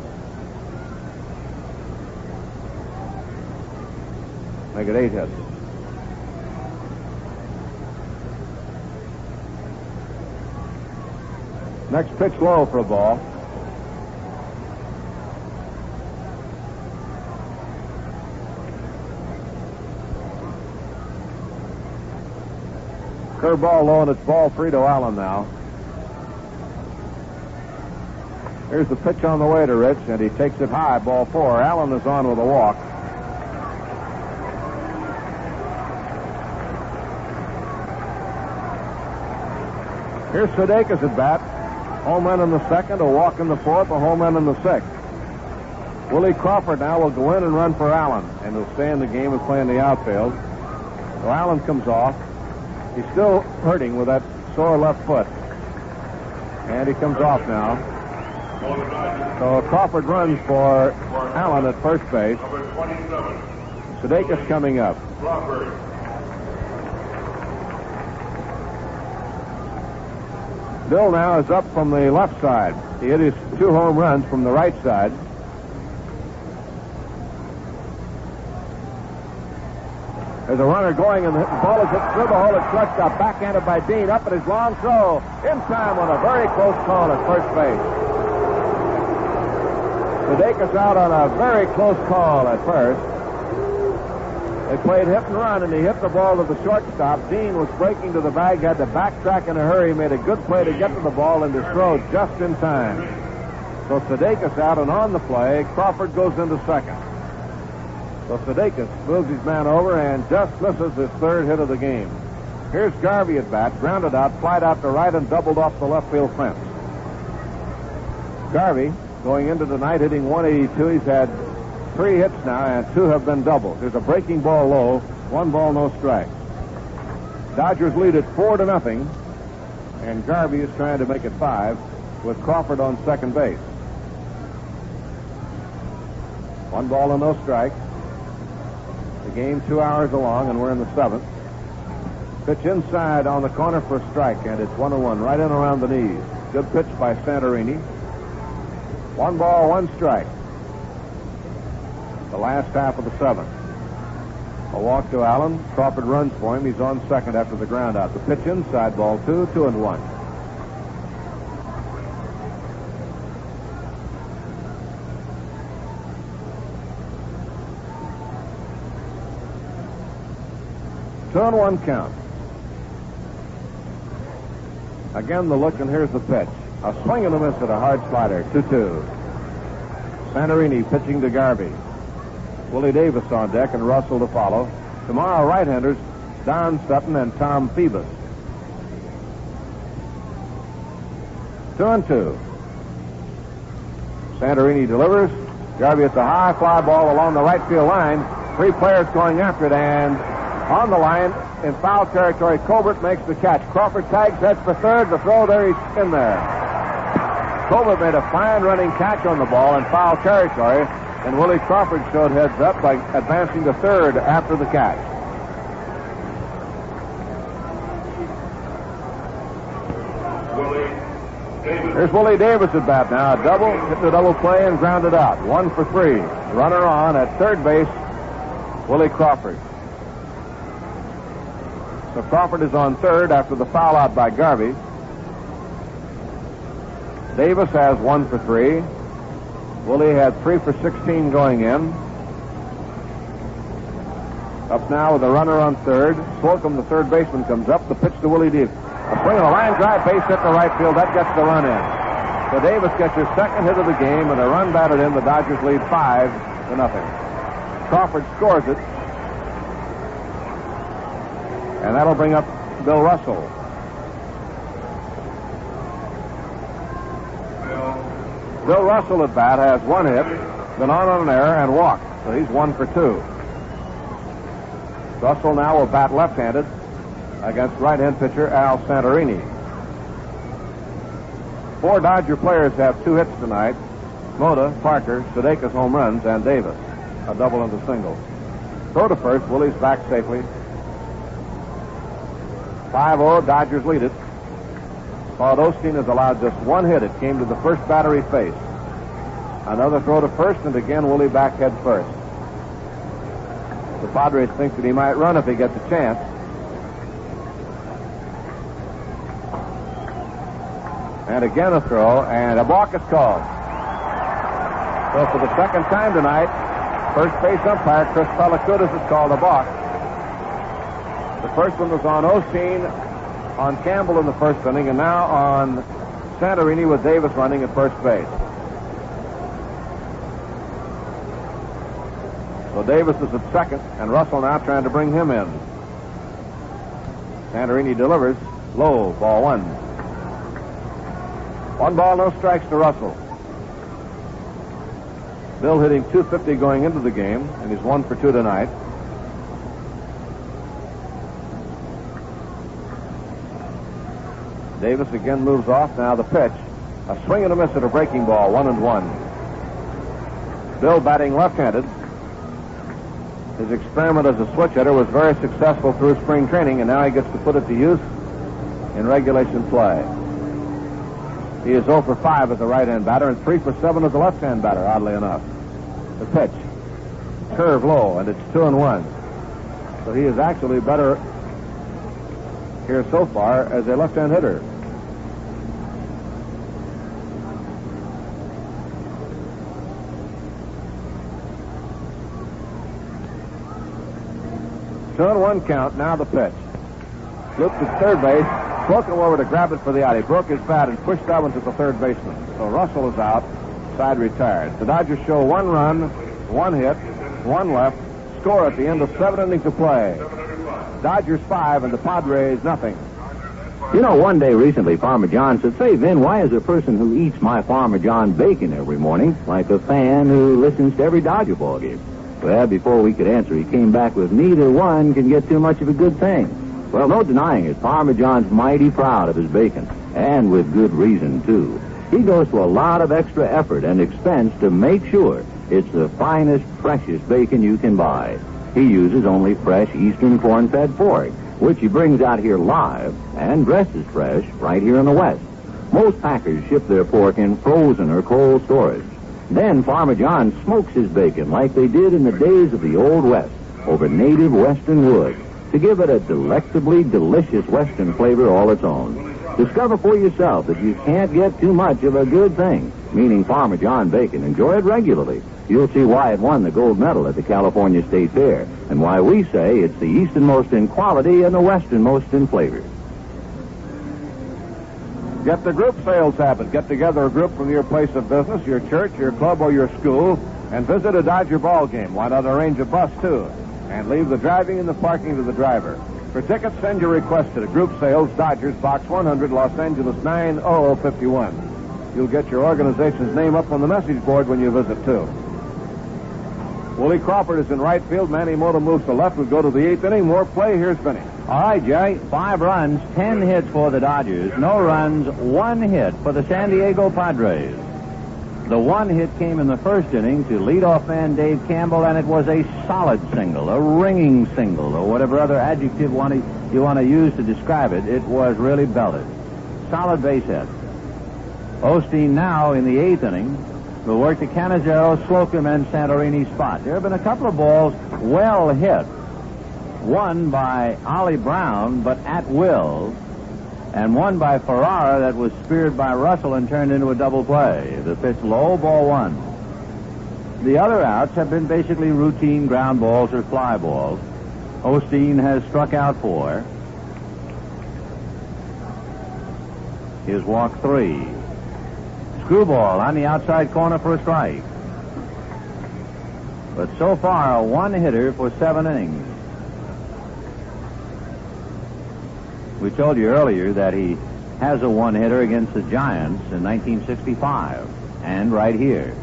Make it 8 hits. Next pitch low for a ball. Curveball low, and it's ball 3 to Allen now. Here's the pitch on the way to Rich, and he takes it high, ball 4. Allen is on with a walk. Here's Sudakis at bat. Home run in the second, a walk in the fourth, a home run in the sixth. Willie Crawford now will go in and run for Allen, and he'll stay in the game and play in the outfield. So Allen comes off. He's still hurting with that sore left foot. And he comes off now. So Crawford runs for Allen at first base. Sudakis coming up. Bill now is up from the left side. He hit his 2 home runs from the right side. There's a runner going, and the ball is hit through the hole. It's shortstop, backhanded by Dean. Up at his long throw. In time on a very close call at first base. Sudakis out on a very close call at first. They played hit and run, and he hit the ball to the shortstop. Dean was breaking to the bag, had to backtrack in a hurry. Made a good play to get to the ball and to throw just in time. So Sudakis out, and on the play, Crawford goes into second. So Sudakis moves his man over and just misses his 3rd hit of the game. Here's Garvey at bat, grounded out, flied out to right, and doubled off the left field fence. Garvey going into tonight hitting 182. He's had 3 hits now, and 2 have been doubles. There's a breaking ball low, 1 ball, no strikes. Dodgers lead it 4-0, and Garvey is trying to make it 5 with Crawford on second base. 1 ball and no strikes. The game 2 hours along, and we're in the 7th. Pitch inside on the corner for a strike, and it's 1-1, right in around the knees. Good pitch by Santorini. 1 ball, 1 strike. The last half of the 7th. A walk to Allen. Crawford runs for him. He's on second after the ground out. The pitch inside, ball 2, 2-1. Two and 1 count. Again the look, and here's the pitch. A swing and a miss at a hard slider. 2-2. Santorini pitching to Garvey. Willie Davis on deck and Russell to follow. Tomorrow, right-handers Don Sutton and Tom Phoebus. 2-2. Santorini delivers. Garvey at the high fly ball along the right field line. 3 players going after it, and on the line in foul territory, Colbert makes the catch. Crawford tags, heads for third. The throw there, he's in there. Colbert made a fine running catch on the ball in foul territory, and Willie Crawford showed heads up by advancing to third after the catch. Here's Willie Davis at bat now. A double, hit the double play and grounded out. 1 for 3. Runner on at third base, Willie Crawford. So Crawford is on third after the foul out by Garvey. Davis has 1 for 3. Willie had 3 for 16 going in. Up now with a runner on third. Slocum, the third baseman, comes up. The pitch to Willie Davis. A swing and a line drive, base hit to right field. That gets the run in. So Davis gets his 2nd hit of the game, and a run batted in. The Dodgers lead 5-0. Crawford scores it. And that'll bring up Bill Russell. Bill Russell at bat has 1 hit, been on an error, and walked. So he's 1 for 2. Russell now will bat left-handed against right-hand pitcher Al Santorini. 4 Dodger players have 2 hits tonight. Moda, Parker, Sudakis home runs, and Davis. A double and a single. Throw to first. Willie's back safely. 5-0, Dodgers lead it. Claude Osteen has allowed just 1 hit. It came to the first battery face. Another throw to first, and again Willie back head first. The Padres think that he might run if he gets a chance. And again a throw, and a balk is called. So for the 2nd time tonight, first base umpire Chris Pellicudas has called a balk. The first one was on Osteen, on Campbell in the first inning, and now on Santorini with Davis running at first base. So Davis is at second, and Russell now trying to bring him in. Santorini delivers. Low, ball one. 1 ball, no strikes to Russell. Bill hitting .250 going into the game, and he's 1 for 2 tonight. Davis again moves off. Now the pitch. A swing and a miss at a breaking ball, 1-1. Bill batting left-handed. His experiment as a switch hitter was very successful through spring training, and now he gets to put it to use in regulation play. He is 0 for 5 as a right-hand batter and 3 for 7 as a left-hand batter, oddly enough. The pitch. Curve low, and it's 2-1. So he is actually better here so far as a left-hand hitter. Two and 1 count. Now the pitch. Looked at third base. Slocum over to grab it for the out. He broke his bat and pushed that one to the third baseman. So Russell is out. Side retired. The Dodgers show 1 run, 1 hit, 1 left. Score at the end of 7 innings of play. Dodgers 5 and the Padres nothing. You know, one day recently, Farmer John said, "Say, Vin, why is a person who eats my Farmer John bacon every morning like a fan who listens to every Dodger ball game?" Well, before we could answer, he came back with, "Neither one can get too much of a good thing." Well, no denying it, Farmer John's mighty proud of his bacon, and with good reason, too. He goes to a lot of extra effort and expense to make sure it's the finest, freshest bacon you can buy. He uses only fresh eastern corn-fed pork, which he brings out here live and dressed as fresh right here in the West. Most packers ship their pork in frozen or cold storage. Then Farmer John smokes his bacon like they did in the days of the Old West over native western wood to give it a delectably delicious western flavor all its own. Discover for yourself that you can't get too much of a good thing, meaning Farmer John bacon. Enjoy it regularly. You'll see why it won the gold medal at the California State Fair and why we say it's the easternmost in quality and the westernmost in flavor. Get the group sales habit. Get together a group from your place of business, your church, your club, or your school, and visit a Dodger ball game. Why not arrange a bus, too? And leave the driving and the parking to the driver. For tickets, send your request to the Group Sales, Dodgers, Box 100, Los Angeles 90051. You'll get your organization's name up on the message board when you visit, too. Willie Crawford is in right field. Manny Mota moves to left. We go to the 8th inning. More play. Here's Vinny. All right, Jerry. 5 runs, 10 hits for the Dodgers. No runs, 1 hit for the San Diego Padres. The 1 hit came in the first inning to leadoff man Dave Campbell, and it was a solid single, a ringing single, or whatever other adjective you want to use to describe it. It was really belted. Solid base hit. Osteen now in the 8th inning will work the Canizero, Slocum, and Santorini spot. There have been a couple of balls well hit. One by Ollie Brown, but at will, and one by Ferrara that was speared by Russell and turned into a double play. The pitch low, ball 1. The other outs have been basically routine ground balls or fly balls. Osteen has struck out 4. Here's walk 3. Screwball on the outside corner for a strike. But so far, a 1-hitter for 7 innings. We told you earlier that he has a 1-hitter against the Giants in 1965, and right here.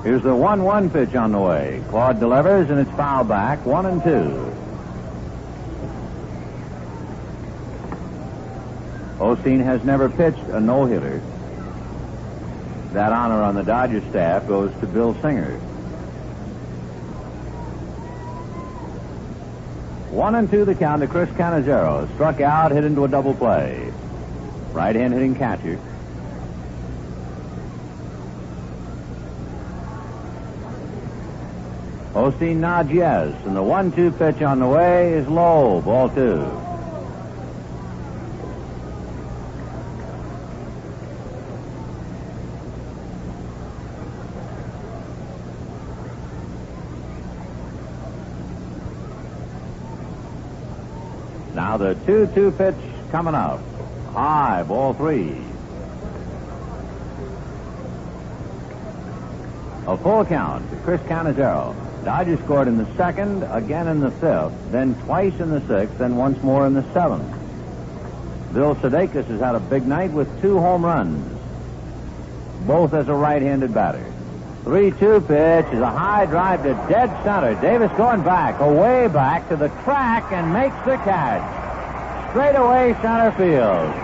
Here's the 1-1 pitch on the way. Claude delivers, and it's foul back, 1-2. Osteen has never pitched a no-hitter. That honor on the Dodgers staff goes to Bill Singer. 1-2 the count to Chris Canizero. Struck out, hit into a double play. Right-hand hitting catcher. Osteen nods yes, and the 1-2 pitch on the way is low, ball 2. Now the 2-2 pitch coming up. High, ball 3. A full count to Chris Canizero. Dodgers scored in the second, again in the fifth, then twice in the sixth, and once more in the seventh. Bill Sudakis has had a big night with 2 home runs, both as a right-handed batter. 3-2 pitch is a high drive to dead center. Davis going back, away back to the track, and makes the catch. Straight away center field.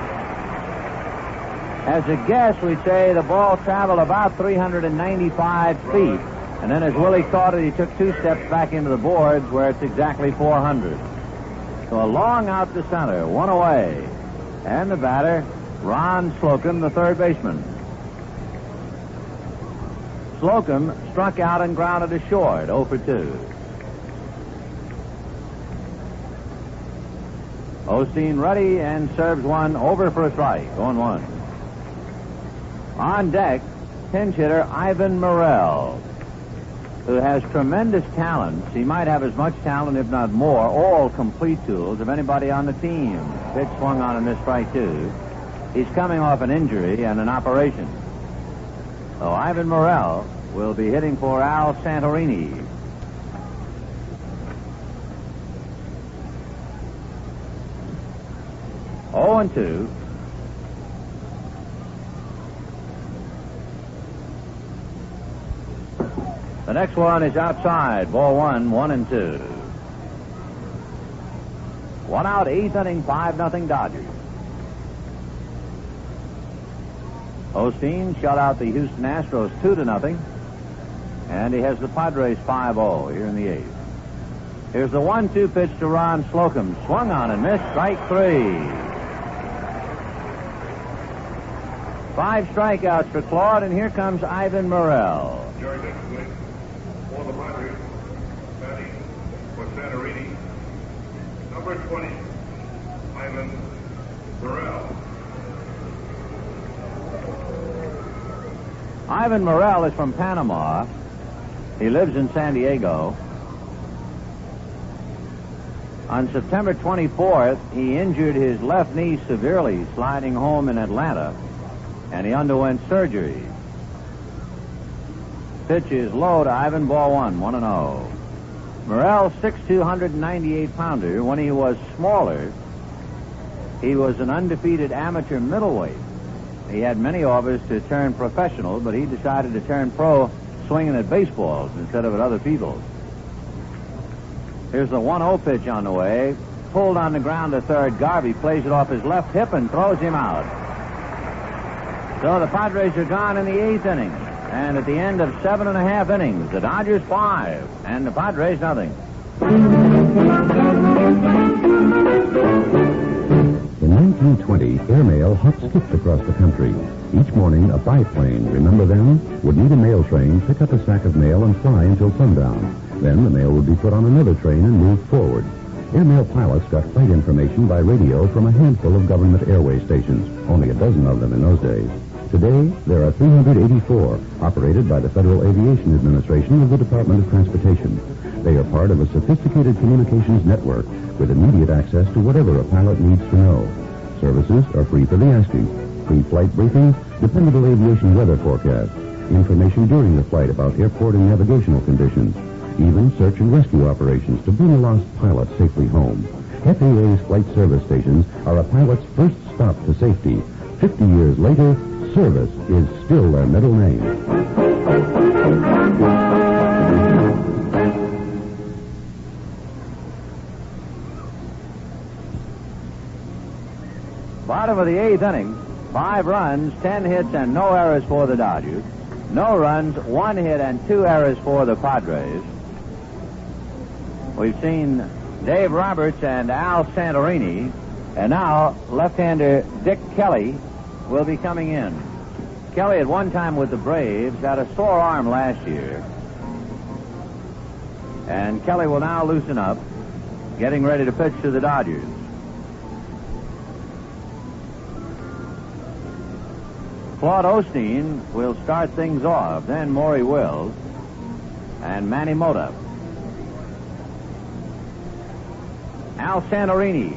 As a guess, we'd say the ball traveled about 395 feet. And then as Willie caught it, he took 2 steps back into the boards where it's exactly 400. So a long out to center, 1 away. And the batter, Ron Slocum, the third baseman. Slocum struck out and grounded to short, 0 for 2. Osteen ready and serves one over for a strike, 0-1. On deck, pinch hitter Ivan Morrell, who has tremendous talent. He might have as much talent, if not more, all complete tools of anybody on the team. Pitch swung on in this strike, too. He's coming off an injury and an operation. So Ivan Morrell will be hitting for Al Santorini. Oh and 2. The next one is outside. Ball 1, 1-2. 1 out, 8th inning, 5-0 Dodgers. Osteen shut out the Houston Astros 2-0. And he has the Padres 5-0 here in the 8th. Here's the 1-2 pitch to Ron Slocum. Swung on and missed. Strike 3. 5 strikeouts for Claude, and here comes Ivan Morrell. For the Padres, batting for Santorini, number 20, Ivan Morrell. Ivan Morrell is from Panama. He lives in San Diego. On September 24th, he injured his left knee severely sliding home in Atlanta, and he underwent surgery. Pitch is low to Ivan, ball 1, 1-0. Morrell, 6'2", 198-pounder. When he was smaller, he was an undefeated amateur middleweight. He had many offers to turn professional, but he decided to turn pro swinging at baseballs instead of at other people's. Here's the 1-0 pitch on the way. Pulled on the ground to third. Garvey plays it off his left hip and throws him out. So the Padres are gone in the 8th inning. And at the end of 7.5 innings, the Dodgers 5 and the Padres nothing. In 1920, airmail hop-skipped across the country. Each morning, a biplane, remember them, would meet a mail train, pick up a sack of mail, and fly until sundown. Then the mail would be put on another train and moved forward. Airmail pilots got flight information by radio from a handful of government airway stations, only a dozen of them in those days. Today, there are 384, operated by the Federal Aviation Administration of the Department of Transportation. They are part of a sophisticated communications network with immediate access to whatever a pilot needs to know. Services are free for the asking. Pre-flight briefings, dependable aviation weather forecasts, information during the flight about airport and navigational conditions, even search and rescue operations to bring a lost pilot safely home. FAA's flight service stations are a pilot's first stop to safety. 50 years later, service is still their middle name. Bottom of the 8th inning, 5 runs, 10 hits, and no errors for the Dodgers. No runs, 1 hit, and 2 errors for the Padres. We've seen Dave Roberts and Al Santorini, and now left-hander Dick Kelly will be coming in. Kelly, at one time with the Braves, had a sore arm last year. And Kelly will now loosen up, getting ready to pitch to the Dodgers. Claude Osteen will start things off, then Maury Wills and Manny Mota. Al Santorini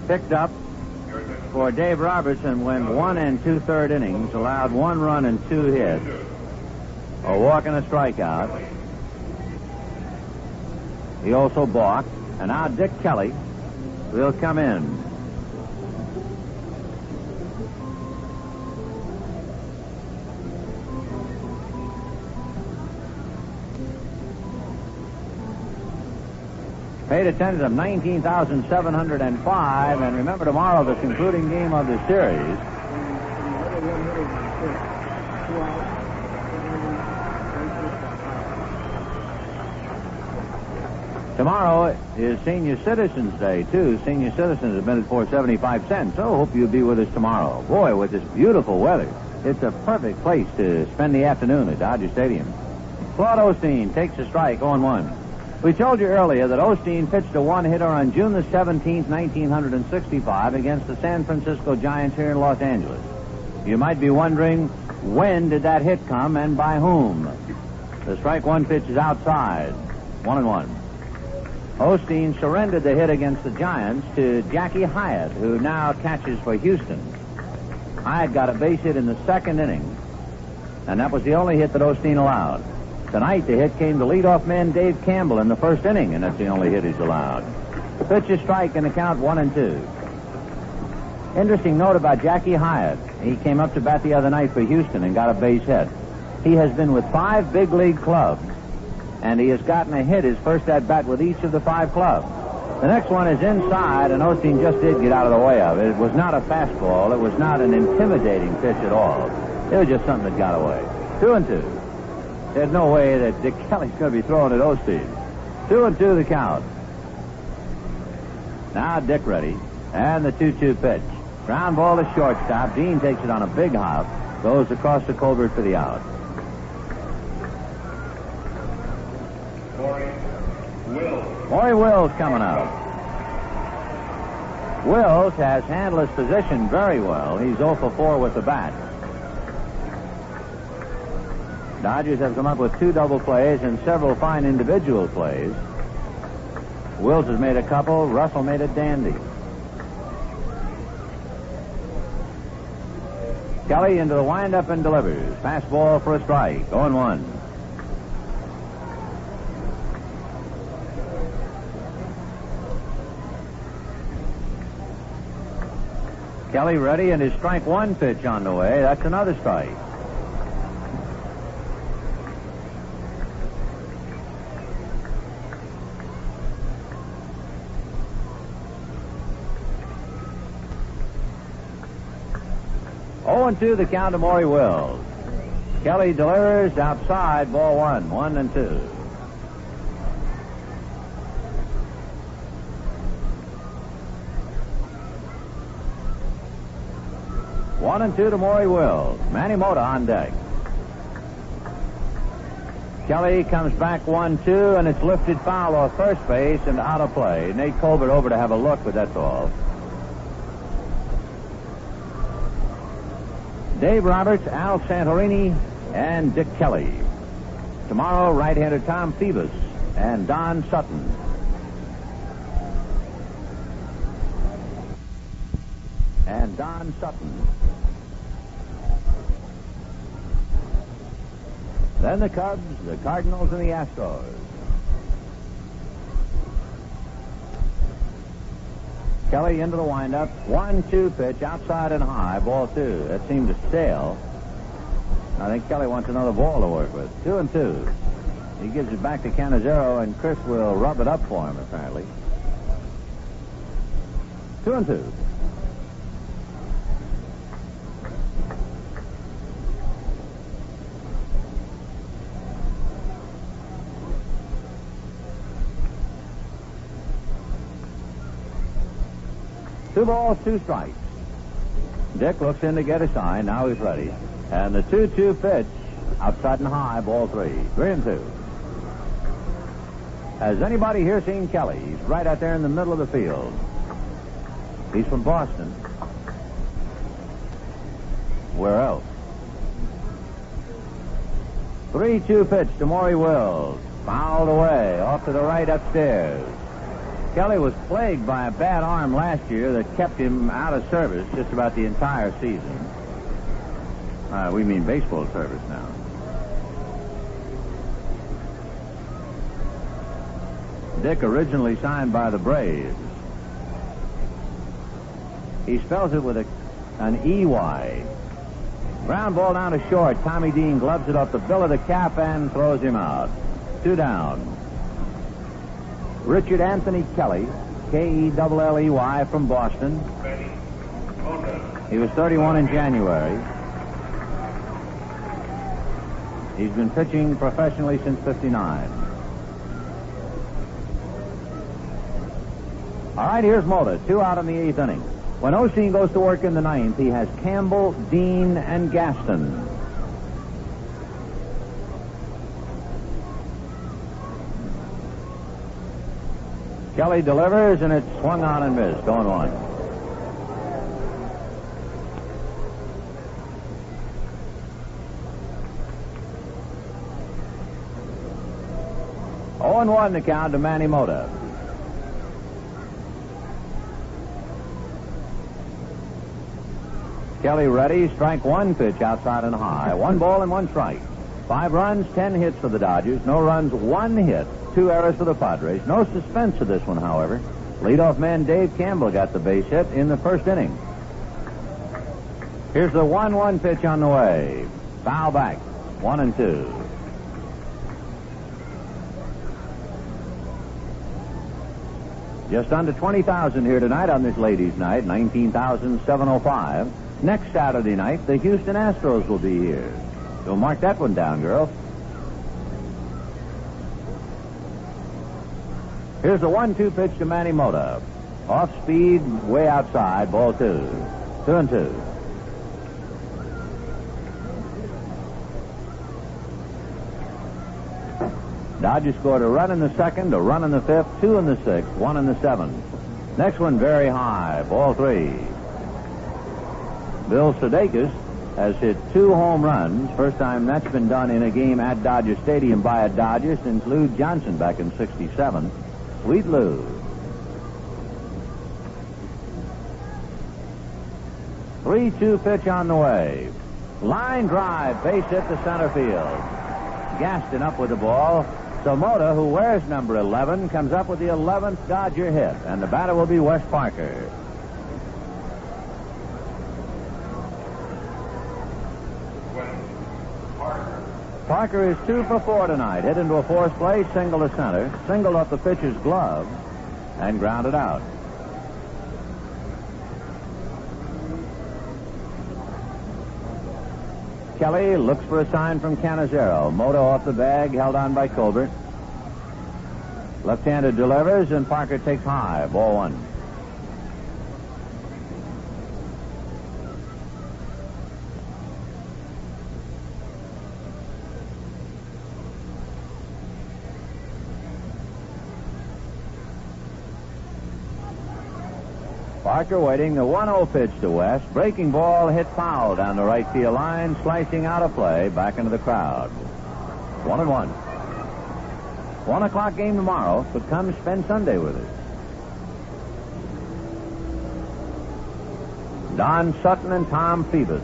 picked up for Dave Robertson went 1 2/3 innings, allowed 1 run and 2 hits, a walk and a strikeout. He also balked, and now Dick Kelly will come in. Paid attendance of 19,705, and remember tomorrow the concluding game of the series. Tomorrow is Senior Citizens Day, too. Senior citizens have been at 4.75 cents, so hope you'll be with us tomorrow. Boy, with this beautiful weather, it's a perfect place to spend the afternoon at Dodger Stadium. Claude Osteen takes a strike, 0-1. We told you earlier that Osteen pitched a one-hitter on June the 17th, 1965 against the San Francisco Giants here in Los Angeles. You might be wondering, when did that hit come and by whom? The strike one pitch is outside, 1-1. Osteen surrendered the hit against the Giants to Jackie Hyatt, who now catches for Houston. Hyatt got a base hit in the second inning, and that was the only hit that Osteen allowed. Tonight, the hit came to leadoff man Dave Campbell in the first inning, and that's the only hit he's allowed. Pitch a strike and the count 1-2. Interesting note about Jackie Hyatt. He came up to bat the other night for Houston and got a base hit. He has been with 5 big league clubs, and he has gotten a hit his first at bat with each of the 5 clubs. The next one is inside, and Osteen just did get out of the way of it. It was not a fastball. It was not an intimidating pitch at all. It was just something that got away. 2-2. There's no way that Dick Kelly's going to be throwing at Osteen. 2-2 the count. Now Dick ready. And the 2-2 pitch. Ground ball to shortstop. Dean takes it on a big hop. Goes across to Colbert for the out. Maury Wills coming up. Wills has handled his position very well. He's 0 for 4 with the bat. Dodgers have come up with 2 double plays and several fine individual plays. Wills has made a couple. Russell made a dandy. Kelly into the windup and delivers. Fastball for a strike. 0-1. Kelly ready, and his strike one pitch on the way. That's another strike. The count to Maury Wills. Kelly delivers outside, ball 1, 1-2. One and two to Maury Wills. Manny Mota on deck. Kelly comes back 1-2, and it's lifted foul off first base and out of play. Nate Colbert over to have a look, but that's all. Dave Roberts, Al Santorini, and Dick Kelly. Tomorrow, right-hander Tom Phoebus and Don Sutton. Then the Cubs, the Cardinals, and the Astros. Kelly into the windup. 1-2 pitch outside and high. Ball 2. That seemed to stale. I think Kelly wants another ball to work with. 2-2. He gives it back to Cannizzaro, and Chris will rub it up for him, apparently. 2-2. Two balls, 2 strikes. Dick looks in to get a sign. Now he's ready. And the 2-2 pitch, outside and high, ball 3. 3-2. Has anybody here seen Kelly? He's right out there in the middle of the field. He's from Boston. Where else? 3-2 pitch to Maury Wills. Fouled away, off to the right upstairs. Kelly was plagued by a bad arm last year that kept him out of service just about the entire season. We mean baseball service now. Dick originally signed by the Braves. He spells it with an E-Y. Ground ball down to short. Tommy Dean gloves it off the bill of the cap and throws him out. 2 down. Richard Anthony Kelly, K-E-L-L-E-Y, from Boston. He was 31 in January. He's been pitching professionally since 59. All right, here's Mota. 2 out in the 8th inning. When Osteen goes to work in the 9th, he has Campbell, Dean, and Gaston. Kelly delivers, and it's swung on and missed. Going 1. Oh, and 1 to count to Manny Mota. Kelly ready. Strike 1 pitch outside and high. 1 ball and 1 strike. 5 runs, 10 hits for the Dodgers. No runs, 1 hit. 2 errors for the Padres. No suspense to this one, however. Leadoff man Dave Campbell got the base hit in the 1st inning. Here's the 1-1 pitch on the way. Foul back. 1-2. Just under 20,000 here tonight on this ladies' night. 19,705. Next Saturday night, the Houston Astros will be here. So mark that one down, girls. Here's the 1-2 pitch to Manny Mota. Off speed, way outside, ball 2. 2-2. Dodgers scored a run in the 2nd, a run in the 5th, 2 in the 6th, 1 in the 7th. Next one very high, ball 3. Bill Sudakis has hit 2 home runs. First time that's been done in a game at Dodger Stadium by a Dodger since Lou Johnson back in '67. Sweet Lou. 3-2 pitch on the way. Line drive, base hit to center field. Gaston up with the ball. So Mota, who wears number 11, comes up with the 11th Dodger hit, and the batter will be Wes Parker. Parker is 2 for 4 tonight. Hit into a force play, single to center, singled up the pitcher's glove, and grounded out. Kelly looks for a sign from Cannizzaro. Mota off the bag, held on by Colbert. Left-handed delivers, and Parker takes high. Ball 1. Parker waiting. The 1-0 pitch to West. Breaking ball hit foul down the right field line, slicing out of play back into the crowd. 1-1. 1 o'clock game tomorrow, but come spend Sunday with us. Don Sutton and Tom Phoebus.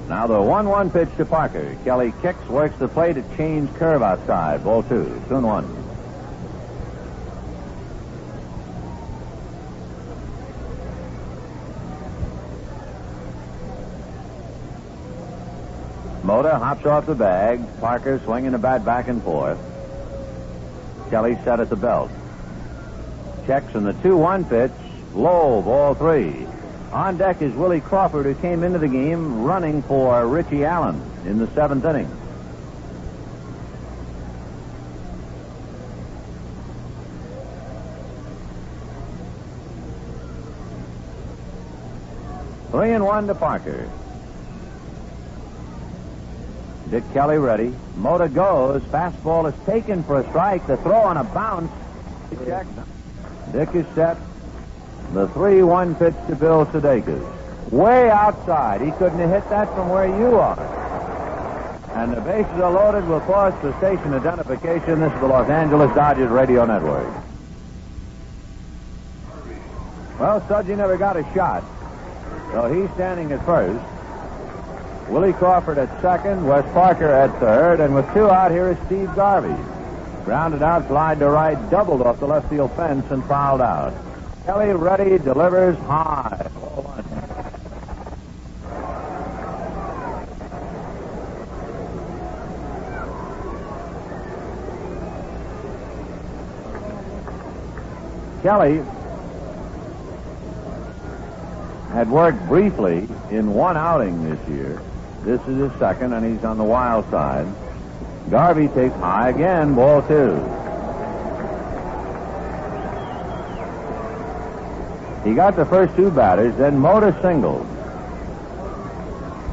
Now the 1-1 pitch to Parker. Kelly kicks, works the plate, a change curve outside. Ball 2. 2-1. Mota hops off the bag. Parker swinging the bat back and forth. Kelly set at the belt. Checks in the 2-1 pitch. Low. Ball 3. On deck is Willie Crawford, who came into the game running for Richie Allen in the 7th inning. Three and 1 to Parker. Dick Kelly ready. Mota goes. Fastball is taken for a strike. The throw on a bounce. Dick is set. The 3-1 pitch to Bill Sudakis. way outside. He couldn't have hit that from where you are. And the bases are loaded. We'll pause for station identification. This is the Los Angeles Dodgers Radio Network. Well, Sudsy never got a shot, so he's standing at first. Willie Crawford at second, Wes Parker at third, and with two out, here is Steve Garvey. Grounded out, slide to right, doubled off the left field fence and fouled out. Kelly ready, delivers high. Ball one. Kelly had worked briefly in one outing this year. This is his second, and he's on the wild side. Garvey takes high again, ball two. He got the first two batters, then Mota singled.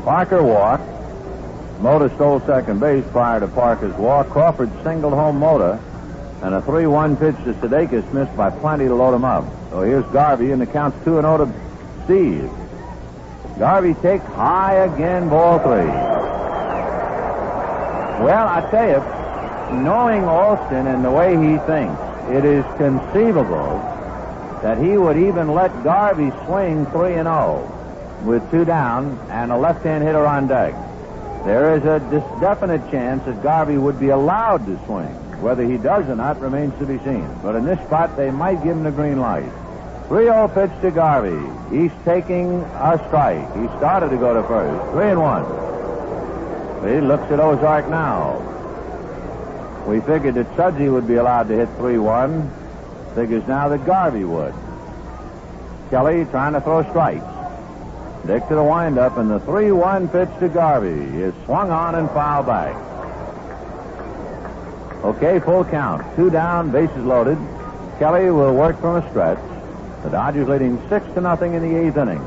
Parker walked. Mota stole second base prior to Parker's walk. Crawford singled home Mota, and a 3-1 pitch to Sudakis missed by plenty to load him up. So here's Garvey, and the count's 2-0 to Steve. Garvey takes high again, ball three. Well, I tell you, knowing Osteen and the way he thinks, it is conceivable that he would even let Garvey swing 3-0 with two down and a left-hand hitter on deck. There is a definite chance that Garvey would be allowed to swing. Whether he does or not remains to be seen. But in this spot, they might give him the green light. 3-0 pitch to Garvey. He's taking a strike. He started to go to first. 3-1. He looks at Ozark now. We figured that Sudsy would be allowed to hit 3-1. Figures now that Garvey would. Kelly trying to throw strikes. Dick to the windup, and the 3-1 pitch to Garvey is swung on and fouled back. Okay, full count. Two down, bases loaded. Kelly will work from a stretch. The Dodgers leading 6-0 in the eighth inning.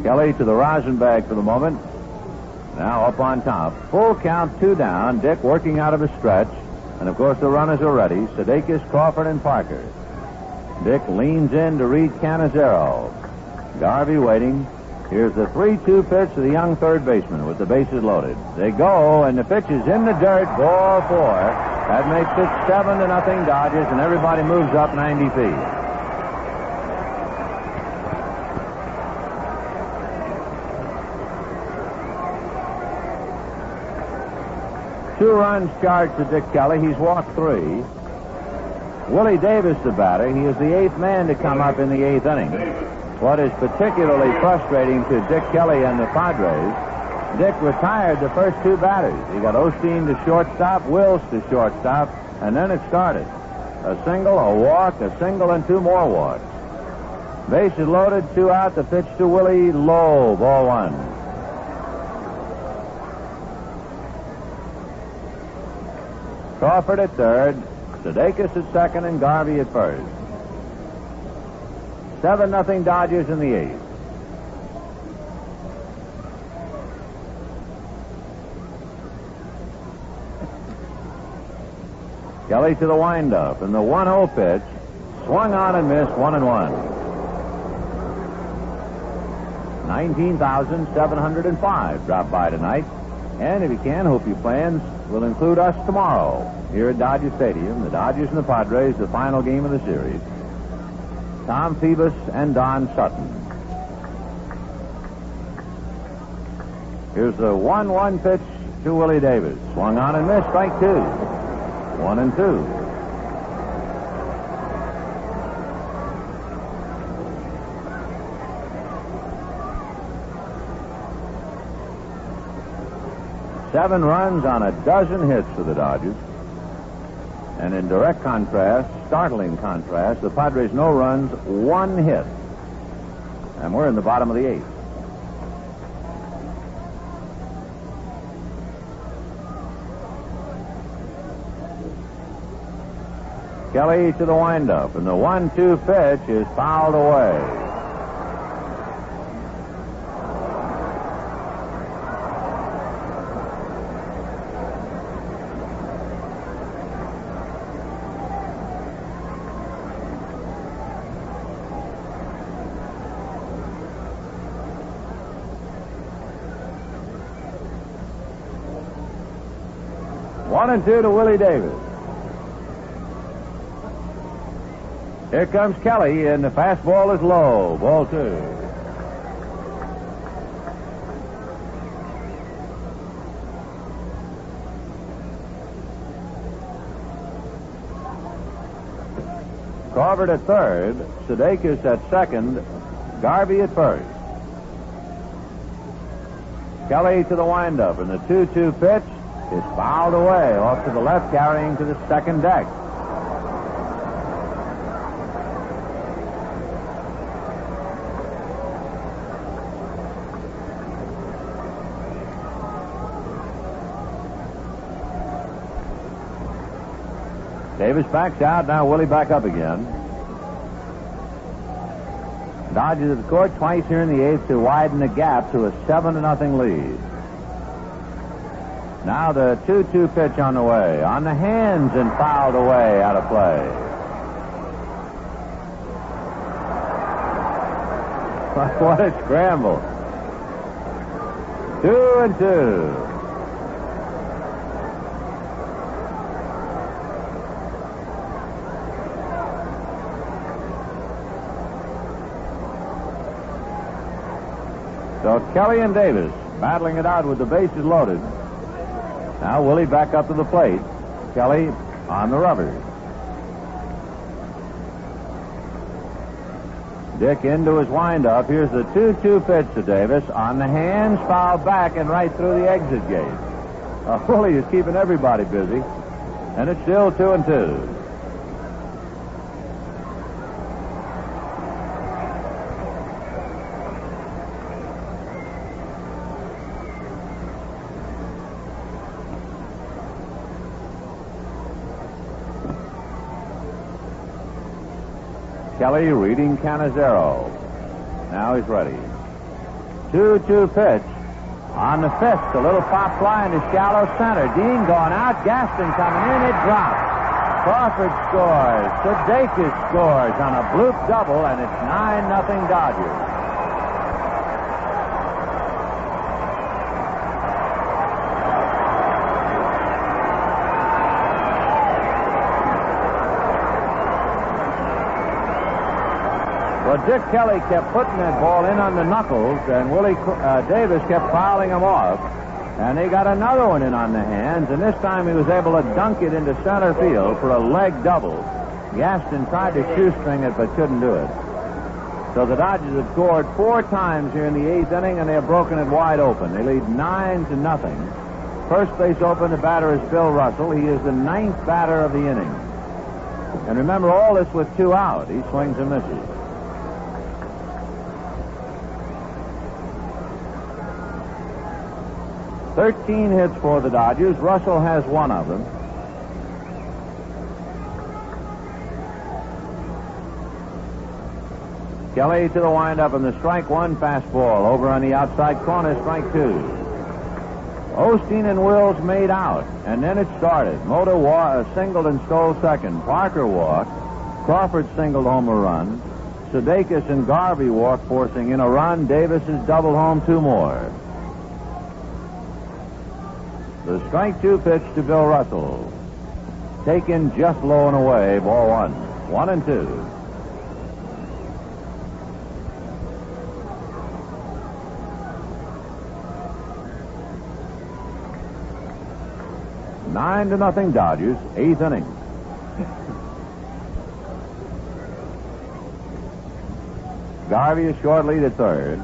Kelly to the rosin bag for the moment. Now up on top. Full count, two down. Dick working out of a stretch. And, of course, the runners are ready. Sudakis, Crawford, and Parker. Dick leans in to read Cannizzaro. Garvey waiting. Here's the 3-2 pitch to the young third baseman with the bases loaded. They go, and the pitch is in the dirt. Ball four. That makes it 7-0 Dodgers, and everybody moves up 90 feet. Two runs charged to Dick Kelly. He's walked three. Willie Davis, the batter. He is the eighth man to come up in the eighth inning. What is particularly frustrating to Dick Kelly and the Padres, Dick retired the first two batters. He got Osteen to shortstop, Wills to shortstop, and then it started. A single, a walk, a single, and two more walks. Bases loaded, two out. The pitch to Willie, low, ball one. Crawford at third, Sudakis at second, and Garvey at first. 7-0 Dodgers in the eighth. Kelly to the windup, and the 1-0 pitch swung on and missed, 1-1. 19,705 dropped by tonight. And if you can, hope your plans will include us tomorrow here at Dodger Stadium. The Dodgers and the Padres, the final game of the series. Tom Phoebus and Don Sutton. Here's the 1-1 pitch to Willie Davis. Swung on and missed, strike two. 1-2. Seven runs on a dozen hits for the Dodgers. And in direct contrast, startling contrast, the Padres no runs, one hit. And we're in the bottom of the eighth. Kelly to the windup, and the 1-2 pitch is fouled away. One and two to Willie Davis. Here comes Kelly, and the fastball is low. Ball two. Corbett at third, Sudakis at second, Garvey at first. Kelly to the windup, and the 2-2 pitch is fouled away off to the left, carrying to the second deck. Davis backs out. Now Willie back up again. Dodgers have scored twice here in the eighth to widen the gap to a 7-0 lead. Now the 2-2 pitch on the way. On the hands and fouled away out of play. What a scramble. 2-2. So Kelly and Davis battling it out with the bases loaded. Now Willie back up to the plate. Kelly on the rubber. Dick into his windup. Here's the 2-2 pitch to Davis. On the hands, fouled back and right through the exit gate. Willie is keeping everybody busy. And it's still 2-2. Kelly reading Canizero. Now he's ready. 2-2 pitch. On the fist, a little pop fly into shallow center. Dean going out. Gaston coming in. It drops. Crawford scores. Sudakis scores on a bloop double, and it's 9-0 Dodgers. Well, Dick Kelly kept putting that ball in on the knuckles, and Willie Davis kept fouling him off. And they got another one in on the hands, and this time he was able to dunk it into center field for a leg double. Gaston tried to shoestring it, but couldn't do it. So the Dodgers have scored 4 times here in the 8th inning, and they have broken it wide open. They lead 9-0. First base open, the batter is Bill Russell. He is the 9th batter of the inning. And remember, all this with 2 out. He swings and misses. 13 hits for the Dodgers. Russell has 1 of them. Kelly to the windup, and the strike 1 fastball over on the outside corner, strike 2. Osteen and Wills made out, and then it started. Mota singled and stole second. Parker walked. Crawford singled home a run. Sudakis and Garvey walked, forcing in a run. Davis has doubled home 2 more. The strike 2 pitch to Bill Russell. Taken just low and away, ball 1. 1-2. Nine to nothing Dodgers, 8th inning. Garvey is short lead at third.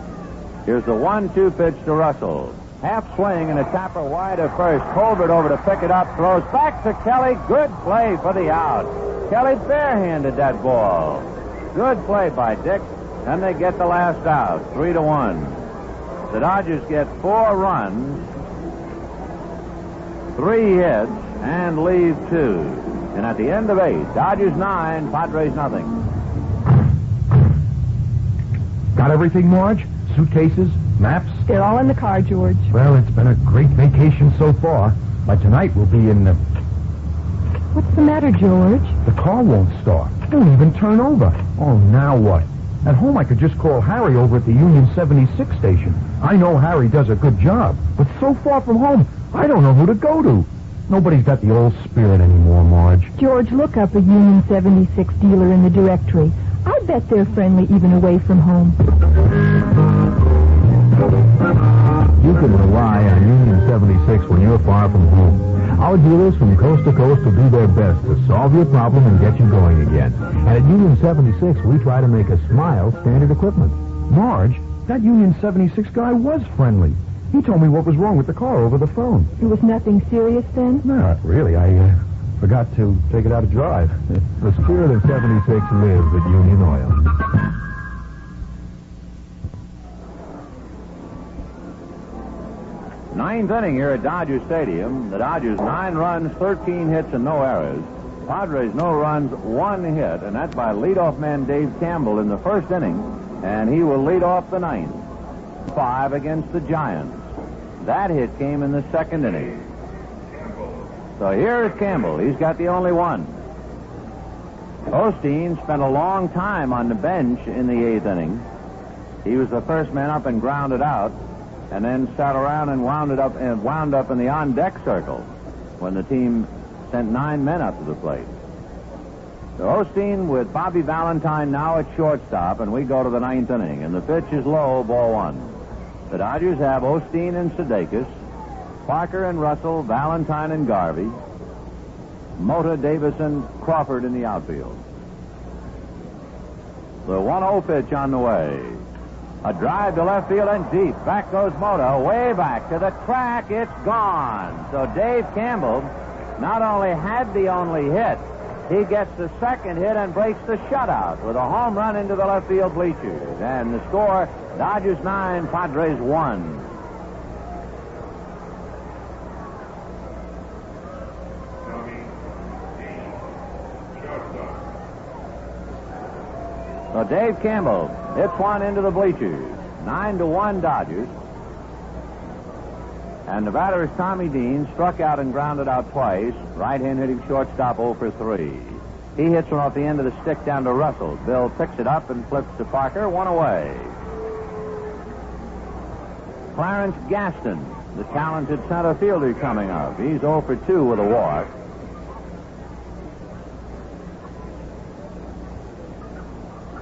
Here's the 1-2 pitch to Russell. Half swing and a tapper wide of first. Colbert over to pick it up. Throws back to Kelly. Good play for the out. Kelly barehanded that ball. Good play by Dick. And they get the last out. 3-1. The Dodgers get 4 runs, 3 hits, and leave 2. And at the end of 8, Dodgers 9, Padres nothing. Got everything, Marge? Suitcases, maps? They're all in the car, George. Well, it's been a great vacation so far. By tonight, we'll be in the... What's the matter, George? The car won't start. It won't even turn over. Oh, now what? At home, I could just call Harry over at the Union 76 station. I know Harry does a good job, but so far from home, I don't know who to go to. Nobody's got the old spirit anymore, Marge. George, look up a Union 76 dealer in the directory. I bet they're friendly even away from home. You can rely on Union 76 when you're far from home. Our dealers from coast to coast will do their best to solve your problem and get you going again. And at Union 76, we try to make a smile standard equipment. Marge, that Union 76 guy was friendly. He told me what was wrong with the car over the phone. It was nothing serious then? No, not really. I forgot to take it out to drive. The spirit of 76 lives at Union Oil. Ninth inning here at Dodger Stadium. The Dodgers 9 runs, 13 hits, and no errors. Padres no runs, 1 hit, and that's by leadoff man Dave Campbell in the first inning, and he will lead off the ninth. 5 against the Giants. That hit came in the second inning. So here is Campbell. He's got the only one. Osteen spent a long time on the bench in the 8th inning. He was the first man up and grounded out, and then sat around and wound up in the on-deck circle when the team sent 9 men up to the plate. So Osteen with Bobby Valentine now at shortstop, and we go to the 9th inning, and the pitch is low, ball 1. The Dodgers have Osteen and Sudakis, Parker and Russell, Valentine and Garvey, Mota, Davis, and Crawford in the outfield. The 1-0 pitch on the way. A drive to left field and deep. Back goes Mota, way back to the track. It's gone. So Dave Campbell not only had the only hit, he gets the second hit and breaks the shutout with a home run into the left field bleachers. And the score, Dodgers 9, Padres 1. So Dave Campbell hits one into the bleachers. 9-1 Dodgers. And the batter is Tommy Dean, struck out and grounded out twice. Right-hand hitting shortstop 0 for 3. He hits one off the end of the stick down to Russell. Bill picks it up and flips to Parker. 1 away. Clarence Gaston, the talented center fielder coming up. He's 0 for 2 with a walk.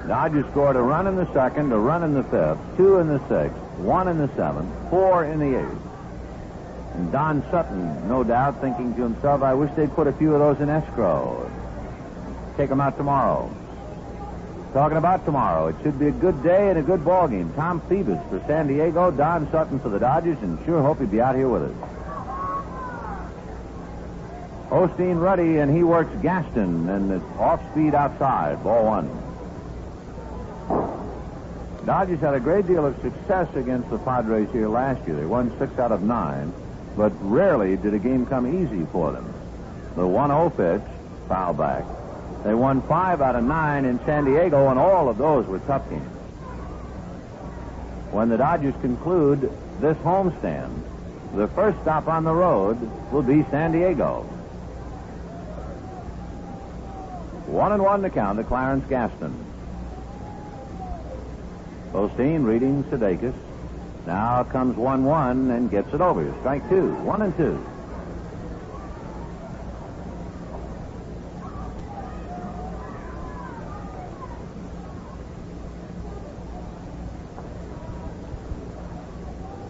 Dodgers scored a run in the second, a run in the fifth, 2 in the sixth, 1 in the seventh, 4 in the eighth. And Don Sutton, no doubt, thinking to himself, I wish they'd put a few of those in escrow. Take them out tomorrow. Talking about tomorrow, it should be a good day and a good ball game. Tom Phoebus for San Diego, Don Sutton for the Dodgers, and sure hope he'd be out here with us. Osteen ready, and he works Gaston, and it's off speed outside, ball 1. Dodgers had a great deal of success against the Padres here last year. They won 6 out of 9, but rarely did a game come easy for them. The 1-0 pitch, foul back. They won 5 out of 9 in San Diego, and all of those were tough games. When the Dodgers conclude this homestand, the first stop on the road will be San Diego. 1-1 to count to Clarence Gaston. Osteen reading Sudakis. Now comes 1-1 and gets it over. Strike 2. 1-2.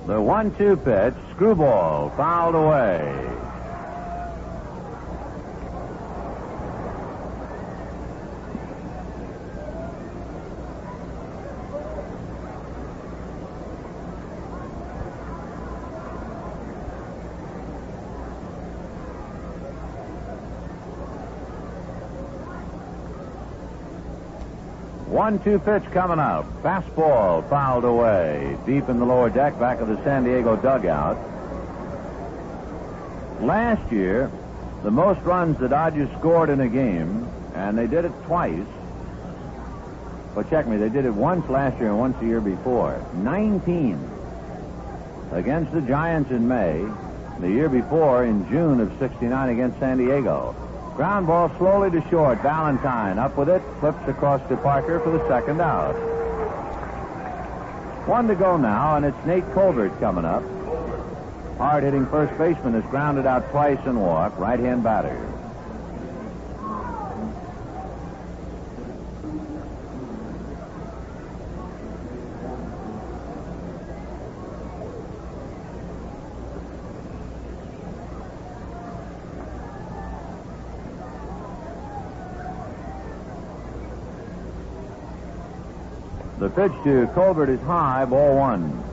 The 1-2 pitch, screwball, fouled away. One-two pitch coming up. Fastball fouled away. Deep in the lower deck, back of the San Diego dugout. Last year, the most runs the Dodgers scored in a game, and they did it twice. Well, check me, they did it once last year and once the year before. 19 against the Giants in May, the year before in June of '69 against San Diego. Ground ball slowly to short. Valentine up with it, flips across to Parker for the second out. 1 to go now, and it's Nate Colbert coming up. Hard-hitting first baseman is grounded out twice and walked. Right-hand batter. The pitch to Colbert is high, ball 1.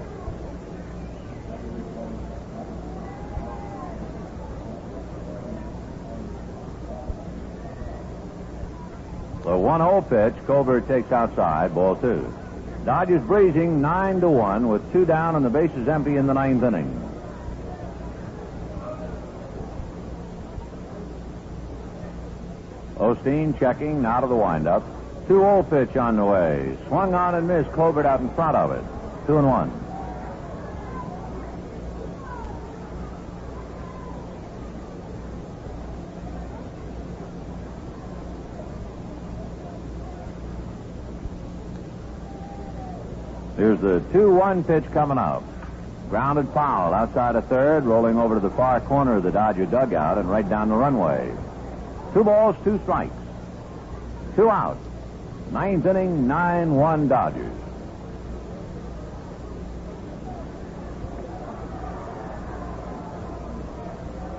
The 1-0 pitch, Colbert takes outside, ball 2. Dodgers breezing 9-1 with 2 down and the bases empty in the 9th inning. Osteen checking, now to the windup. 2-0 pitch on the way. Swung on and missed. Colbert out in front of it. 2-1. Here's the 2-1 pitch coming up. Grounded foul outside of third, rolling over to the far corner of the Dodger dugout and right down the runway. 2 balls, 2 strikes. 2 out. 9th inning, 9-1 Dodgers.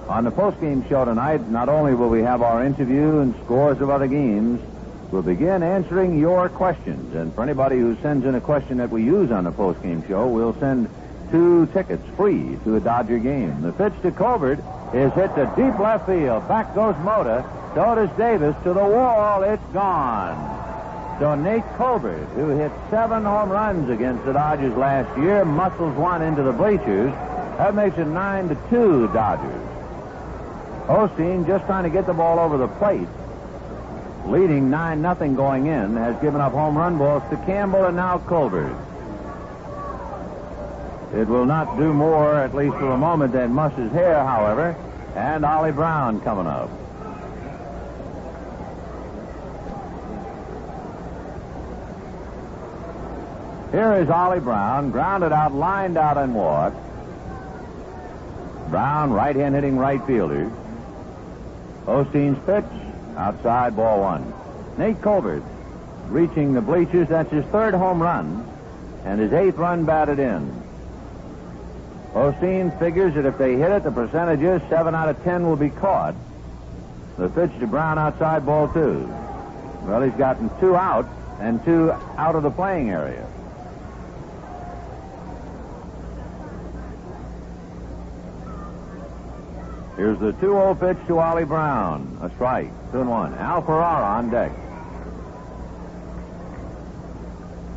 On the postgame show tonight, not only will we have our interview and scores of other games, we'll begin answering your questions. And for anybody who sends in a question that we use on the postgame show, we'll send 2 tickets free to a Dodger game. The pitch to Colbert is hit to deep left field. Back goes Mota. So does Davis to the wall. It's gone. So Nate Colbert, who hit 7 home runs against the Dodgers last year, muscles 1 into the bleachers. That makes it 9-2 Dodgers. Osteen, just trying to get the ball over the plate, leading 9-0 going in, has given up home run balls to Campbell and now Colbert. It will not do more, at least for the moment, than muss his hair, however. And Ollie Brown coming up. Here is Ollie Brown, grounded out, lined out, and walked. Brown, right-hand hitting right fielder. Osteen's pitch, outside, ball 1. Nate Colbert reaching the bleachers. That's his 3rd home run and his 8th run batted in. Osteen figures that if they hit it, the percentage is 7 out of 10 will be caught. The pitch to Brown, outside, ball 2. Well, he's gotten 2 out and 2 out of the playing area. Here's the 2-0 pitch to Ollie Brown. A strike. 2-1. Al Ferrara on deck.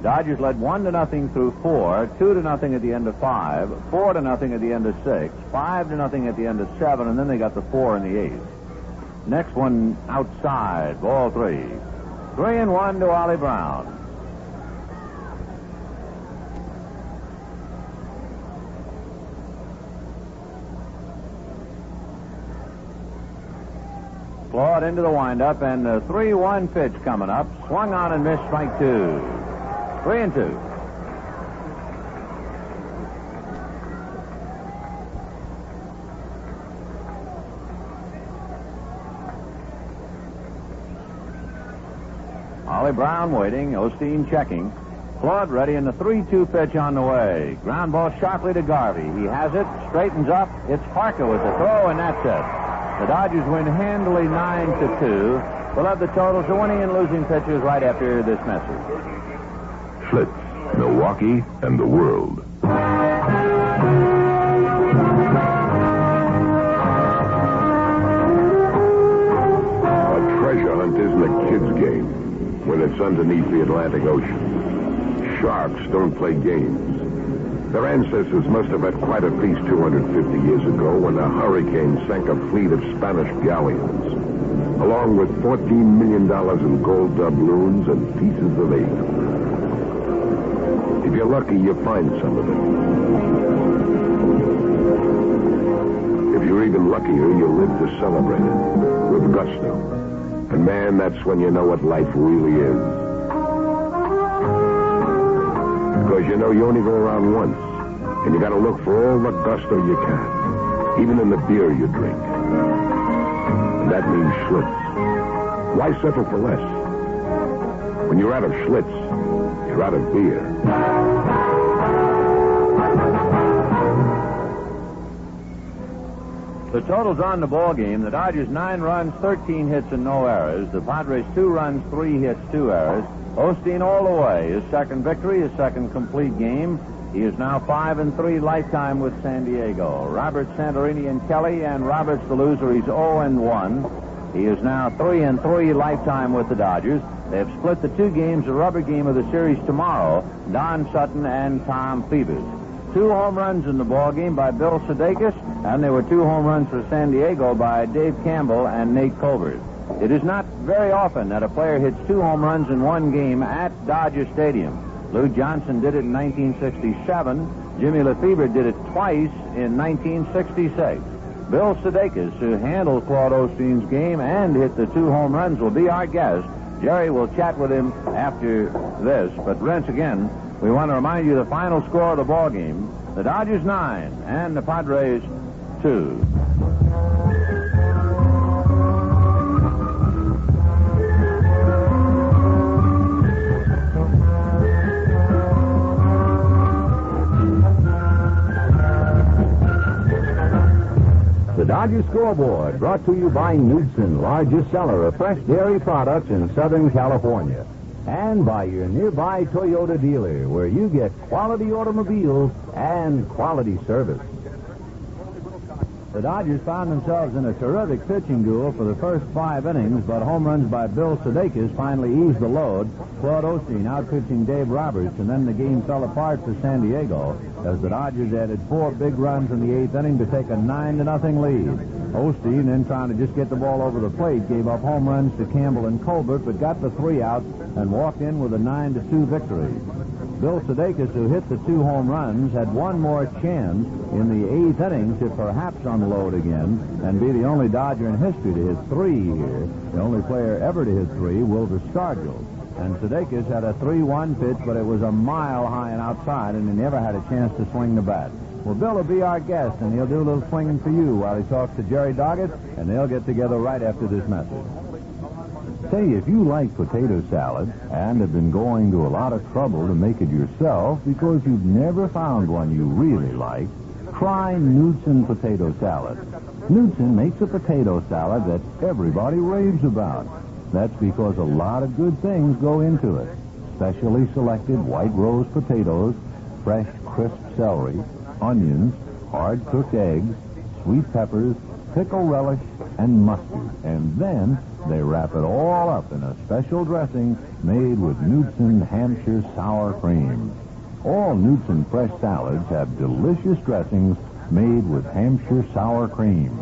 Dodgers led 1-0 through 4, 2-0 at the end of 5, 4-0 at the end of 6, 5-0 at the end of 7, and then they got the 4 in the 8th. Next one outside, ball 3. 3-1 to Ollie Brown. Claude into the windup, and the 3-1 pitch coming up. Swung on and missed, strike 2. 3-2. Ollie Brown waiting. Osteen checking. Claude ready, and the 3-2 pitch on the way. Ground ball sharply to Garvey. He has it, straightens up. It's Parker with the throw, and that's it. The Dodgers win handily 9-2. We'll have the totals of winning and losing pitchers right after this message. Flitz, Milwaukee, and the world. A treasure hunt isn't a kid's game when it's underneath the Atlantic Ocean. Sharks don't play games. Their ancestors must have had quite a feast 250 years ago when a hurricane sank a fleet of Spanish galleons, along with $14 million in gold doubloons and pieces of eight. If you're lucky, you find some of it. If you're even luckier, you'll live to celebrate it with gusto. And man, that's when you know what life really is. Because you know you only go around once, and you got to look for all the gusto you can, even in the beer you drink. And that means Schlitz. Why settle for less? When you're out of Schlitz, you're out of beer. The totals on the ball game: the Dodgers 9 runs, 13 hits, and no errors. The Padres 2 runs, 3 hits, 2 errors. Osteen all the way. His second victory, his second complete game. He is now 5-3 lifetime with San Diego. Robert, Santorini, and Kelly, and Roberts the loser. He's 0-1. He is now 3-3 lifetime with the Dodgers. They have split the 2 games, the rubber game of the series tomorrow. Don Sutton and Tom Phoebus. 2 home runs in the ball game by Bill Sudakis, and there were 2 home runs for San Diego by Dave Campbell and Nate Colbert. It is not very often that a player hits 2 home runs in one game at Dodger Stadium. Lou Johnson did it in 1967. Jimmy Lefebvre did it twice in 1966. Bill Sudakis, who handled Claude Osteen's game and hit the 2 home runs, will be our guest. Jerry will chat with him after this. But once again, we want to remind you the final score of the ball game: the Dodgers 9 and the Padres 2. The Dodger Scoreboard, brought to you by Knudsen, largest seller of fresh dairy products in Southern California. And by your nearby Toyota dealer, where you get quality automobiles and quality service. The Dodgers found themselves in a terrific pitching duel for the first 5 innings, but home runs by Bill Sudakis finally eased the load. Claude Osteen out-pitching Dave Roberts, and then the game fell apart for San Diego as the Dodgers added 4 big runs in the 8th inning to take a 9-0 lead. Osteen, then trying to just get the ball over the plate, gave up home runs to Campbell and Colbert, but got the 3 outs and walked in with a 9-2 victory. Bill Sudakis, who hit the 2 home runs, had one more chance in the 8th inning to perhaps unload again and be the only Dodger in history to hit 3 here. The only player ever to hit 3, Wilbur Stargell. And Sudakis had a 3-1 pitch, but it was a mile high and outside, and he never had a chance to swing the bat. Well, Bill will be our guest, and he'll do a little swinging for you while he talks to Jerry Doggett, and they'll get together right after this message. Say, if you like potato salad and have been going to a lot of trouble to make it yourself because you've never found one you really like, try Knudsen potato salad. Knudsen makes a potato salad that everybody raves about. That's because a lot of good things go into it. Specially selected white rose potatoes, fresh crisp celery, onions, hard-cooked eggs, sweet peppers, pickle relish, and mustard. And then they wrap it all up in a special dressing made with Knudsen Hampshire sour cream. All Knudsen fresh salads have delicious dressings made with Hampshire sour cream,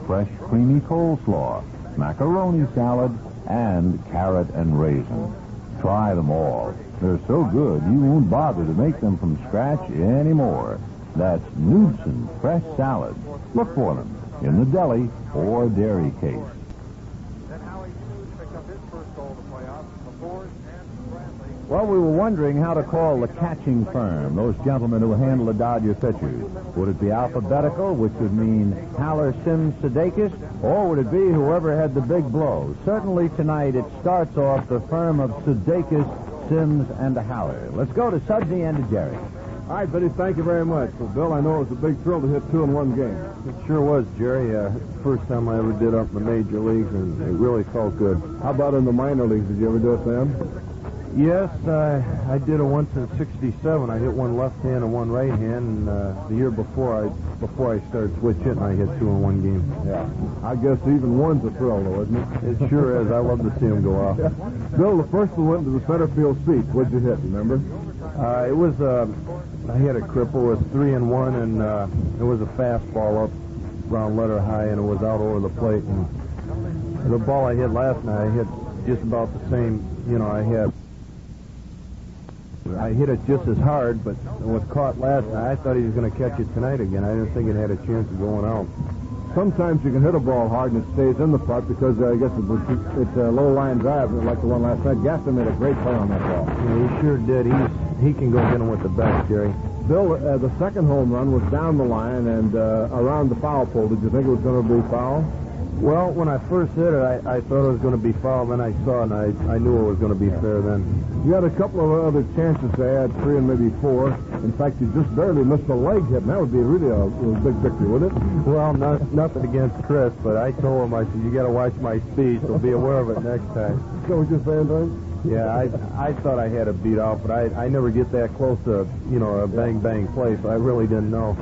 fresh creamy coleslaw, macaroni salad, and carrot and raisin. Try them all. They're so good you won't bother to make them from scratch anymore. That's Knudsen fresh salad. Look for them in the deli or dairy case. Well, we were wondering how to call the catching firm, those gentlemen who handle the Dodger pitchers. Would it be alphabetical, which would mean Haller, Sims, Sudakis, or would it be whoever had the big blow? Certainly tonight it starts off the firm of Sudakis, Sims, and Haller. Let's go to Sudsy and to Jerry. All right, Betty, thank you very much. Well, Bill, I know it was a big thrill to hit 2 in one game. It sure was, Jerry. First time I ever did up in the major leagues, and it really felt good. How about in the minor leagues? Did you ever do it then? Yes, I did it once in '67. I hit one left hand and one right hand, and the year before I started switch hitting, I hit 2 in one game. Yeah. I guess even one's a thrill, though, isn't it? It sure is. I love to see them go off. Bill, the first one went to the center field seats. What'd you hit, remember? It was, I hit a cripple. It was 3 and 1, and it was a fastball up round letter high, and it was out over the plate. And the ball I hit last night, I hit just about the same, I hit it just as hard, but it was caught last night. I thought he was going to catch it tonight again. I didn't think it had a chance of going out. Sometimes you can hit a ball hard and it stays in the putt because I guess it's a low line drive like the one last night. Gaston made a great play on that ball. Yeah, he sure did. He can go get him with the best, Jerry. Bill, the second home run was down the line and around the foul pole. Did you think it was going to be foul? Well, when I first hit it, I thought it was going to be foul. Then I saw it, and I knew it was going to be fair then. You had a couple of other chances to add 3 and maybe 4. In fact, you just barely missed a leg hit, and that would be really a big victory, wouldn't it? Well, nothing against Chris, but I told him, I said, you got to watch my speed, so be aware of it next time. Is that what you're saying, Don? Yeah, I thought I had it beat off, but I never get that close to, a bang-bang play, so I really didn't know.